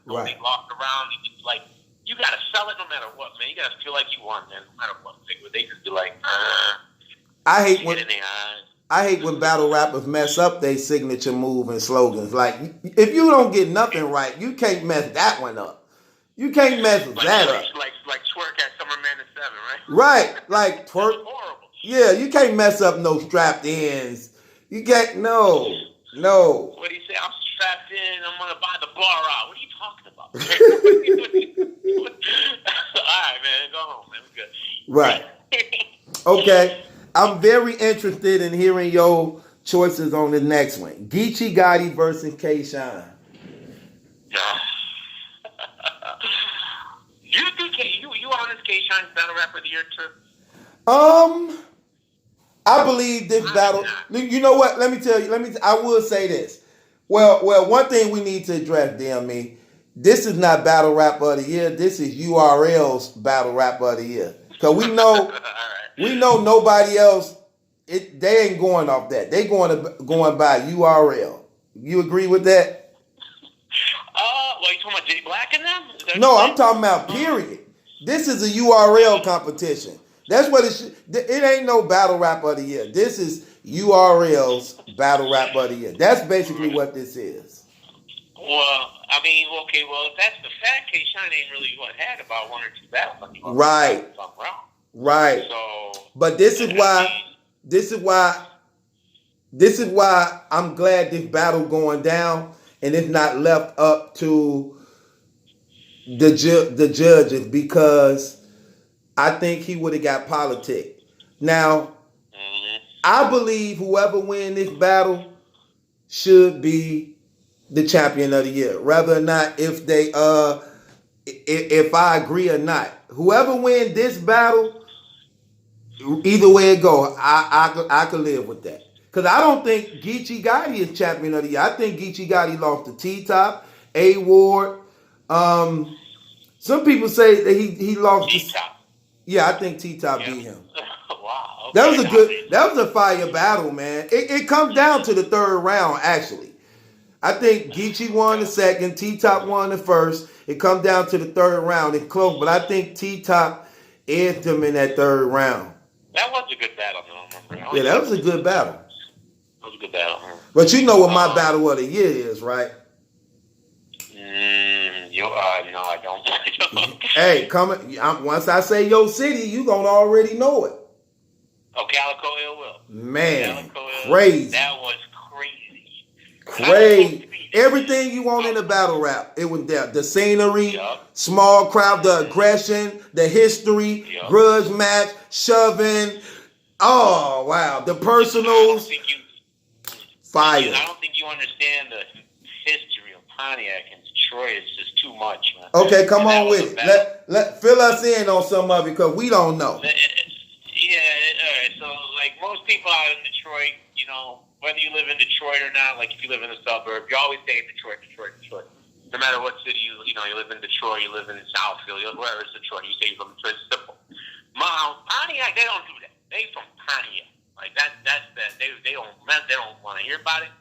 When Right. they lost around, like you gotta sell it no matter what, man. You gotta feel like you won, man, no matter what. They just be like, I hate get when in their eyes. I hate when battle rappers mess up their signature move and slogans. Like, if you don't get nothing right, you can't mess that one up. You can't mess that up. Like twerk at Summer Man at 7, right? Right. Like, That's twerk. horrible. Yeah, you can't mess up no strapped ins. You can't, no. What do you say? I'm strapped in. I'm gonna buy the bar out. What are you talking about? All right, man. Go home, man. We're good. Right. Okay. I'm very interested in hearing your choices on the next one. Geechee Gotti versus K-Shine. You think you honest K-Shine's battle rapper of the year too? I believe this battle. You know what? Let me tell you. I will say this. Well. One thing we need to address, DME. This is not battle rapper of the year. This is URL's battle rapper of the year. Cause we know, nobody else. They ain't going off that. They going by URL. You agree with that? Well, you talking about Jay Black and them? No, I'm talking about period. This is a URL competition. That's what it should. It ain't no battle rapper of the year. This is URL's battle rapper of the year. That's basically what this is. Well, I mean, okay. Well, if that's the fact, K-Shine ain't really had about one or two battles. Right. If I'm wrong. Right. So, but this is why I'm glad this battle going down and it's not left up to the judges, because I think he would have got politic. Now, I believe whoever win this battle should be the champion of the year, rather or not if I agree or not. Whoever win this battle, either way it go, I could live with that. Because I don't think Geechee Gotti is champion of the year. I think Geechee Gotti lost to T-Top, A-Ward. Some people say that he lost to T-Top. Yeah, I think T-Top beat him. Wow. Okay. That was a fire battle, man. It comes down to the third round, actually. I think Geechee won the second, T-Top won the first. It comes down to the third round. It's close, but I think T-Top edged him in that third round. That was a good battle, though. Yeah, that was a good battle. That was a good battle. But you know what my battle of the year is, right? No, I don't. Hey, once I say your city, you gonna already know it. Oh, Calico Ill Will. Man, Calico crazy. That was crazy. Everything you want in a battle rap, it was there. The scenery, small crowd, the aggression, the history, grudge match, shoving. Oh, wow. The personals. Fire. I don't think you understand the history of Pontiac and Detroit. It's just too much, man. Okay, come on with it. Let fill us in on some of it, because we don't know. Yeah, all right. So, like most people out in Detroit, whether you live in Detroit or not, like if you live in a suburb, you always say Detroit. No matter what city you live in Detroit, you live in Southfield, wherever it's Detroit, you say you're from Detroit. It's simple. Pontiac, they don't do that. They from Pontiac. Like that's they don't want to hear about it.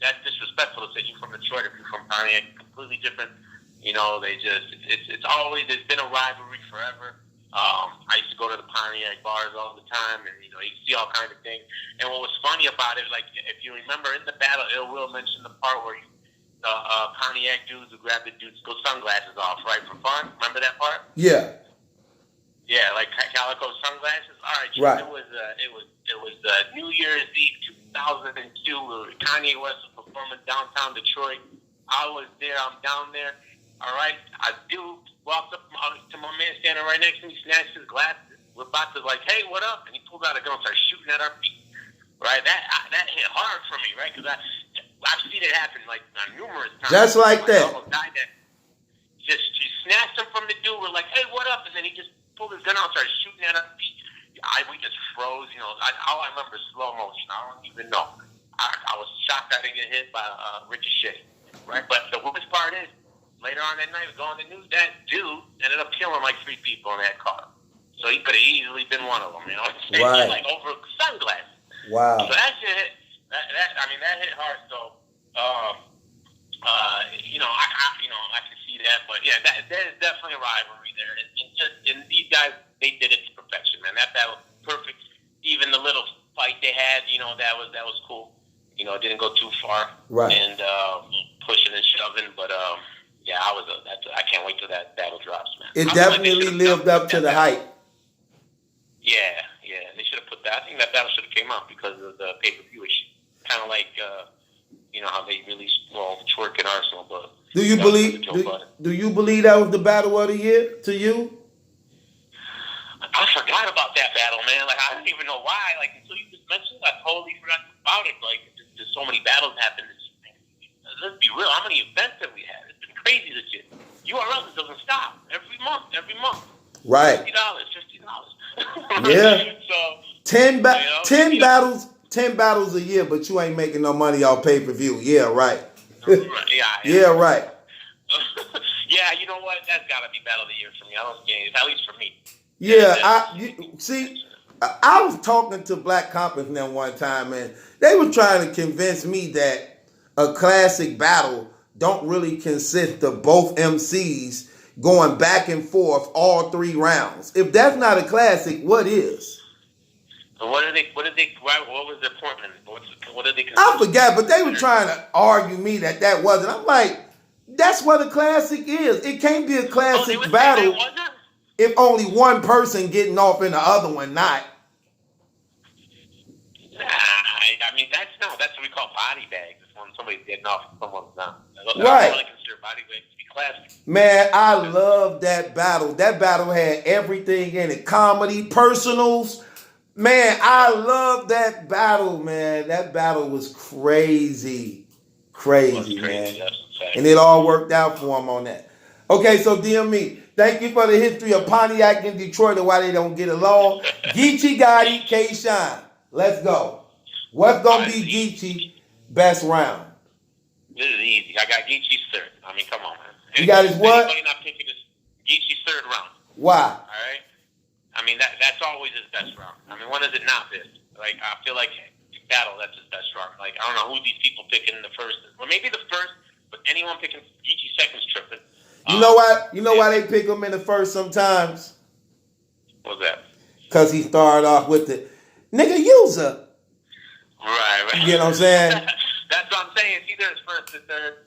That's disrespectful to say you're from Detroit if you're from Pontiac. Completely different. They just there's been a rivalry forever. I used to go to the Pontiac bars all the time, and you see all kinds of things. And what was funny about it, like if you remember in the battle, Ill Will mentioned the part where Pontiac dudes would grab the dude's sunglasses off, right, for fun. Remember that part? Yeah. Yeah, like Calico sunglasses. All right, right. It was New Year's Eve 2002. Kanye West was performing downtown Detroit. I was there. I'm down there. All right, a dude walked up to my man standing right next to me, snatched his glasses. We're about to hey, what up? And he pulled out a gun and started shooting at our feet. Right, that hit hard for me, right? Because I've seen it happen numerous times. Just like that. I almost died that. Just snatched him from the dude. We're like, hey, what up? And then he just pulled his gun out and started shooting at our feet. we just froze. You know, all I remember is slow motion. I don't even know. I was shocked I didn't get hit by Ricochet, right? But the worst part is, later on that night, we go on the news, that dude ended up killing like 3 people in that car. So he could have easily been one of them, you know? Right. Like over sunglasses. Wow. So that shit hit, that hit hard. So, you know, I can see that. But yeah, there's definitely a rivalry there. And these guys, they did it to perfection, man. That was perfect. Even the little fight they had, you know, that was cool. You know, it didn't go too far. Right. And pushing and shoving, but yeah, I can't wait till that battle drops, man. It definitely lived up to the hype. Yeah, they should have put that. I think that battle should have came out because of the pay-per-view issue. Kind of like, you know, how they released Twerk and Arsenal, but Do you believe that was the battle of the year to you? I forgot about that battle, man. Like, I don't even know why. Like, until you just mentioned it, I totally forgot about it. Like, there's so many battles happening. Let's be real. How many events have we had? It's been crazy this year. URL doesn't stop. Every month. Right. $50. Yeah. So 10 battles a year, but you ain't making no money off pay-per-view. Yeah, right. Yeah, right. Yeah, you know what? That's got to be battle of the year for me. I don't think, at least for me. Yeah, I was talking to Black Compass now one time, and they were trying to convince me that a classic battle don't really consist of both MCs going back and forth all 3 rounds. If that's not a classic, what is? What was their point? What did they consider? I forgot, but they were trying to argue me that wasn't. I'm like, that's what a classic is. It can't be a classic battle if only one person getting off and the other one not. Nah, I mean, that's what we call body bags. It's when somebody's getting off and someone's not. I don't really consider body bags to be classic. Man, I love that battle. That battle had everything in it. Comedy, personals. Man, I love that battle, man. That battle was crazy. Crazy, man. And it all worked out for him on that. Okay, so DME, thank you for the history of Pontiac and Detroit and why they don't get along. Geechee Gotti, K-Shine. Let's go. What's going to be Geechee best round? This is easy. I got Geechee's third. I mean, come on, man. You got his what? Anybody not picking his Geechee's third round. Why? All right? I mean, that's always his best round. I mean, when is it not this? Like, I feel like battle, that's his best round. Like, I don't know who these people picking in the first. Well, maybe the first, but anyone picking Geechee second's tripping. You know what? You know why they pick him in the first sometimes? What's that? Because he started off with the nigga user. Right. You know what I'm saying? That's what I'm saying. It's either his first or third.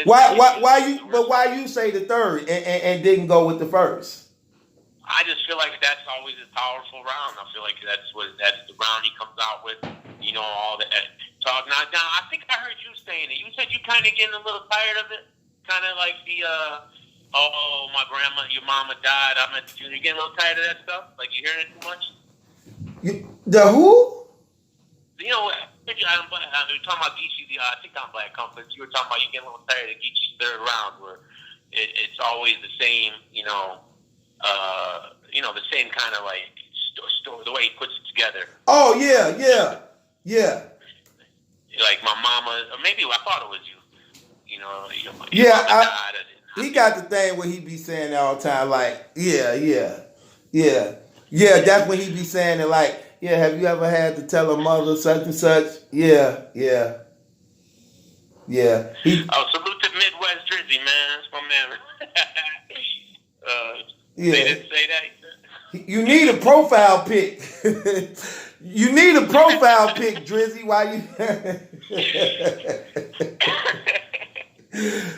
Why you say the third and didn't go with the first? I just feel like that's always a powerful round. I feel like that's the round he comes out with. You know, all the talk. Now, I think I heard you saying it. You said you kind of getting a little tired of it. Kind of like the, my grandma, your mama died. I'm at the funeral. You getting a little tired of that stuff? Like you hearing it too much? The who? You know, we were talking about Geechee, I think on Black Compass. You were talking about you getting a little tired of Geechee's third round, where it's always the same, the same kind of like story, the way he puts it together. Oh yeah. Like my mama, or maybe I thought it was you. He got the thing where he be saying it all the time, like, yeah. That's when he be saying it, like, yeah. Have you ever had to tell a mother such and such? Yeah. Salute to Midwest Drizzy, man. That's my man. They didn't say that. You need a profile pic. You need a profile pic, Drizzy. Why you?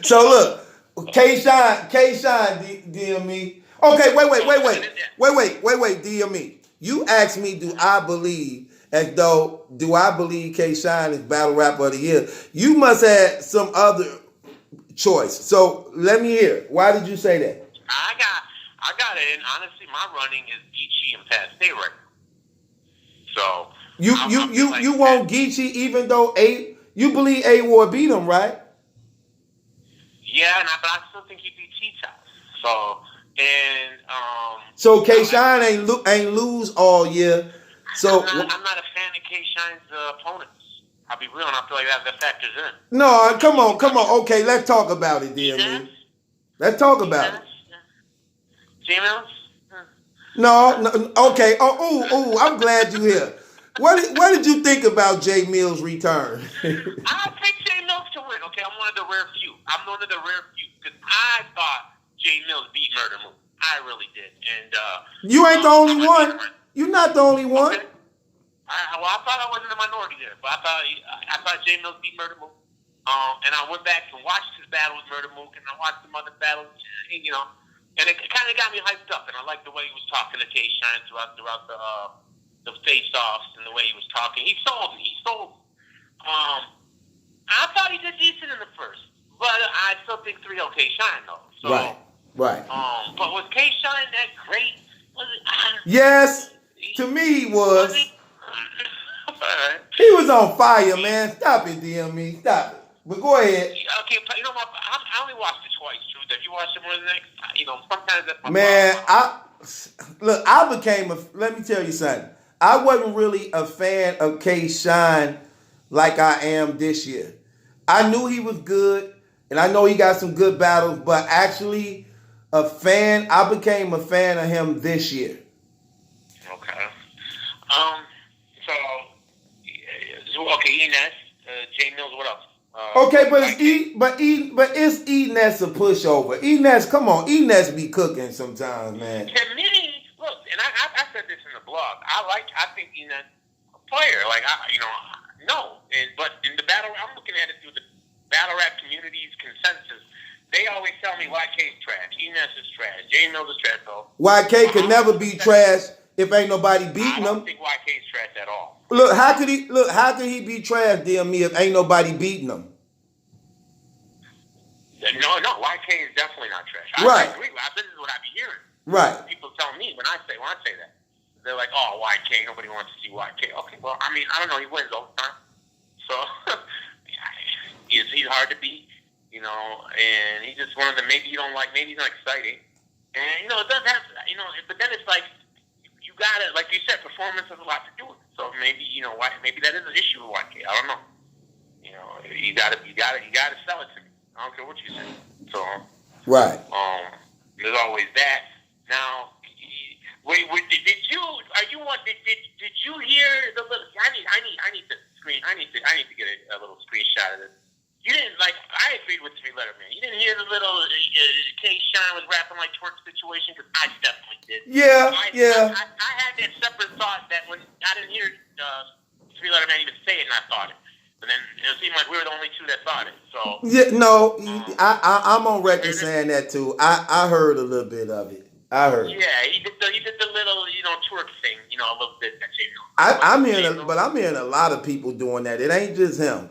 So look, K-Shine, DME. Okay, wait, DME. You asked me, do I believe K-Shine is battle rapper of the year? You must have some other choice. So let me hear. Why did you say that? I got it, and honestly, my running is Geechee and Pat Stay right now. So you want Geechee even though you believe A-War beat him, right? Yeah, but I still think he beat T-Top. So And So K-Shine ain't lose all year. So I'm not a fan of K-Shine's opponents. I'll be real, and I feel like that factors in. no, come on. Okay, let's talk about it, DME. Let's talk about it. J-Mills? No, okay. Oh, I'm glad you're here. What did you think about Jay Mills' return? I picked Jay Mills to win. Okay, I'm one of the rare few. Because I thought Jay Mills beat Murder Mook. I really did. And You ain't the only one. You're not the only one. Okay. I thought I was in the minority there, but I thought Jay Mills beat Murder Mook. And I went back and watched his battle with Murder Mook, and I watched some other battles, and it kind of got me hyped up. And I liked the way he was talking to K-Shine throughout the face-offs and the way he was talking. He sold me. I thought he did decent in the first, but I still think 3-0 K-Shine though. So, Right. But was K-Shine that great? Was it? Yes, to me he was. All right. He was on fire, man. Stop it, DME. Stop it. But go ahead. Okay, I only watched it twice, Truth. Have you watched it more than that? Sometimes that's my Man, problem. let me tell you something. I wasn't really a fan of K-Shine like I am this year. I knew he was good, and I know he got some good battles, but actually I became a fan of him this year. Okay. Okay, Enes, Jay Mills, what else? Okay, but it's Enes a pushover. Enes, come on, Enes be cooking sometimes, man. To me, look, and I said this in the blog. I think Enes a player. But in the battle, I'm looking at it through the battle rap community's consensus. They always tell me YK's trash, Enes is trash, Jay Mills is trash. So YK could never be trash if ain't nobody beating I him. don't think YK's trash at all. Look, how could he be trash, DME, if ain't nobody beating him? No, YK is definitely not trash. Right. I agree. This is what I be hearing. Right. People tell me when I say that. They're like, oh, YK, nobody wants to see YK. Okay, well, I don't know, he wins all the time. So, he's hard to beat, and he's just one of the, maybe you don't like, maybe he's not exciting. And, it does have, but then it's like, you gotta, like you said, performance has a lot to do with it. So maybe, maybe that is an issue with YK. I don't know. You gotta sell it to me. I don't care what you say. So, right. There's always that. Now, did you hear the little? I need to get a little screenshot of this. You didn't I agreed with 3 Letter Man. You didn't hear the little K-Shine was rapping like twerk situation, because I definitely did. Yeah. I had that separate thought that when I didn't hear 3 Letter Man even say it, and I thought it. But then it seemed like we were the only 2 that thought it. So Yeah, no, I'm on record saying that too. I heard a little bit of it. I heard. Yeah, he did the little twerk thing, a little bit. That I'm hearing a lot of people doing that. It ain't just him.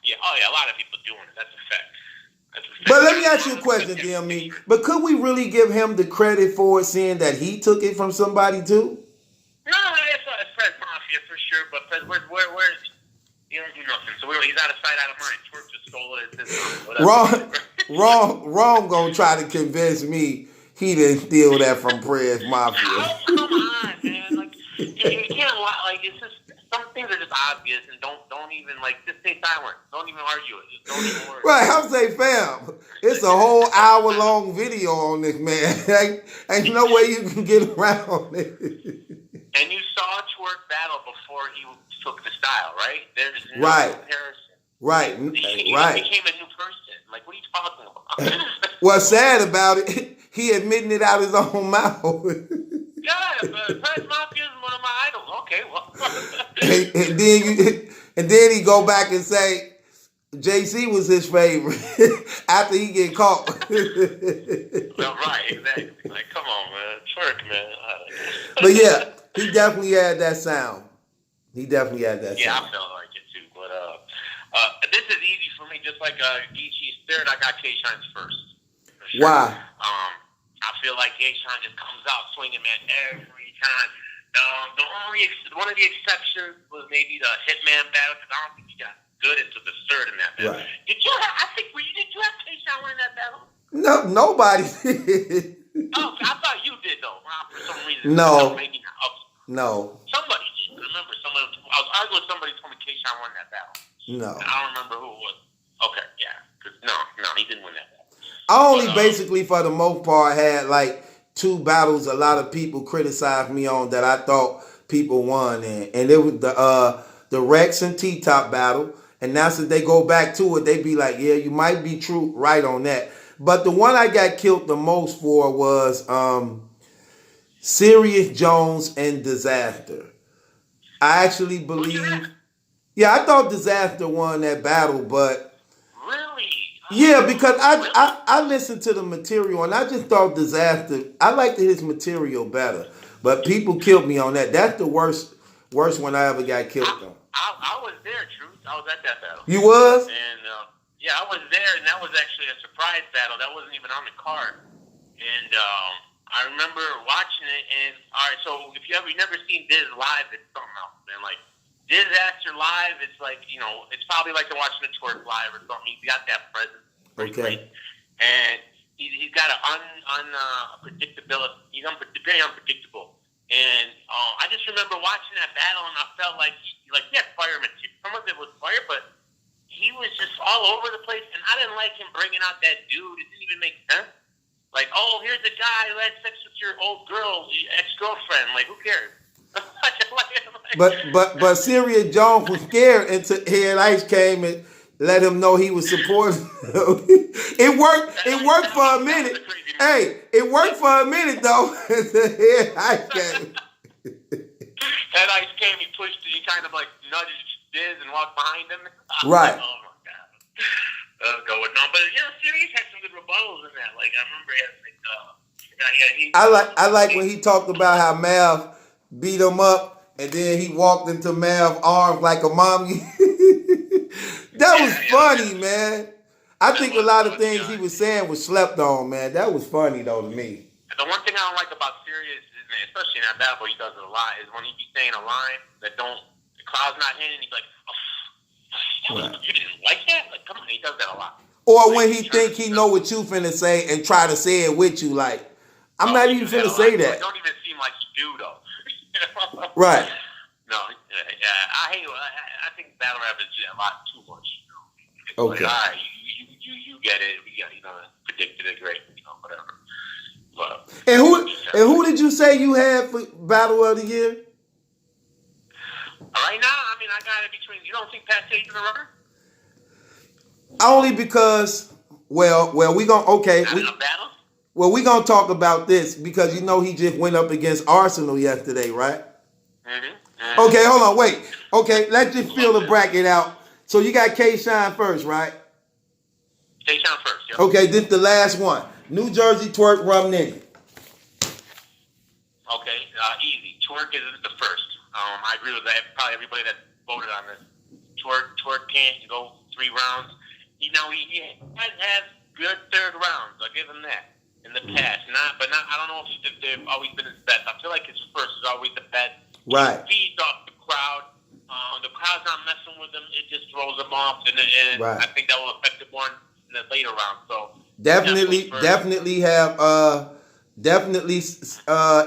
Yeah, a lot of people doing it. That's a fact. But let me ask you a question, DME. But could we really give him the credit for it, seeing that he took it from somebody too? No, it's Fred Mafia for sure. But Fred, where is he? He don't do nothing. So he's out of sight, out of mind. Twerk just stole it. Wrong gonna try to convince me he didn't steal that from Prez Mafia. Oh, come on, man. You can't lie. It's just, some things are just obvious, and don't even, just stay silent. Don't even argue it. Just don't even worry. Right, I'm saying, fam, it's a whole hour-long video on this, man. Ain't no way you can get around it. And you saw Twerk battle before he took the style, right? There's no comparison. Right, He right. became a new person. What are you talking about? What's sad about it, he admitting it out his own mouth. Yeah, Prez Mafia is one of my idols. Okay, well. and then he go back and say JC was his favorite after he get caught. Right, exactly. Come on, man. Twerk, man. But yeah, he definitely had that sound. Yeah, I felt like it too. But this is easy for me. Just like Geechee's third, I got K-Shine's first. Sure. Why? I feel like K-Shine just comes out swinging, man, every time. One of the exceptions was maybe the Hitman battle, because I don't think he got good into the third in that battle. Right. Did you have K-Shine win that battle? No, nobody did. No. Maybe not. Oh, No. somebody. I remember somebody. I was arguing with somebody told me K-Shine won that battle. No. I don't remember who it was. Okay, yeah. 'Cause no, he didn't win that battle. I only But, basically, for the most part, had like 2 battles a lot of people criticized me on that I thought people won in. And it was the Rex and T-Top battle. And now since they go back to it, they be like, yeah, you might be right on that. But the one I got killed the most for was Serious Jones and Disaster. I actually believe, yeah, I thought Disaster won that battle, but really? yeah, because I listened to the material and I just thought Disaster, I liked his material better. But people killed me on that. That's the worst one I ever got killed on. I was there, Truth. I was at that battle. You was? And yeah, I was there, and that was actually a surprise battle. That wasn't even on the card. And I remember watching it. And all right, so if you never seen Diz live, it's something else, man. Like Disaster live, it's like it's probably like you're watching a Twerk live or something. He's got that presence. Okay. And he's got an unpredictability. He's very unpredictable. And I just remember watching that battle, and I felt like he had fire material. Some of it was fire, but he was just all over the place. And I didn't like him bringing out that dude. It didn't even make sense. Like, oh, here's a guy who had sex with your old girl, ex-girlfriend. Like, who cares? But Serious Jones was scared until Head Ice came and let him know he was supporting. It worked for a minute. Hey, it worked for a minute though. Head Ice came. Head Ice came. He pushed it. He kind of like nudged Diz and walked behind him. Right. Oh my god. Going on, but Serious had some good rebuttals in that. Like I remember he had like I like when he talked about how Mav beat him up and then he walked into Mav's arms like a mommy. That was funny, man. I think a lot of things he was saying was slept on, man. That was funny though to me. The one thing I don't like about Serious, especially in that battle, he does it a lot, is when he be saying a line that the crowd's not hitting, he's like, oh, Right. you didn't like that? Like, come on, he does that a lot. Or when he think he know what you finna say and try to say it with you, like, I'm not even finna say that. It don't even seem like you do, though. Right. No, I hate. I think battle rap is a lot too much. It's Okay. Like, all right, you get it. We got predicted it, great. Whatever. But And who did you say you had for Battle of the Year? right now, I mean, I got it between. You don't think Pat Sage's in the runner? Only because, well, we gonna Not in a battle. we gonna talk about this because he just went up against Arsenal yesterday, right? Mm-hmm. Okay, hold on, wait. Okay, let's just fill the bracket out. So you got K-Shine first, right? K-Shine first. Yep. Okay, this the last one. New Jersey Twerk Rum Nitty. Okay, easy. Twerk is the first. I agree with that. Probably everybody that voted on this. Twerk can't go 3 rounds. He has had good third rounds. I'll give him that in the past. I don't know if they've always been his best. I feel like his first is always the best. Right. He feeds off the crowd. The crowd's not messing with him. It just throws him off, and Right. I think that will affect him more in the later round. So Definitely have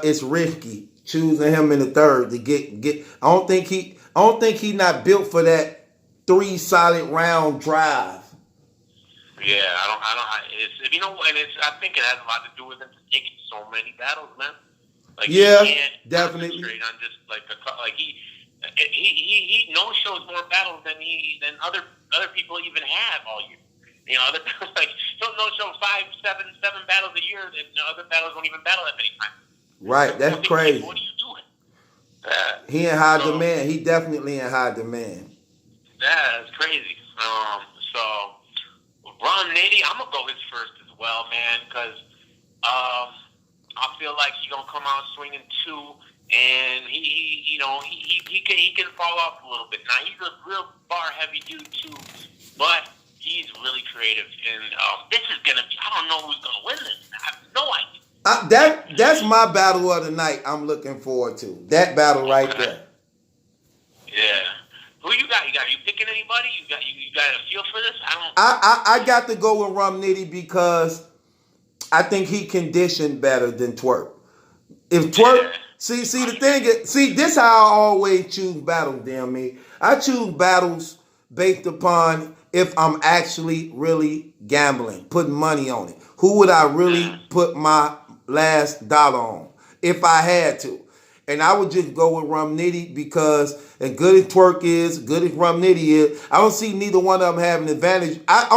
it's risky choosing him in the third to get. I don't think he not built for that 3 solid round drive. Yeah, I think it has a lot to do with him taking so many battles, man. Like Yeah, he can't definitely. concentrate on just like he no shows more battles than other people even have all year. Other like he'll no show 5, 7 battles a year, and other battles don't even battle that many times. Right, that's crazy. What are you doing? He in high demand. He definitely in high demand. That's crazy. So Ron Nitty, I'm gonna go his first as well, man, because I feel like he's gonna come out swinging 2, and he can fall off a little bit. Now he's a real bar heavy dude too, but he's really creative, and this is gonna be. I don't know who's gonna win this. I have no idea. That's my battle of the night. I'm looking forward to that battle right there. Yeah. Who you got? You picking anybody? You got a feel for this? I got to go with Rum Nitty because I think he conditioned better than Twerk. If See, the thing is, this how I always choose battles, damn me. I choose battles based upon if I'm actually really gambling, putting money on it. Who would I really put my last dollar on if I had to? And I would just go with Rum Nitty because, as good as Twerk is, good as Rum Nitty is, I don't see neither one of them having an advantage. I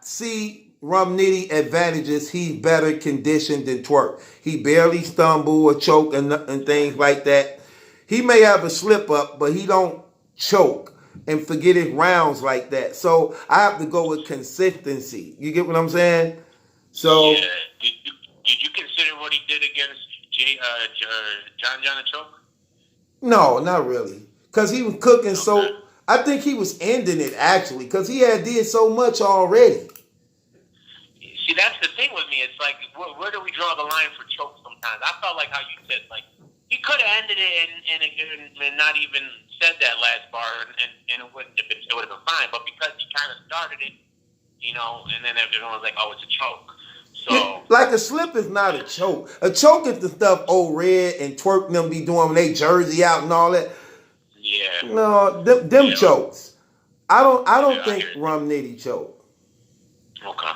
see Rum Nitty advantages. He's better conditioned than Twerk. He barely stumble or choke and things like that. He may have a slip up, but he don't choke and forget his rounds like that. So I have to go with consistency. You get what I'm saying? So yeah. Did you consider what he did against John and Choke? no, not really, because he was cooking. So I think he was ending it actually, because he had did so much already. See, that's the thing with me. It's like, where do we draw the line for Choke sometimes? I felt like how you said, like, he could have ended it and not even said that last bar, and it would have been fine. But because he kind of started it, and then everyone was like, "Oh, it's a choke." So, like a slip is not a choke. A choke is the stuff old Red and Twerk them be doing when they jersey out and all that. yeah. No, them chokes. I don't think Rum Nitty choke. Okay.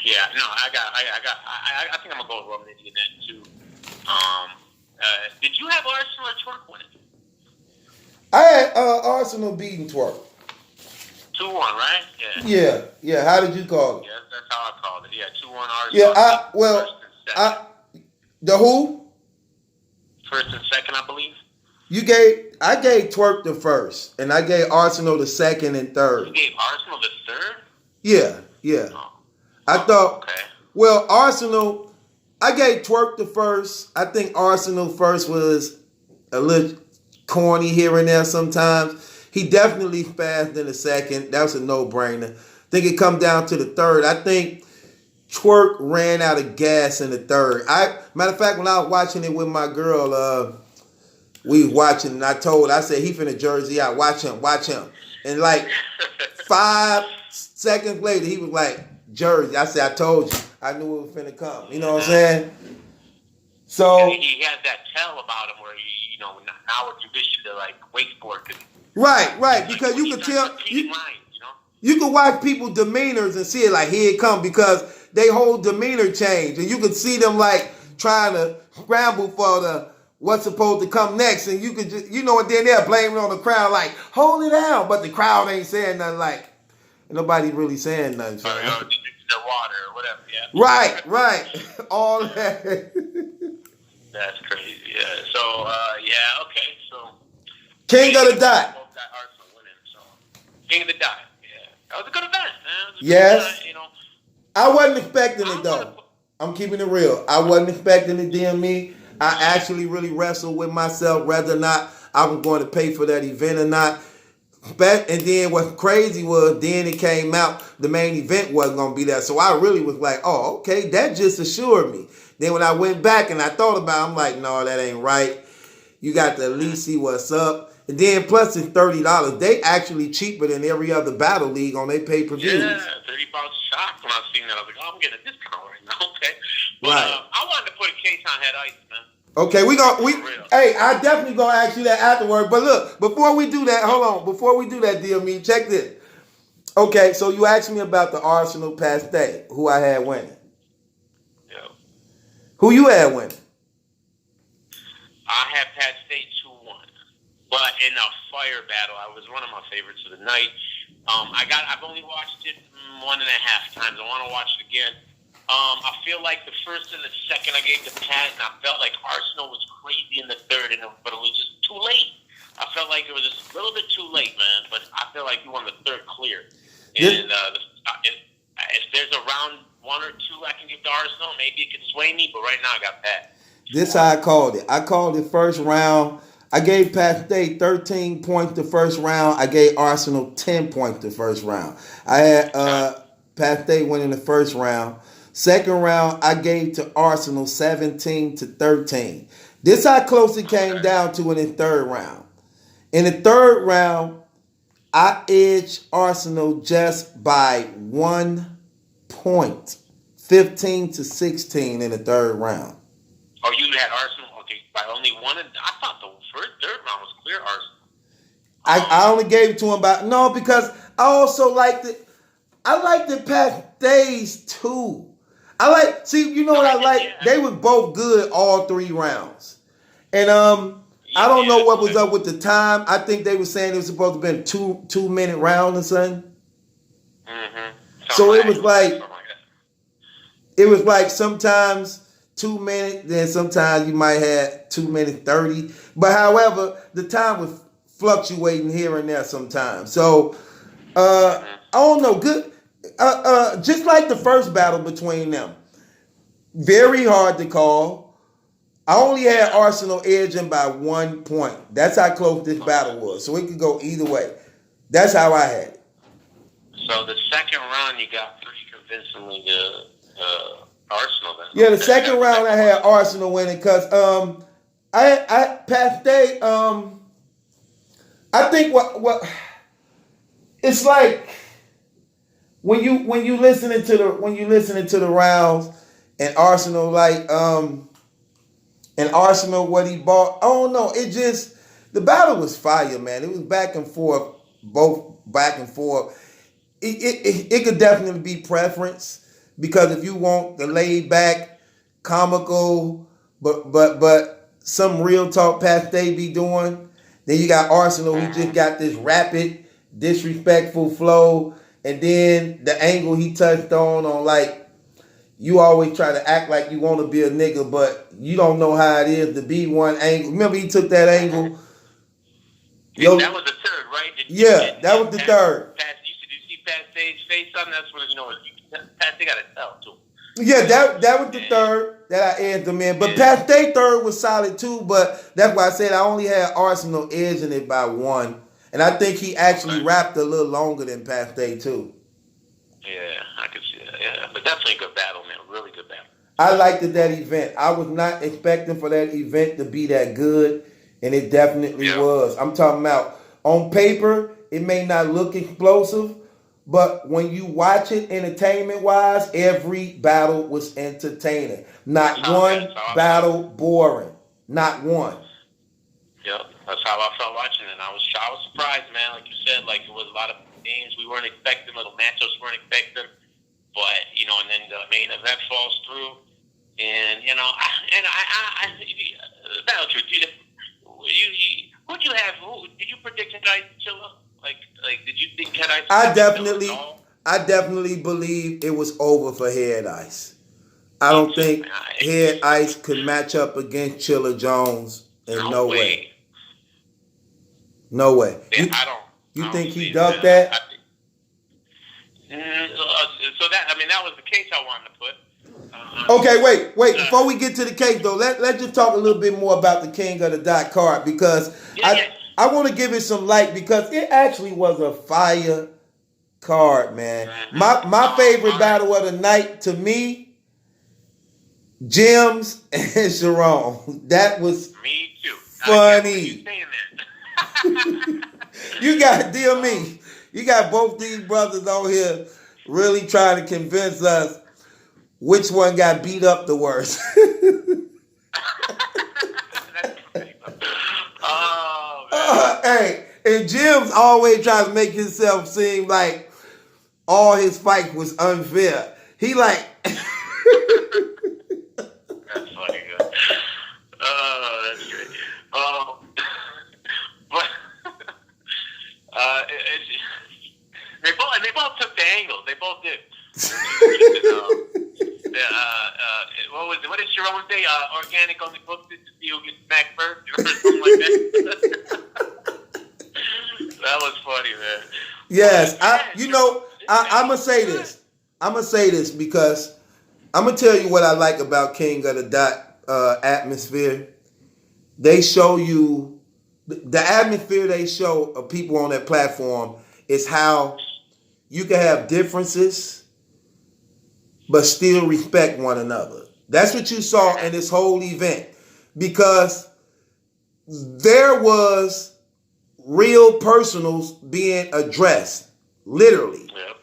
Yeah. No, I think I'm gonna go with Rum Nitty in that too. Did you have Arsenal or Twerk winning? I had Arsenal beating Twerk. 2-1, right? Yeah. How did you call it? Yeah, that's how I called it. Yeah, 2-1 Arsenal. Yeah, the who? First and second, I believe. I gave Twerk the first, and I gave Arsenal the second and third. You gave Arsenal the third? Yeah. Oh. I thought. Okay. Well, Arsenal. I gave Twerk the first. I think Arsenal first was a little corny here and there sometimes. He definitely faster in the second. That was a no-brainer. I think it come down to the third. I think Twerk ran out of gas in the third. Matter of fact, when I was watching it with my girl, we was watching, and I said, he finna jersey out. Watch him. And like 5 seconds later, he was like, jersey. I said, I told you. I knew it was finna come. You know what I'm saying? So he has that tell about him where now we're conditioned to like wait for it. Right. Because you can tell you can watch people's demeanors and see it like here it come, because they whole demeanor change, and you can see them like trying to scramble for the what's supposed to come next, and you could just and then they're blaming on the crowd like hold it down, but the crowd ain't saying nothing, like nobody really saying nothing. So. The water or whatever, yeah. Right. All that. That's crazy, yeah. So, okay. So, King of the Dot. Both got Arsenal winning, so. King of the Dot, yeah. That was a good event, man. Yes. Good event, I wasn't expecting it, though. I'm keeping it real. I wasn't expecting it, DME. I actually really wrestled with myself whether or not I was going to pay for that event or not. And then what crazy was, then it came out, the main event wasn't going to be there. So I really was like, oh, okay, that just assured me. Then when I went back and I thought about it, I'm like, no, that ain't right. You got to at least see what's up. And then plus it's $30. They actually cheaper than every other battle league on their pay-per-views. Yeah, $30 shocked when I seen that. I was like, oh, I'm getting a discount right now, okay. But right. I wanted to put a case on Head Ice, man. Okay, hey, I definitely gonna ask you that afterward. But look, before we do that, DME, check this. Okay, so you asked me about the Arsenal Pasté, who I had winning. Yeah. Who you had winning? I had Pasté 2-1. But in a fire battle, I was one of my favorites of the night. I've only watched it 1.5 times. I want to watch it again. I feel like the first and the second I gave to Pat, and I felt like Arsenal was crazy in the third, but it was just too late. I felt like it was just a little bit too late, man. But I feel like he won the third clear. And if there's a round 1 or 2 I can give to Arsenal, maybe it can sway me. But right now I got Pat. This how I called it. I called it first round. I gave Pasté 13 points the first round. I gave Arsenal 10 points the first round. I had Pasté winning the first round. Second round, I gave to Arsenal 17-13. This how close it came down to in the third round. In the third round, I edged Arsenal just by 1 point, 15-16 in the third round. Oh, you had Arsenal. Okay, by only one. I thought the third round was clear Arsenal. I only gave it to him because I also liked it. I liked the past days too. You know what I like? They was both good all 3 rounds. And I don't know what was up with the time. I think they were saying it was supposed to be a 2-minute round or something. Mm-hmm. So it was like sometimes 2 minutes, then sometimes you might have 2 minutes 30. But however, the time was fluctuating here and there sometimes. So I don't know. Good. Just like the first battle between them, very hard to call. I only had Arsenal edging by 1 point. That's how close this battle was. So it could go either way. That's how I had it. So the second round, you got pretty convincingly Arsenal then. Yeah, the second round I had Arsenal winning because I past day I think what it's like when you listening to the rounds and Arsenal what he bought. I don't know. It just the battle was fire, man. It was back and forth, both back and forth. It could definitely be preference because if you want the laid back, comical, but some real talk Pat they be doing, then you got Arsenal who just got this rapid, disrespectful flow, and then the angle he touched on like you always try to act like you want to be a nigga, but you don't know how it is to be one angle. Remember he took that angle. That was the third, right? That was the third. Did you see Pat Stay's face on? That's what Pat Stay got to tell too. Yeah, that was the third that I edged them in. But Pat Stay third was solid too. But that's why I said I only had Arsenal edging it by 1, and I think he actually rapped a little longer than Pat Stay too. Yeah, I could see that. Yeah, but definitely a good battle, man. Really good battle. I liked that event. I was not expecting for that event to be that good, and it definitely was. I'm talking about on paper, it may not look explosive, but when you watch it entertainment-wise, every battle was entertaining. Not one battle boring. Not one. Yep, that's how I felt watching it. I was surprised, man. Like you said, like it was a lot of games we weren't expecting, little matchups we weren't expecting. But, and then the main event falls through. And, Battle Truth, who'd you have? Did you predict Head Ice Chilla? Like, did you think Head Ice? I definitely believe it was over for Head Ice. I don't think Head Ice could match up against Chilla Jones in no way. No way. Yeah, You think he ducked that? So that was the case I wanted to put. Okay, wait. Before we get to the case, though, let's just talk a little bit more about the King of the Dot card because I want to give it some light because it actually was a fire card, man. My favorite battle of the night to me, Jims and Sharon. That was me too. Funny. You got, dear me, you got both these brothers on here really trying to convince us which one got beat up the worst. Hey, and Jim's always tries to make himself seem like all his fights was unfair. He like... That's funny, good. Oh, that's great. But they both took the angles. They both did. What did Sharon say? Organic only booked it to see who gets smacked first, or something like that. That was funny, man. Yes, I'm gonna say this. I'm gonna say this because I'm gonna tell you what I like about King of the Dot atmosphere. They show you the atmosphere they show of people on that platform is how you can have differences but still respect one another. That's what you saw in this whole event because there was real personals being addressed, literally. Yep.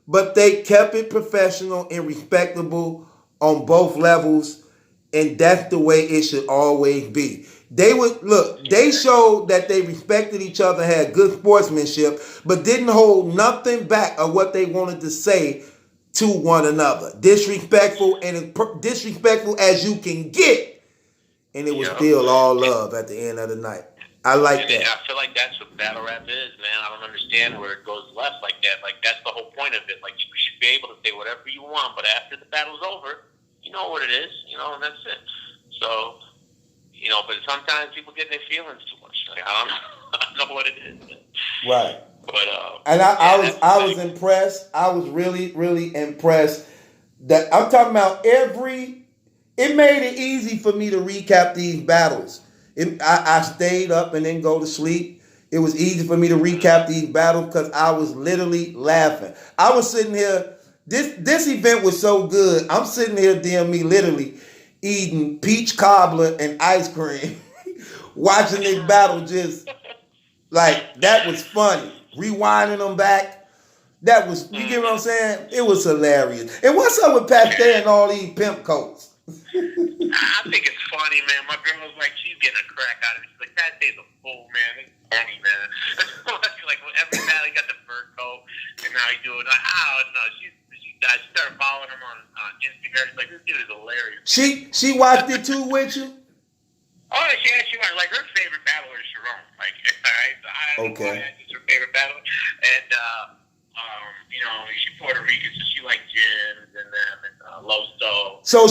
But they kept it professional and respectable on both levels. and that's the way it should always be. They would look. They showed that they respected each other, had good sportsmanship, but didn't hold nothing back of what they wanted to say to one another. Disrespectful disrespectful as you can get, and it was still all love at the end of the night. I like that. I feel like that's what battle rap is, man. I don't understand where it goes left like that. Like, that's the whole point of it. Like, you should be able to say whatever you want, but after the battle's over, you know what it is, and that's it. So, but sometimes people get their feelings too much. Like, I don't know what it is. Right. But and I was impressed. I was really, really impressed that I'm talking about it made it easy for me to recap these battles. I stayed up and then go to sleep. It was easy for me to recap these battles because I was literally laughing. I was sitting here. This event was so good. I'm sitting here, DME, literally eating peach cobbler and ice cream, watching this battle. Just like, that was funny. Rewinding them back. That was, you get what I'm saying? It was hilarious. And what's up with Pastor and all these pimp coats? I think it's funny, man. My girl was like, she's getting a crack out of it. She's like, that day's a fool, man. It's funny, man. Like, every battle, he got the fur coat, and now he doing, like, no. She started following him on Instagram. She's like, this dude is hilarious. She watched it too with you? Oh, yeah, she watched. Like, her favorite battler is Sharon. Like, all right, so I don't know why that's her favorite battler. And, she's Puerto Rican, so she liked Jim and them and Loso. So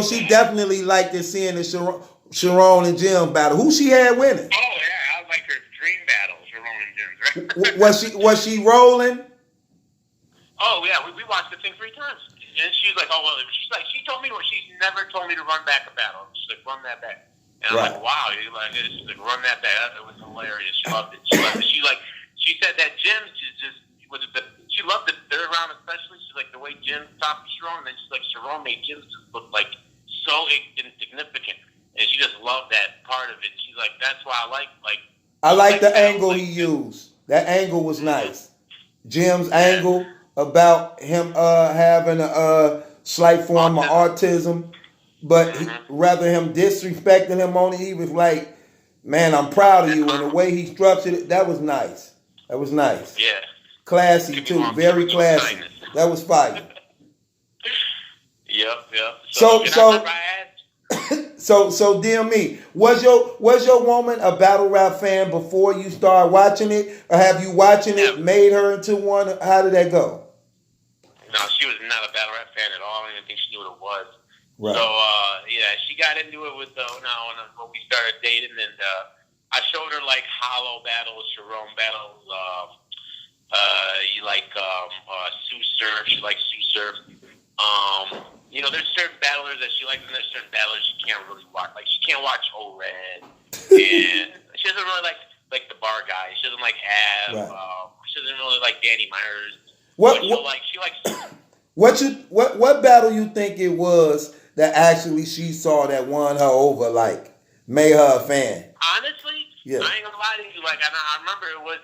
she definitely liked it, seeing the Sharon and Jim battle. Who she had winning? Oh yeah, I like her dream battle, Sharon and Jim. Right? was she rolling? Oh yeah, we watched the thing 3 times, and she's like, oh well, she told me she's never told me to run back a battle. She's like, run that back, and I'm like, wow, she's like, run that back. It was hilarious. She loved it. She said that Jim's just she loved the third round especially. She's like, the way Jim stopped Sharon, and then she's like, Sharon made Jim just look like so insignificant, and she just loved that part of it. She's like, that's why I like the angle he used. That angle was nice. Jim's angle about him having a slight form of autism, but rather him disrespecting him on it, he was like, man, I'm proud of you, and the way he structured it, that was nice. That was nice. Yeah. Classy too, very classy. That was fire. Yep. So DME, was your woman a battle rap fan before you started watching it, or have you watching it made her into one? How did that go? No, she was not a battle rap fan at all. I didn't think she knew what it was. Right. So she got into it with when we started dating, and I showed her like hollow battles, Sharon battles. You like Sue Surf. She likes Sue Surf. There's certain battlers that she likes, and there's certain battlers she can't really watch. Like, she can't watch O-Red, and she doesn't really like the bar guy. She doesn't like Av. Right. She doesn't really like Danny Myers. What battle you think it was that actually she saw that won her over, like made her a fan? Honestly, I ain't gonna lie to you. Like, I remember it was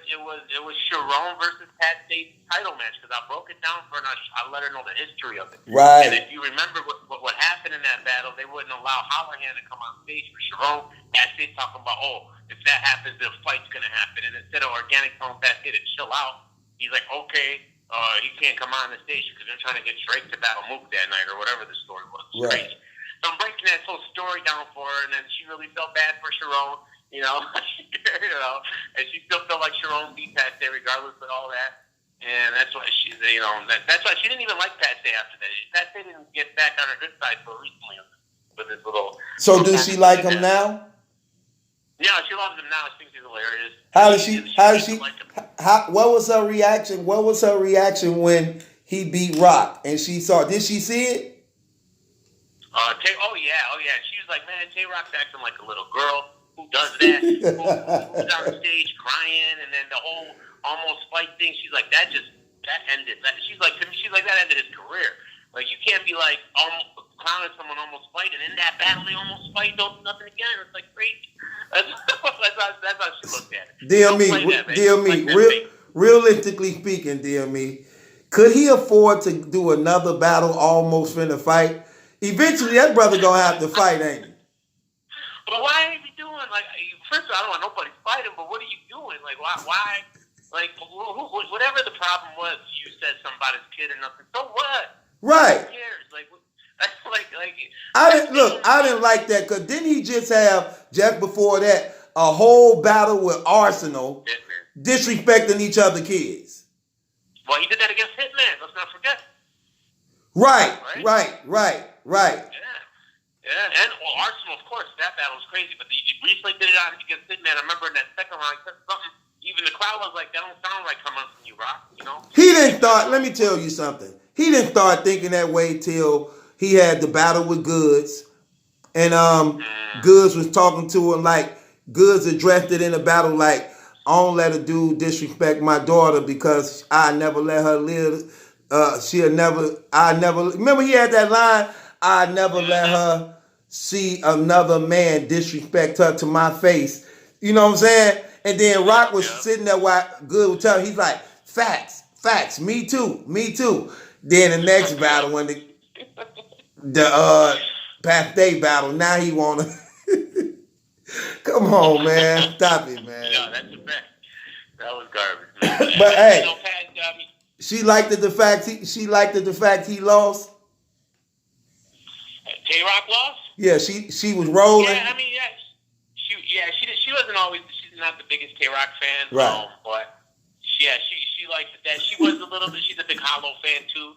Sharon versus Pat State's title match, because I broke it down for her and I let her know the history of it. Right. And if you remember what happened in that battle, they wouldn't allow Hollerhan to come on stage for Sharon. Pat State talking about, if that happens, then a fight's gonna happen. And instead of Organic telling Pat State to chill out, he's like, okay, he can't come on the stage because they're trying to get Drake to battle Mook that night, or whatever the story was. Right. Crazy. So I'm breaking that whole story down for her, and then she really felt bad for Sharon. And she still felt like Sharon beat Pat Stay regardless of all that. And that's why that's why she didn't even like Pat Stay after that. Pat Stay didn't get back on her good side so recently with this little. So does she like him now? Yeah, she loves him now. She thinks he's hilarious. What was her reaction? What was her reaction when he beat Rock and she saw? Did she see it? Oh yeah. She was like, man, Tay-Rock's acting like a little girl. Who does that? Who's on the stage crying, and then the whole almost fight thing. She's like, that ended. She's like, that ended his career. Like, you can't be like clowning someone almost fighting. In that battle, they almost fight, don't do nothing again. It's like crazy. That's how she looked at it. DME, realistically speaking, DME, could he afford to do another battle almost finna fight? Eventually, that brother gonna have to fight, ain't he? But why are you doing like? First of all, I don't want nobody fighting. But what are you doing? Like why? Like whatever the problem was, you said somebody's kid or nothing. So what? Right. Who cares? Like I didn't like that because didn't he just have just before that a whole battle with Arsenal disrespecting each other kids? Well, he did that against Hitman. Let's not forget. Right. Yeah, and well, Arsenal, of course, that battle was crazy. But he recently did it out against Hitman. I remember in that second round, he said something. Even the crowd was like, "That don't sound right coming from you, Rock." You know. He didn't start. Let me tell you something. He didn't start thinking that way till he had the battle with Goods, and Goods was talking to him like Goods addressed it in the battle like, "I don't let a dude disrespect my daughter because I never let her live. I never. Remember he had that line. I never let her see another man disrespect her to my face. You know what I'm saying?" And then Rock was sitting there while Good was telling him, he's like, facts, me too. Then the next battle, when the Past Day battle, now he wanna come on, man. Stop it, man. Yeah, that's a fact. That was garbage, man. But hey, you know, Pat, she liked the fact he lost. Tay-Rock lost? Yeah, she was rolling. Yeah, I mean, she wasn't always. She's not the biggest Tay-Rock fan, right? But she liked that. She was a little bit. She's a big Hollow fan too,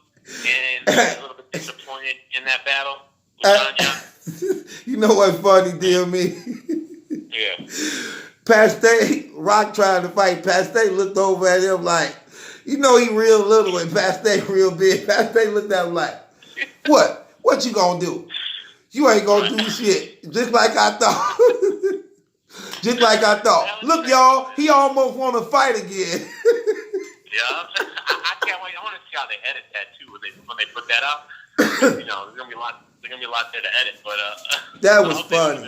and a little bit disappointed in that battle with John John. You know what's funny, dear me? Yeah. Pastay, Rock trying to fight. Pastay looked over at him like, you know he real little and Pastay real big. Pastay looked at him like, what? What you gonna do? You ain't gonna do shit. Just like I thought. Just like I thought. Look, y'all, he almost want to fight again. Yeah, I can't wait. I want to see how they edit that too when they put that up. You know, there's gonna be a lot there to edit. But that was funny.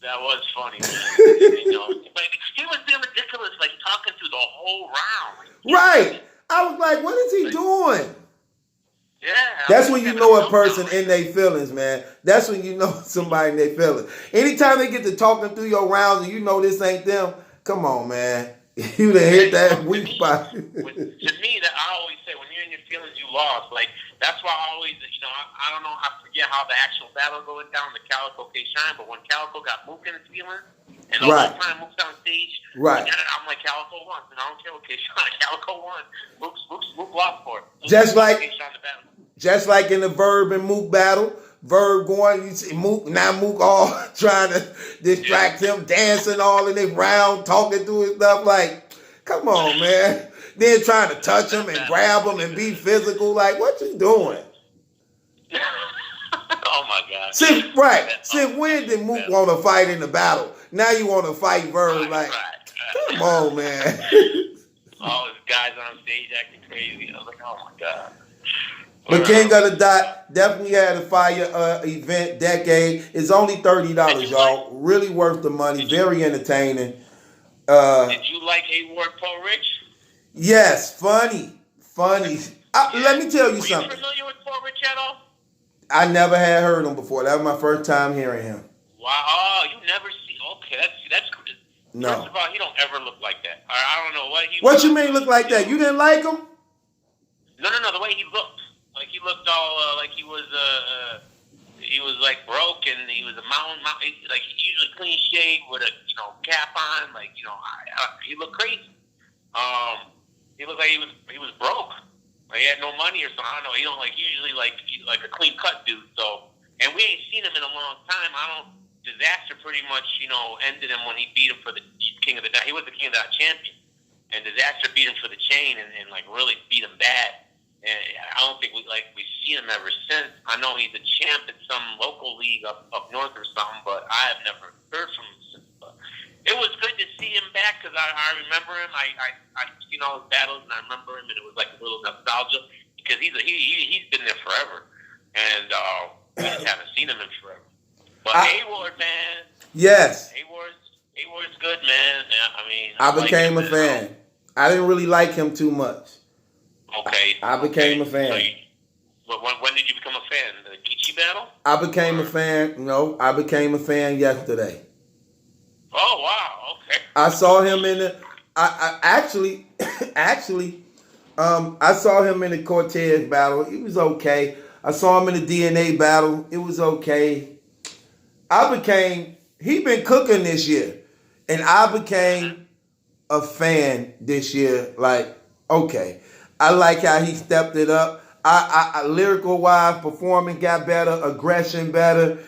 That was funny, man. You know, but he was being ridiculous, like talking through the whole round. Right. I was like, what is he doing? Yeah. That's when you know a person in their feelings, man. That's when you know somebody in their feelings. Anytime they get to talking through your rounds and you know this ain't them, come on, man. You done hit that weak spot. To me, that I always say, when you're in your feelings, you lost. Like, that's why I always, you know, I don't know, I forget how the actual battle goes down, the Calico K-Shine, but when Calico got Mook in his feelings, and the whole time Mook's on stage, right. I'm like, Calico won, and I don't care what K-Shine, Calico won. Mook lost for it. Just like in the Verb and Mook battle, Verb going, you see Mook all trying to distract him, dancing all in his round, talking through his stuff. Like, come on, man. Then trying to touch him and grab him and be physical. Like, what you doing? Oh my God. Since when did Mook want to fight in the battle? Now you want to fight Verb? Like, come on, man. All these guys on stage acting crazy. I was like, oh my God. But King of the Dot definitely had a fire event decade. It's only $30, y'all. Really worth the money. Very entertaining. Did you like A-Ward Paul Rich? Yes, funny. Let me tell you something. Were you familiar with Paul Rich at all? I never had heard him before. That was my first time hearing him. Wow. Oh, you never see. Okay, that's no. First of all, he don't ever look like that. I don't know what he. What you mean look like that? You didn't like him? No. The way he looked. Like he looked all like he was like broke and he was a mountain like usually clean shaved with a cap on, like he looked crazy. He looked like he was broke. Like he had no money or something. I don't know. He don't usually like a clean cut dude. So, and we ain't seen him in a long time. Disaster pretty much ended him when he beat him for the King of the Dot. He was the King of the Dot champion, and Disaster beat him for the chain and like really beat him bad. And I don't think we've seen him ever since. I know he's a champ in some local league up north or something, but I have never heard from him since. But it was good to see him back because I remember him. I seen all his battles and I remember him, and it was like a little nostalgia because he's been there forever, and we just haven't seen him in forever. But A-Ward, man. Yes. A-Ward's good, man. I mean, I became a fan. I didn't really like him too much. Okay. I became a fan. But when did you become a fan? The Geechee battle? I became a fan. No, I became a fan yesterday. Oh wow, okay. I saw him in the. I actually, I saw him in the Cortez battle. It was okay. I saw him in the DNA battle. It was okay. He been cooking this year, and I became a fan this year. Like, okay, I like how he stepped it up. I lyrical wise, performing got better, aggression better.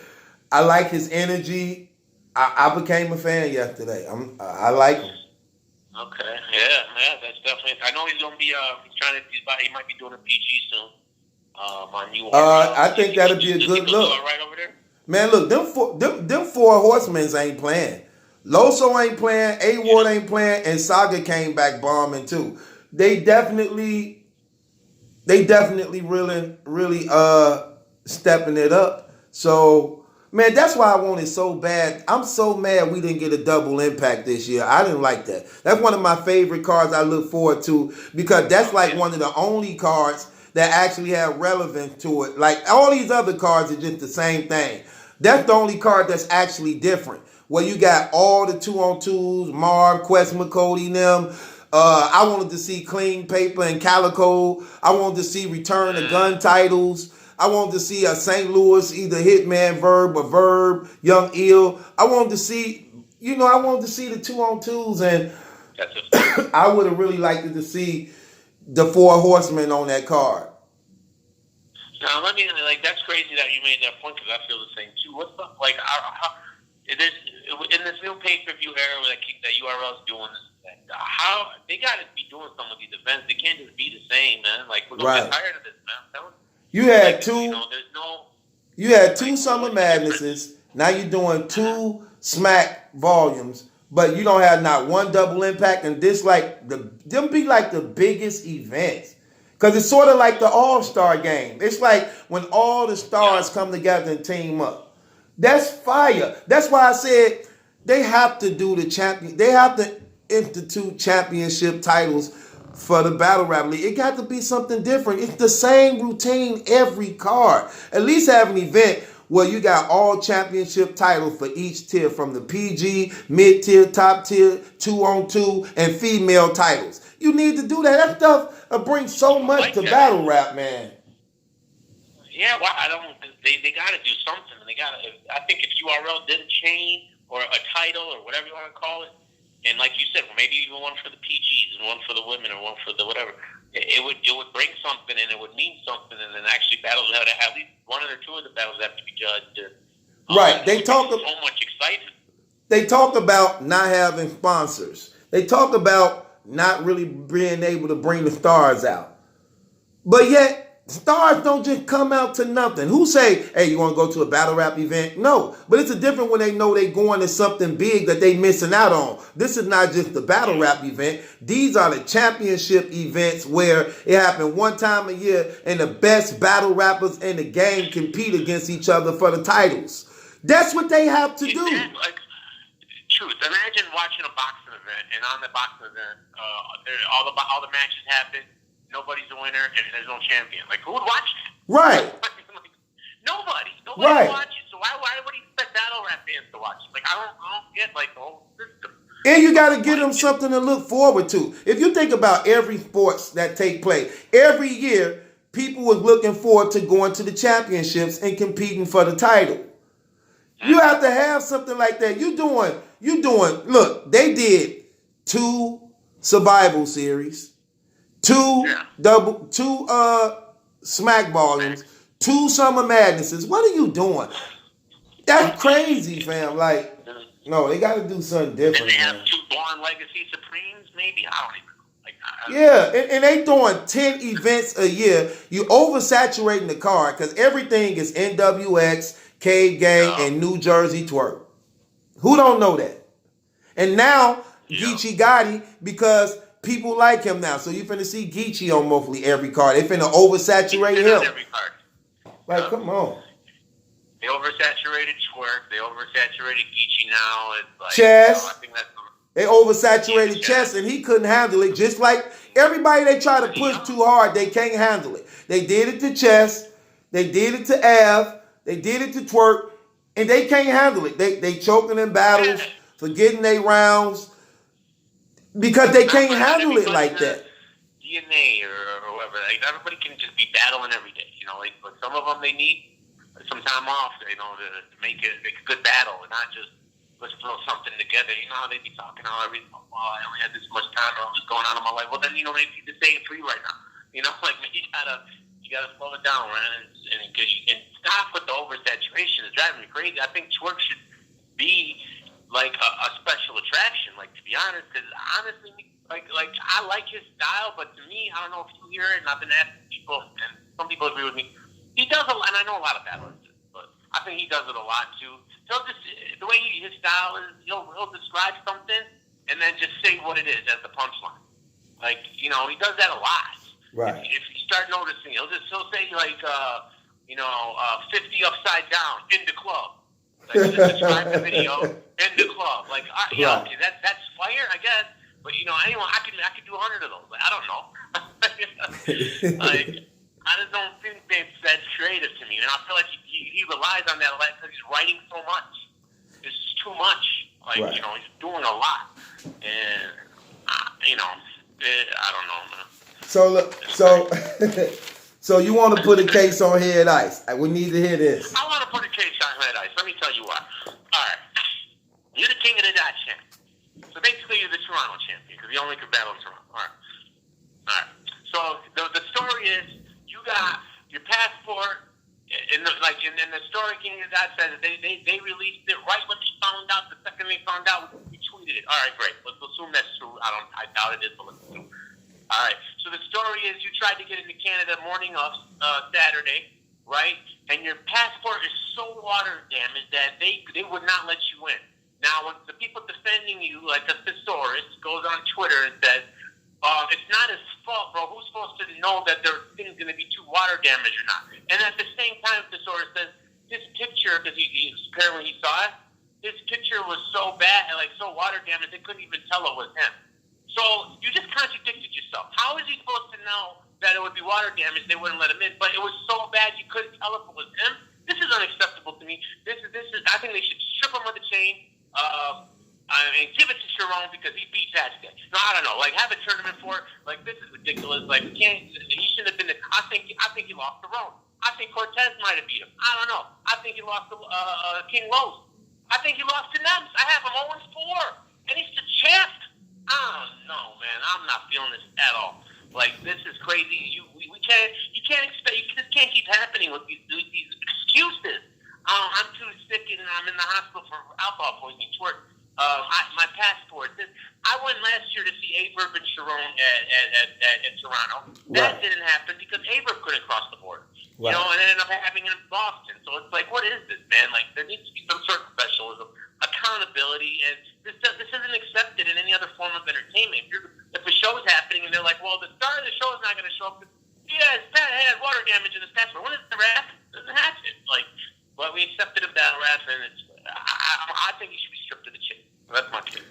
I like his energy. I became a fan yesterday. I like him. Okay, yeah, that's definitely. I know he's gonna be. He might be doing a PG soon. On you. I think that'll be a good look. Right over there. Man, look, them four horsemen ain't playing. Loso ain't playing, A-Ward ain't playing, and Saga came back bombing too. They definitely really stepping it up. So, man, that's why I want it so bad. I'm so mad we didn't get a double impact this year. I didn't like that. That's one of my favorite cards I look forward to because that's like one of the only cards that actually have relevance to it. Like all these other cards are just the same thing. That's the only card that's actually different. Where you got all the 2-on-2s, Marv, Quest, McCody, them. I wanted to see Clean Paper and Calico. I wanted to see Return of Gun titles. I wanted to see a St. Louis, either Hitman Verb or Verb, Young Ill. I wanted to see the 2-on-2s, and I would have really liked to see the four horsemen on that card. Now, that's crazy that you made that point because I feel the same too. What's the, in this new pay-per-view era that URL's doing this, how they got to be doing some of these events. They can't just be the same, man. Like, we're gonna get tired of this, man. You had You had two Summer Madnesses. Now you're doing 2 Smack volumes, but you don't have not one double impact. And this them be like the biggest events. Because it's sort of like the All-Star game. It's like when all the stars come together and team up. That's fire. That's why I said they have to do the champion. They have to institute championship titles for the Battle Rap League. It got to be something different. It's the same routine every card. At least have an event where you got all championship titles for each tier, from the PG, mid-tier, top tier, 2-on-2, and female titles. You need to do that. That stuff brings so much to battle rap, man. Yeah, well, they got to do something. I think if URL did a chain or a title or whatever you want to call it, and like you said, maybe even one for the PGs and one for the women or one for the whatever, it would bring something and it would mean something, and then actually battles have to have at least one or two of the battles have to be judged. Right. They talk so much excitement. They talk about not having sponsors. They talk about not really being able to bring the stars out. But yet, stars don't just come out to nothing. Who say, hey, you want to go to a battle rap event? No. But it's a different when they know they going to something big that they missing out on. This is not just the battle rap event. These are the championship events where it happened one time a year and the best battle rappers in the game compete against each other for the titles. That's what they have to do. Truth. Imagine watching a boxing event, and on the boxing event, all the matches happen. Nobody's a winner, and there's no champion. Like, who would watch that? Right. Nobody right. watches. So why would he expect battle rap fans to watch? Like, I don't get the whole system. And you got to give them something to look forward to. If you think about every sports that take place, every year people was looking forward to going to the championships and competing for the title. You have to have something like that. You doing. Look, they did 2 survival series, 2 Smack volumes, 2 Summer Madnesses. What are you doing? That's crazy, fam. Like, no, they got to do something different. And they have man. 2 Born Legacy Supremes, maybe. I don't even know. Yeah, and they doing 10 events a year. You oversaturating the card because everything is NWX, Cave Gang, and New Jersey Twerk. Who don't know that? And now, Geechee Gotti, because people like him now. So you finna see Geechee on mostly every card. They finna oversaturate him. Every card. Like, come on. They oversaturated Twerk. They oversaturated Geechee now. It's like, Chess. I think that's They oversaturated chest, and he couldn't handle it. Just like everybody they try to push too hard, they can't handle it. They did it to Chess. They did it to Av. They did it to Twerk, and they can't handle it. They choking in battles, forgetting their rounds, because they can't handle it like that. DNA or whatever. Like, everybody can just be battling every day. You know, like, but some of them they need some time off. You know, to make a good battle and not just let's throw something together. You know how they be talking all every. Oh, I only had this much time. Or what's going on in my life? Well, then you know they need to stay free right now. You know, like you gotta slow it down, man, and because you can stop with the oversaturation. It's driving me crazy. I think Twerk should be like a special attraction. Like, to be honest, because honestly, like I like his style, but to me, I don't know if you hear it, and I've been asking people, and some people agree with me. He does a lot, and I know a lot of battlers, but I think he does it a lot too. He'll just the way his style is, he'll describe something and then just say what it is as the punchline. Like, you know, he does that a lot. Right. If you start noticing, he'll say like 50 upside down in the club. Like, just describe the video in the club. Like, you know, okay, that's fire, I guess. But you know, anyone I could do 100 of those. Like, I don't know. Like, I just don't think that's creative to me, and I feel like he relies on that a lot because he's writing so much. It's just too much. Like, you know, he's doing a lot, and you know, I don't know, man. So you want to put a case on Head Ice? We need to hear this. I want to put a case on Head Ice. Let me tell you why. All right, you're the king of the dot champ. So basically, you're the Toronto champion because you only could battle in Toronto. All right. So the story is you got your passport, and the story King of the Dot says they released it right when they found out. The second they found out, we tweeted it. All right, great. Let's assume that's true. I doubt it is, but let's assume. All right. So the story is you tried to get into Canada morning of Saturday, right? And your passport is so water damaged that they would not let you in. Now, when the people defending you, like the thesaurus, goes on Twitter and says, it's not his fault, bro. Who's supposed to know that their thing's going to be too water damaged or not? And at the same time, the thesaurus says, his picture, because apparently he saw it, his picture was so bad, like so water damaged, they couldn't even tell it was him. So you just contradicted yourself. How is he supposed to know that it would be water damage? They wouldn't let him in, but it was so bad you couldn't tell if it was him. This is unacceptable to me. This is. I think they should strip him of the chain. And give it to Sharon because he beat Vasquez. No, I don't know. Like, have a tournament for it. Like, this is ridiculous. Like, he should have been I think he lost to Rome. I think Cortez might have beat him. I don't know. I think he lost to King Los. I think he lost to Nems. I have him 0-4, and he's the champ. I don't know, man. I'm not feeling this at all. Like, this is crazy. You can't expect. This can't keep happening with these excuses. I'm too sick and I'm in the hospital for alcohol poisoning. My passport. I went last year to see Averb and Sharon at Toronto. That didn't happen because Averb couldn't cross the border. Right. You know, and ended up having it in Boston. So it's like, what is this, man? Like, there needs to be some sort of professionalism, accountability, and this isn't accepted in any other form of entertainment. If a show is happening and they're like, well, the star of the show is not going to show up. Yeah, his dad had water damage in his passport. When does it happen? It doesn't happen. Like, well, we accepted him battle rap, and I think he should be stripped of the chin. That's my case.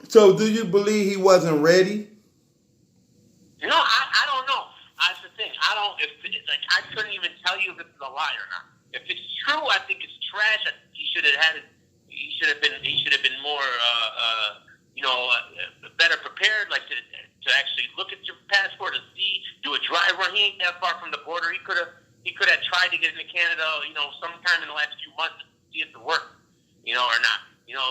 So do you believe he wasn't ready? No, I don't know. That's the thing. I couldn't even tell you if it's a lie or not. If it's true, I think it's trash. He should have been more, better prepared, like to actually look at your passport and see, do a dry run. He ain't that far from the border. He could have tried to get into Canada, sometime in the last few months to see if it worked, or not.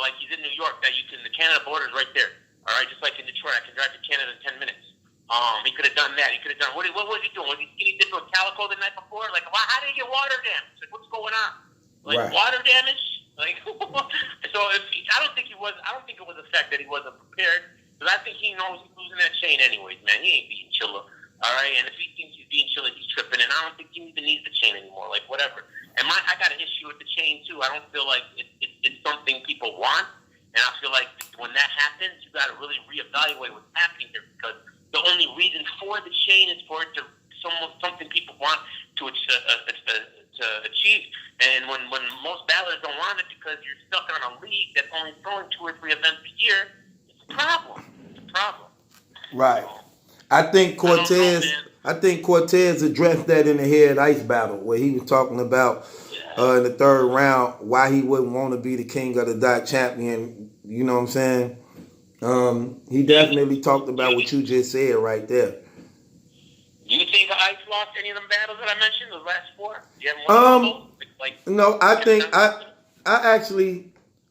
Like he's in New York, the Canada border is right there. All right, just like in Detroit, I can drive to Canada in 10 minutes. He could have done that. He could have done, what was he doing? Was he skinny dipping with Calico the night before? Like, how did he get water damage? Like, what's going on? Like, right. Water damage? Like, so I don't think it was the fact that he wasn't prepared, because I think he knows he's losing that chain anyways, man. He ain't beating Chilla, all right? And if he thinks he's beating Chilla, he's tripping, and I don't think he even needs the chain anymore, like, whatever. And I got an issue with the chain, too. I don't feel like it's something people want, and I feel like when that happens, you got to really reevaluate what's happening here, because the only reason for the chain is for it to something people want to achieve. And when most battlers don't want it because you're stuck on a league that's throwing 2 or 3 events a year, it's a problem. It's a problem. Right. I think I don't know, Cortez. man. I think Cortez addressed that in the Head Ice battle where he was talking about Yeah. in the third round why he wouldn't want to be the King of the Dot champion. You know what I'm saying? He definitely talked about what you just said right there. Do you think Ice lost any of them battles that I mentioned, the last 4? Do you have one of those? Like, No, I think I actually,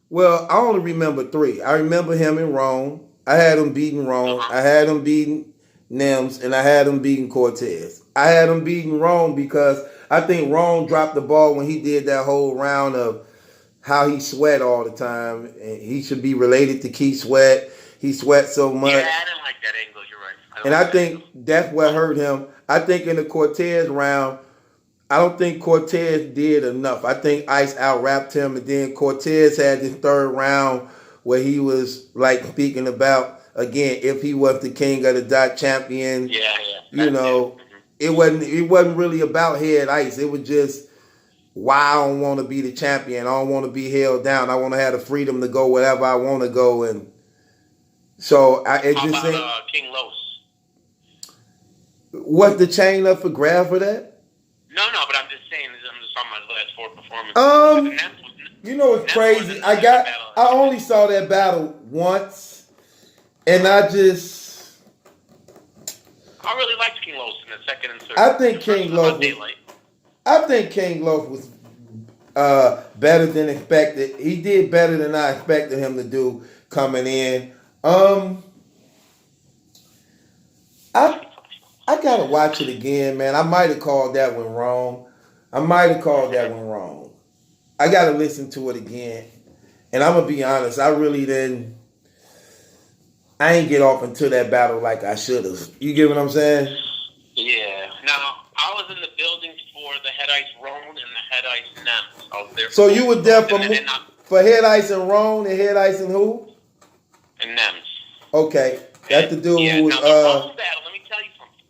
well, I only remember 3. I remember him in Rome. I had him beating Rome. Uh-huh. I had him beating Nems, and I had him beating Cortez. I had him beating Rome because I think Rome dropped the ball when he did that whole round of how he sweat all the time. And he should be related to Keith Sweat. He sweat so much. Yeah, I didn't like that angle. You're right. And I think that's what hurt him. I think in the Cortez round, I don't think Cortez did enough. I think Ice out-rapped him, and then Cortez had this third round where he was like speaking about, again, if he was the King of the Dot champion, Yeah. you know, it wasn't really about Head Ice. It was just, why I don't want to be the champion. I don't want to be held down. I want to have the freedom to go wherever I want to go. And so it How just about King Los? what's the chain up for grab for that? No, but I'm just saying. I'm just talking about his last 4 performances. You know what's That's crazy? one of the battles. I only saw that battle once, and I really liked King Los in the second and third. I think The first King was about Los was- Daylight. I think King Loaf was better than expected. He did better than I expected him to do coming in. I gotta watch it again, man. I might have called that one wrong. I gotta listen to it again. And I'm gonna be honest, I ain't get off into that battle like I should have. You get what I'm saying? Yeah. Now, I was in the building for the Head Ice Roan and the Head Ice Nems. I was there. So you were there and for Head Ice and Roan and Head Ice and who? and Nems. Okay. That's the dude Yeah, who was now the Rome battle, let me tell you something.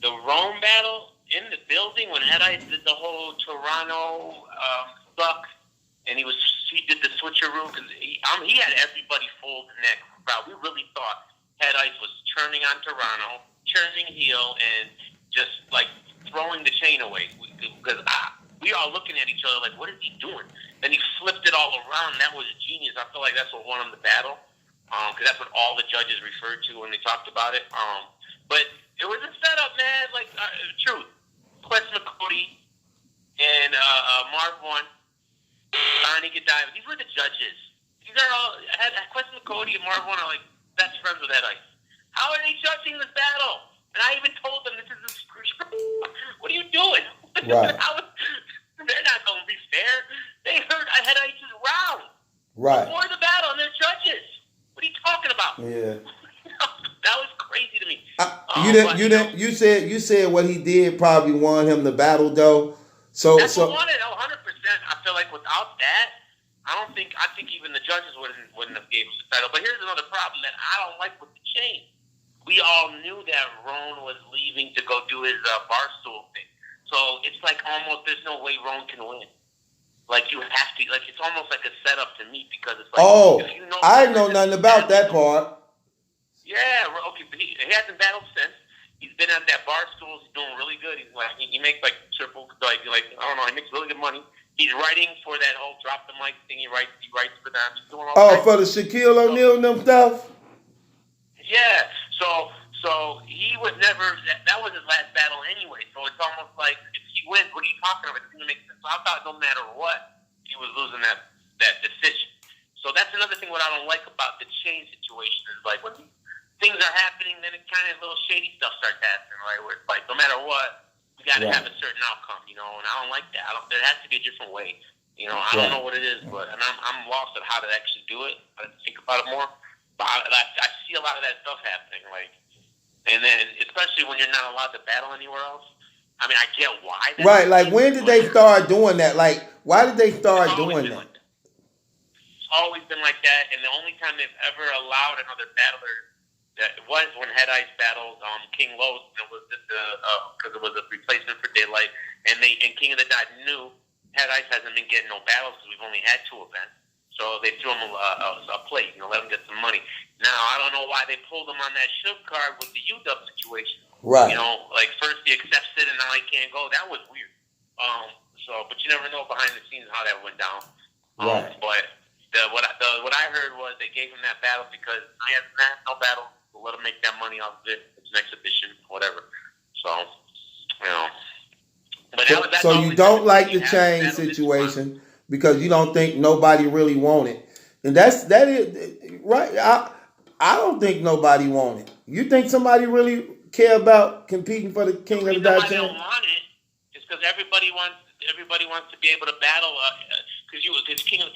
The Rome battle in the building when Head Ice did the whole Toronto suck, and he did the switcheroo because he had everybody fold neck. We really thought Head Ice was turning on Toronto, turning heel, and just like throwing the chain away because we all looking at each other like, what is he doing? Then he flipped it all around. That was genius. I feel like that's what won him the battle. Because that's what all the judges referred to when they talked about it. But it was a setup, man. Like, truth. Quest McCody and Mark One, Arnie Godiva. These were the judges. These are all, Quest McCody and Mark One are like best friends with Head Ice. How are they judging this battle? And I even told them, this is a screw. What are you doing? Right. They're not going to be fair. They heard Head Ice's round. right. Before the battle, and they're judges. What are you talking about? Yeah. That was crazy to me. You said what he did probably won him the battle though. That's what won it. 100%. I feel like without that, I think even the judges wouldn't have gave us the title. But here's another problem that I don't like with the chain. We all knew that Roan was leaving to go do his barstool thing. So it's like almost there's no way Roan can win. Like you have to, like it's almost like a setup to me because it's like if you know I know nothing about that part. Yeah, okay, but he hasn't battled since. He's been at that bar stool. He's doing really good. He's like he makes like triple, like I don't know. He makes really good money. He's writing for that whole drop the mic thing. He writes for them. He's doing all right. For the Shaquille O'Neal and them stuff. Yeah. So he was never. That was his last battle anyway. So it's almost like if he wins, what are you talking about? It doesn't make sense. So I thought no matter what, he was losing that decision. So that's another thing. What I don't like about the chain situation is like when things are happening, then it kind of little shady stuff starts happening, right? Where it's like no matter what, we got to have a certain outcome, you know. And I don't like that. There has to be a different way, you know. I don't know what it is, but I'm lost at how to actually do it. I have to think about it more. But I see a lot of that stuff happening, like, and then especially when you're not allowed to battle anywhere else. I mean, I get why. Right, like when did they start doing that? Like, why did they start doing that? It's always been like that, and the only time they've ever allowed another battler that was when Head Ice battled King Los, and it was because it was a replacement for Daylight, and King of the Dot knew Head Ice hasn't been getting no battles because we've only had 2 events. So they threw him a plate, let him get some money. Now, I don't know why they pulled him on that Suge card with the UW situation. Right. Like first he accepts it and now he can't go. That was weird. But you never know behind the scenes how that went down. Right. But what I heard was they gave him that battle because he has no battle. We'll let him make that money off of it. It's an exhibition, whatever. So, But so you don't like the chain situation because you don't think nobody really want it, and that is right. I don't think nobody want it. You think somebody really care about competing for the King of the Dot They chain? don't want it. It's because everybody wants to be able to battle. Because King of the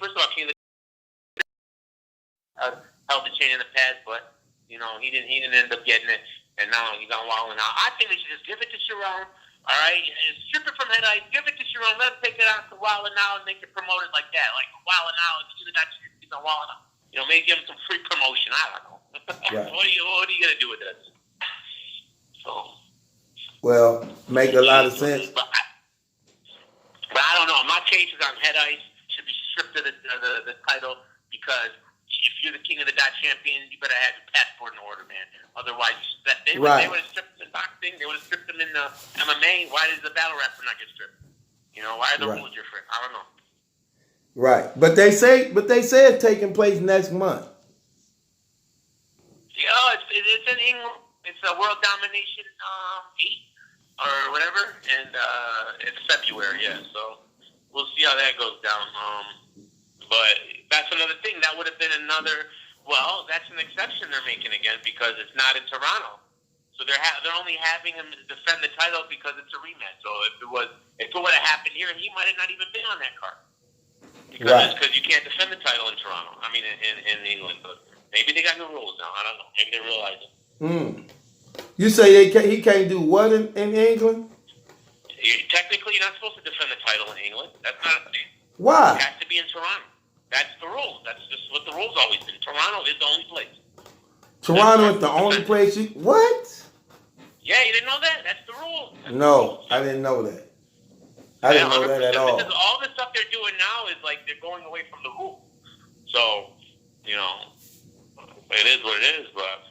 held the chain in the past, but he didn't end up getting it, and now he's on Wild 'N Out. I think they should just give it to Sharon. All right, strip it from Head Ice, give it to Sharon, let him take it out to Wild 'N Out, and they can promote it like that, like Wild 'N Out. He's got he's on Wild 'N Out. Maybe give him some free promotion. I don't know. Right. What are you gonna do with this? So. Well, make a lot of sense. But I don't know. My case is on Head Ice. Should be stripped of the title because if you're the King of the Dot champion, you better have your passport in order, man. Otherwise, they would have stripped him in boxing. They would have stripped him in MMA. Why does the battle rapper not get stripped? Why are the rules different? I don't know. Right, but they say it's taking place next month. Yeah, it's in England. It's a World Domination 8 or whatever, and it's February. Yeah, so we'll see how that goes down. But that's another thing. That would have been another. Well, that's an exception they're making again because it's not in Toronto. So they're only having him defend the title because it's a rematch. So if it would have happened here, he might have not even been on that card because you can't defend the title in Toronto. I mean, in England, but maybe they got new rules now. I don't know. Maybe they realize it. You say he can't do what in England? Technically, you're not supposed to defend the title in England. That's not a thing. Why? It has to be in Toronto. That's the rule. That's just what the rule's always been. Toronto is the only place. Toronto is the only place you... What? Yeah, you didn't know that? That's the rule. No, I didn't know that. I didn't know that at all. Because all the stuff they're doing now is like they're going away from the rule. So, it is what it is, but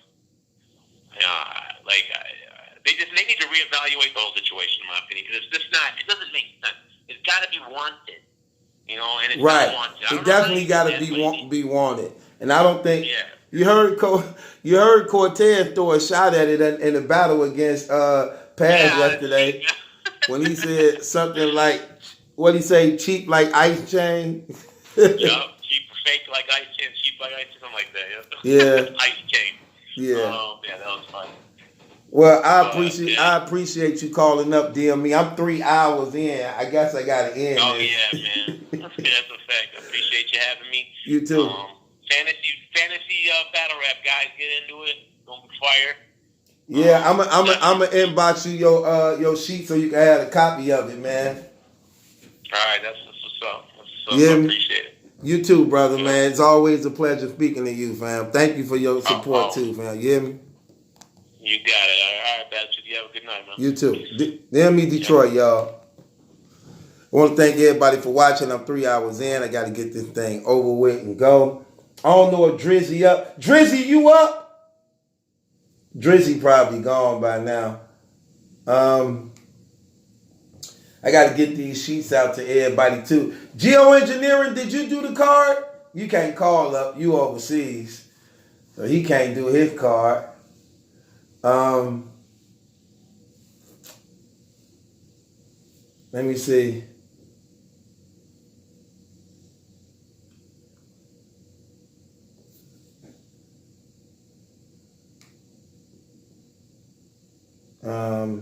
they need to reevaluate the whole situation, in my opinion, because it's just not. It doesn't make sense. It's got to be wanted, and it's not wanted. It definitely got to be wanted, and I don't think. Yeah. You heard Cortez throw a shot at it in the battle against Paz yesterday when he said something like, what did he say? Cheap like ice chain. Yup, cheap fake like ice chain, cheap like ice, something like that. Yeah. Ice chain. Yeah. Yeah, that was fun. Well, I appreciate you calling up, DME. I'm 3 hours in. I guess I got to end. Oh yeah, man. That's a fact. I appreciate you having me. You too. Fantasy battle rap guys, get into it. Don't be fire. Yeah, I'm gonna inbox you your sheet so you can have a copy of it, man. All right, that's what's up. Yeah, I appreciate it. You too, brother, man. It's always a pleasure speaking to you, fam. Thank you for your support too, fam. You hear me? You got it. All right, Bastard. You have a good night, man. You too. DME Detroit, y'all. I want to thank everybody for watching. I'm 3 hours in. I got to get this thing over with and go. I don't know if Drizzy up. Drizzy, you up? Drizzy probably gone by now. I got to get these sheets out to everybody too. Geoengineering, did you do the card? You can't call up. You overseas. So he can't do his card. Let me see. Hmm.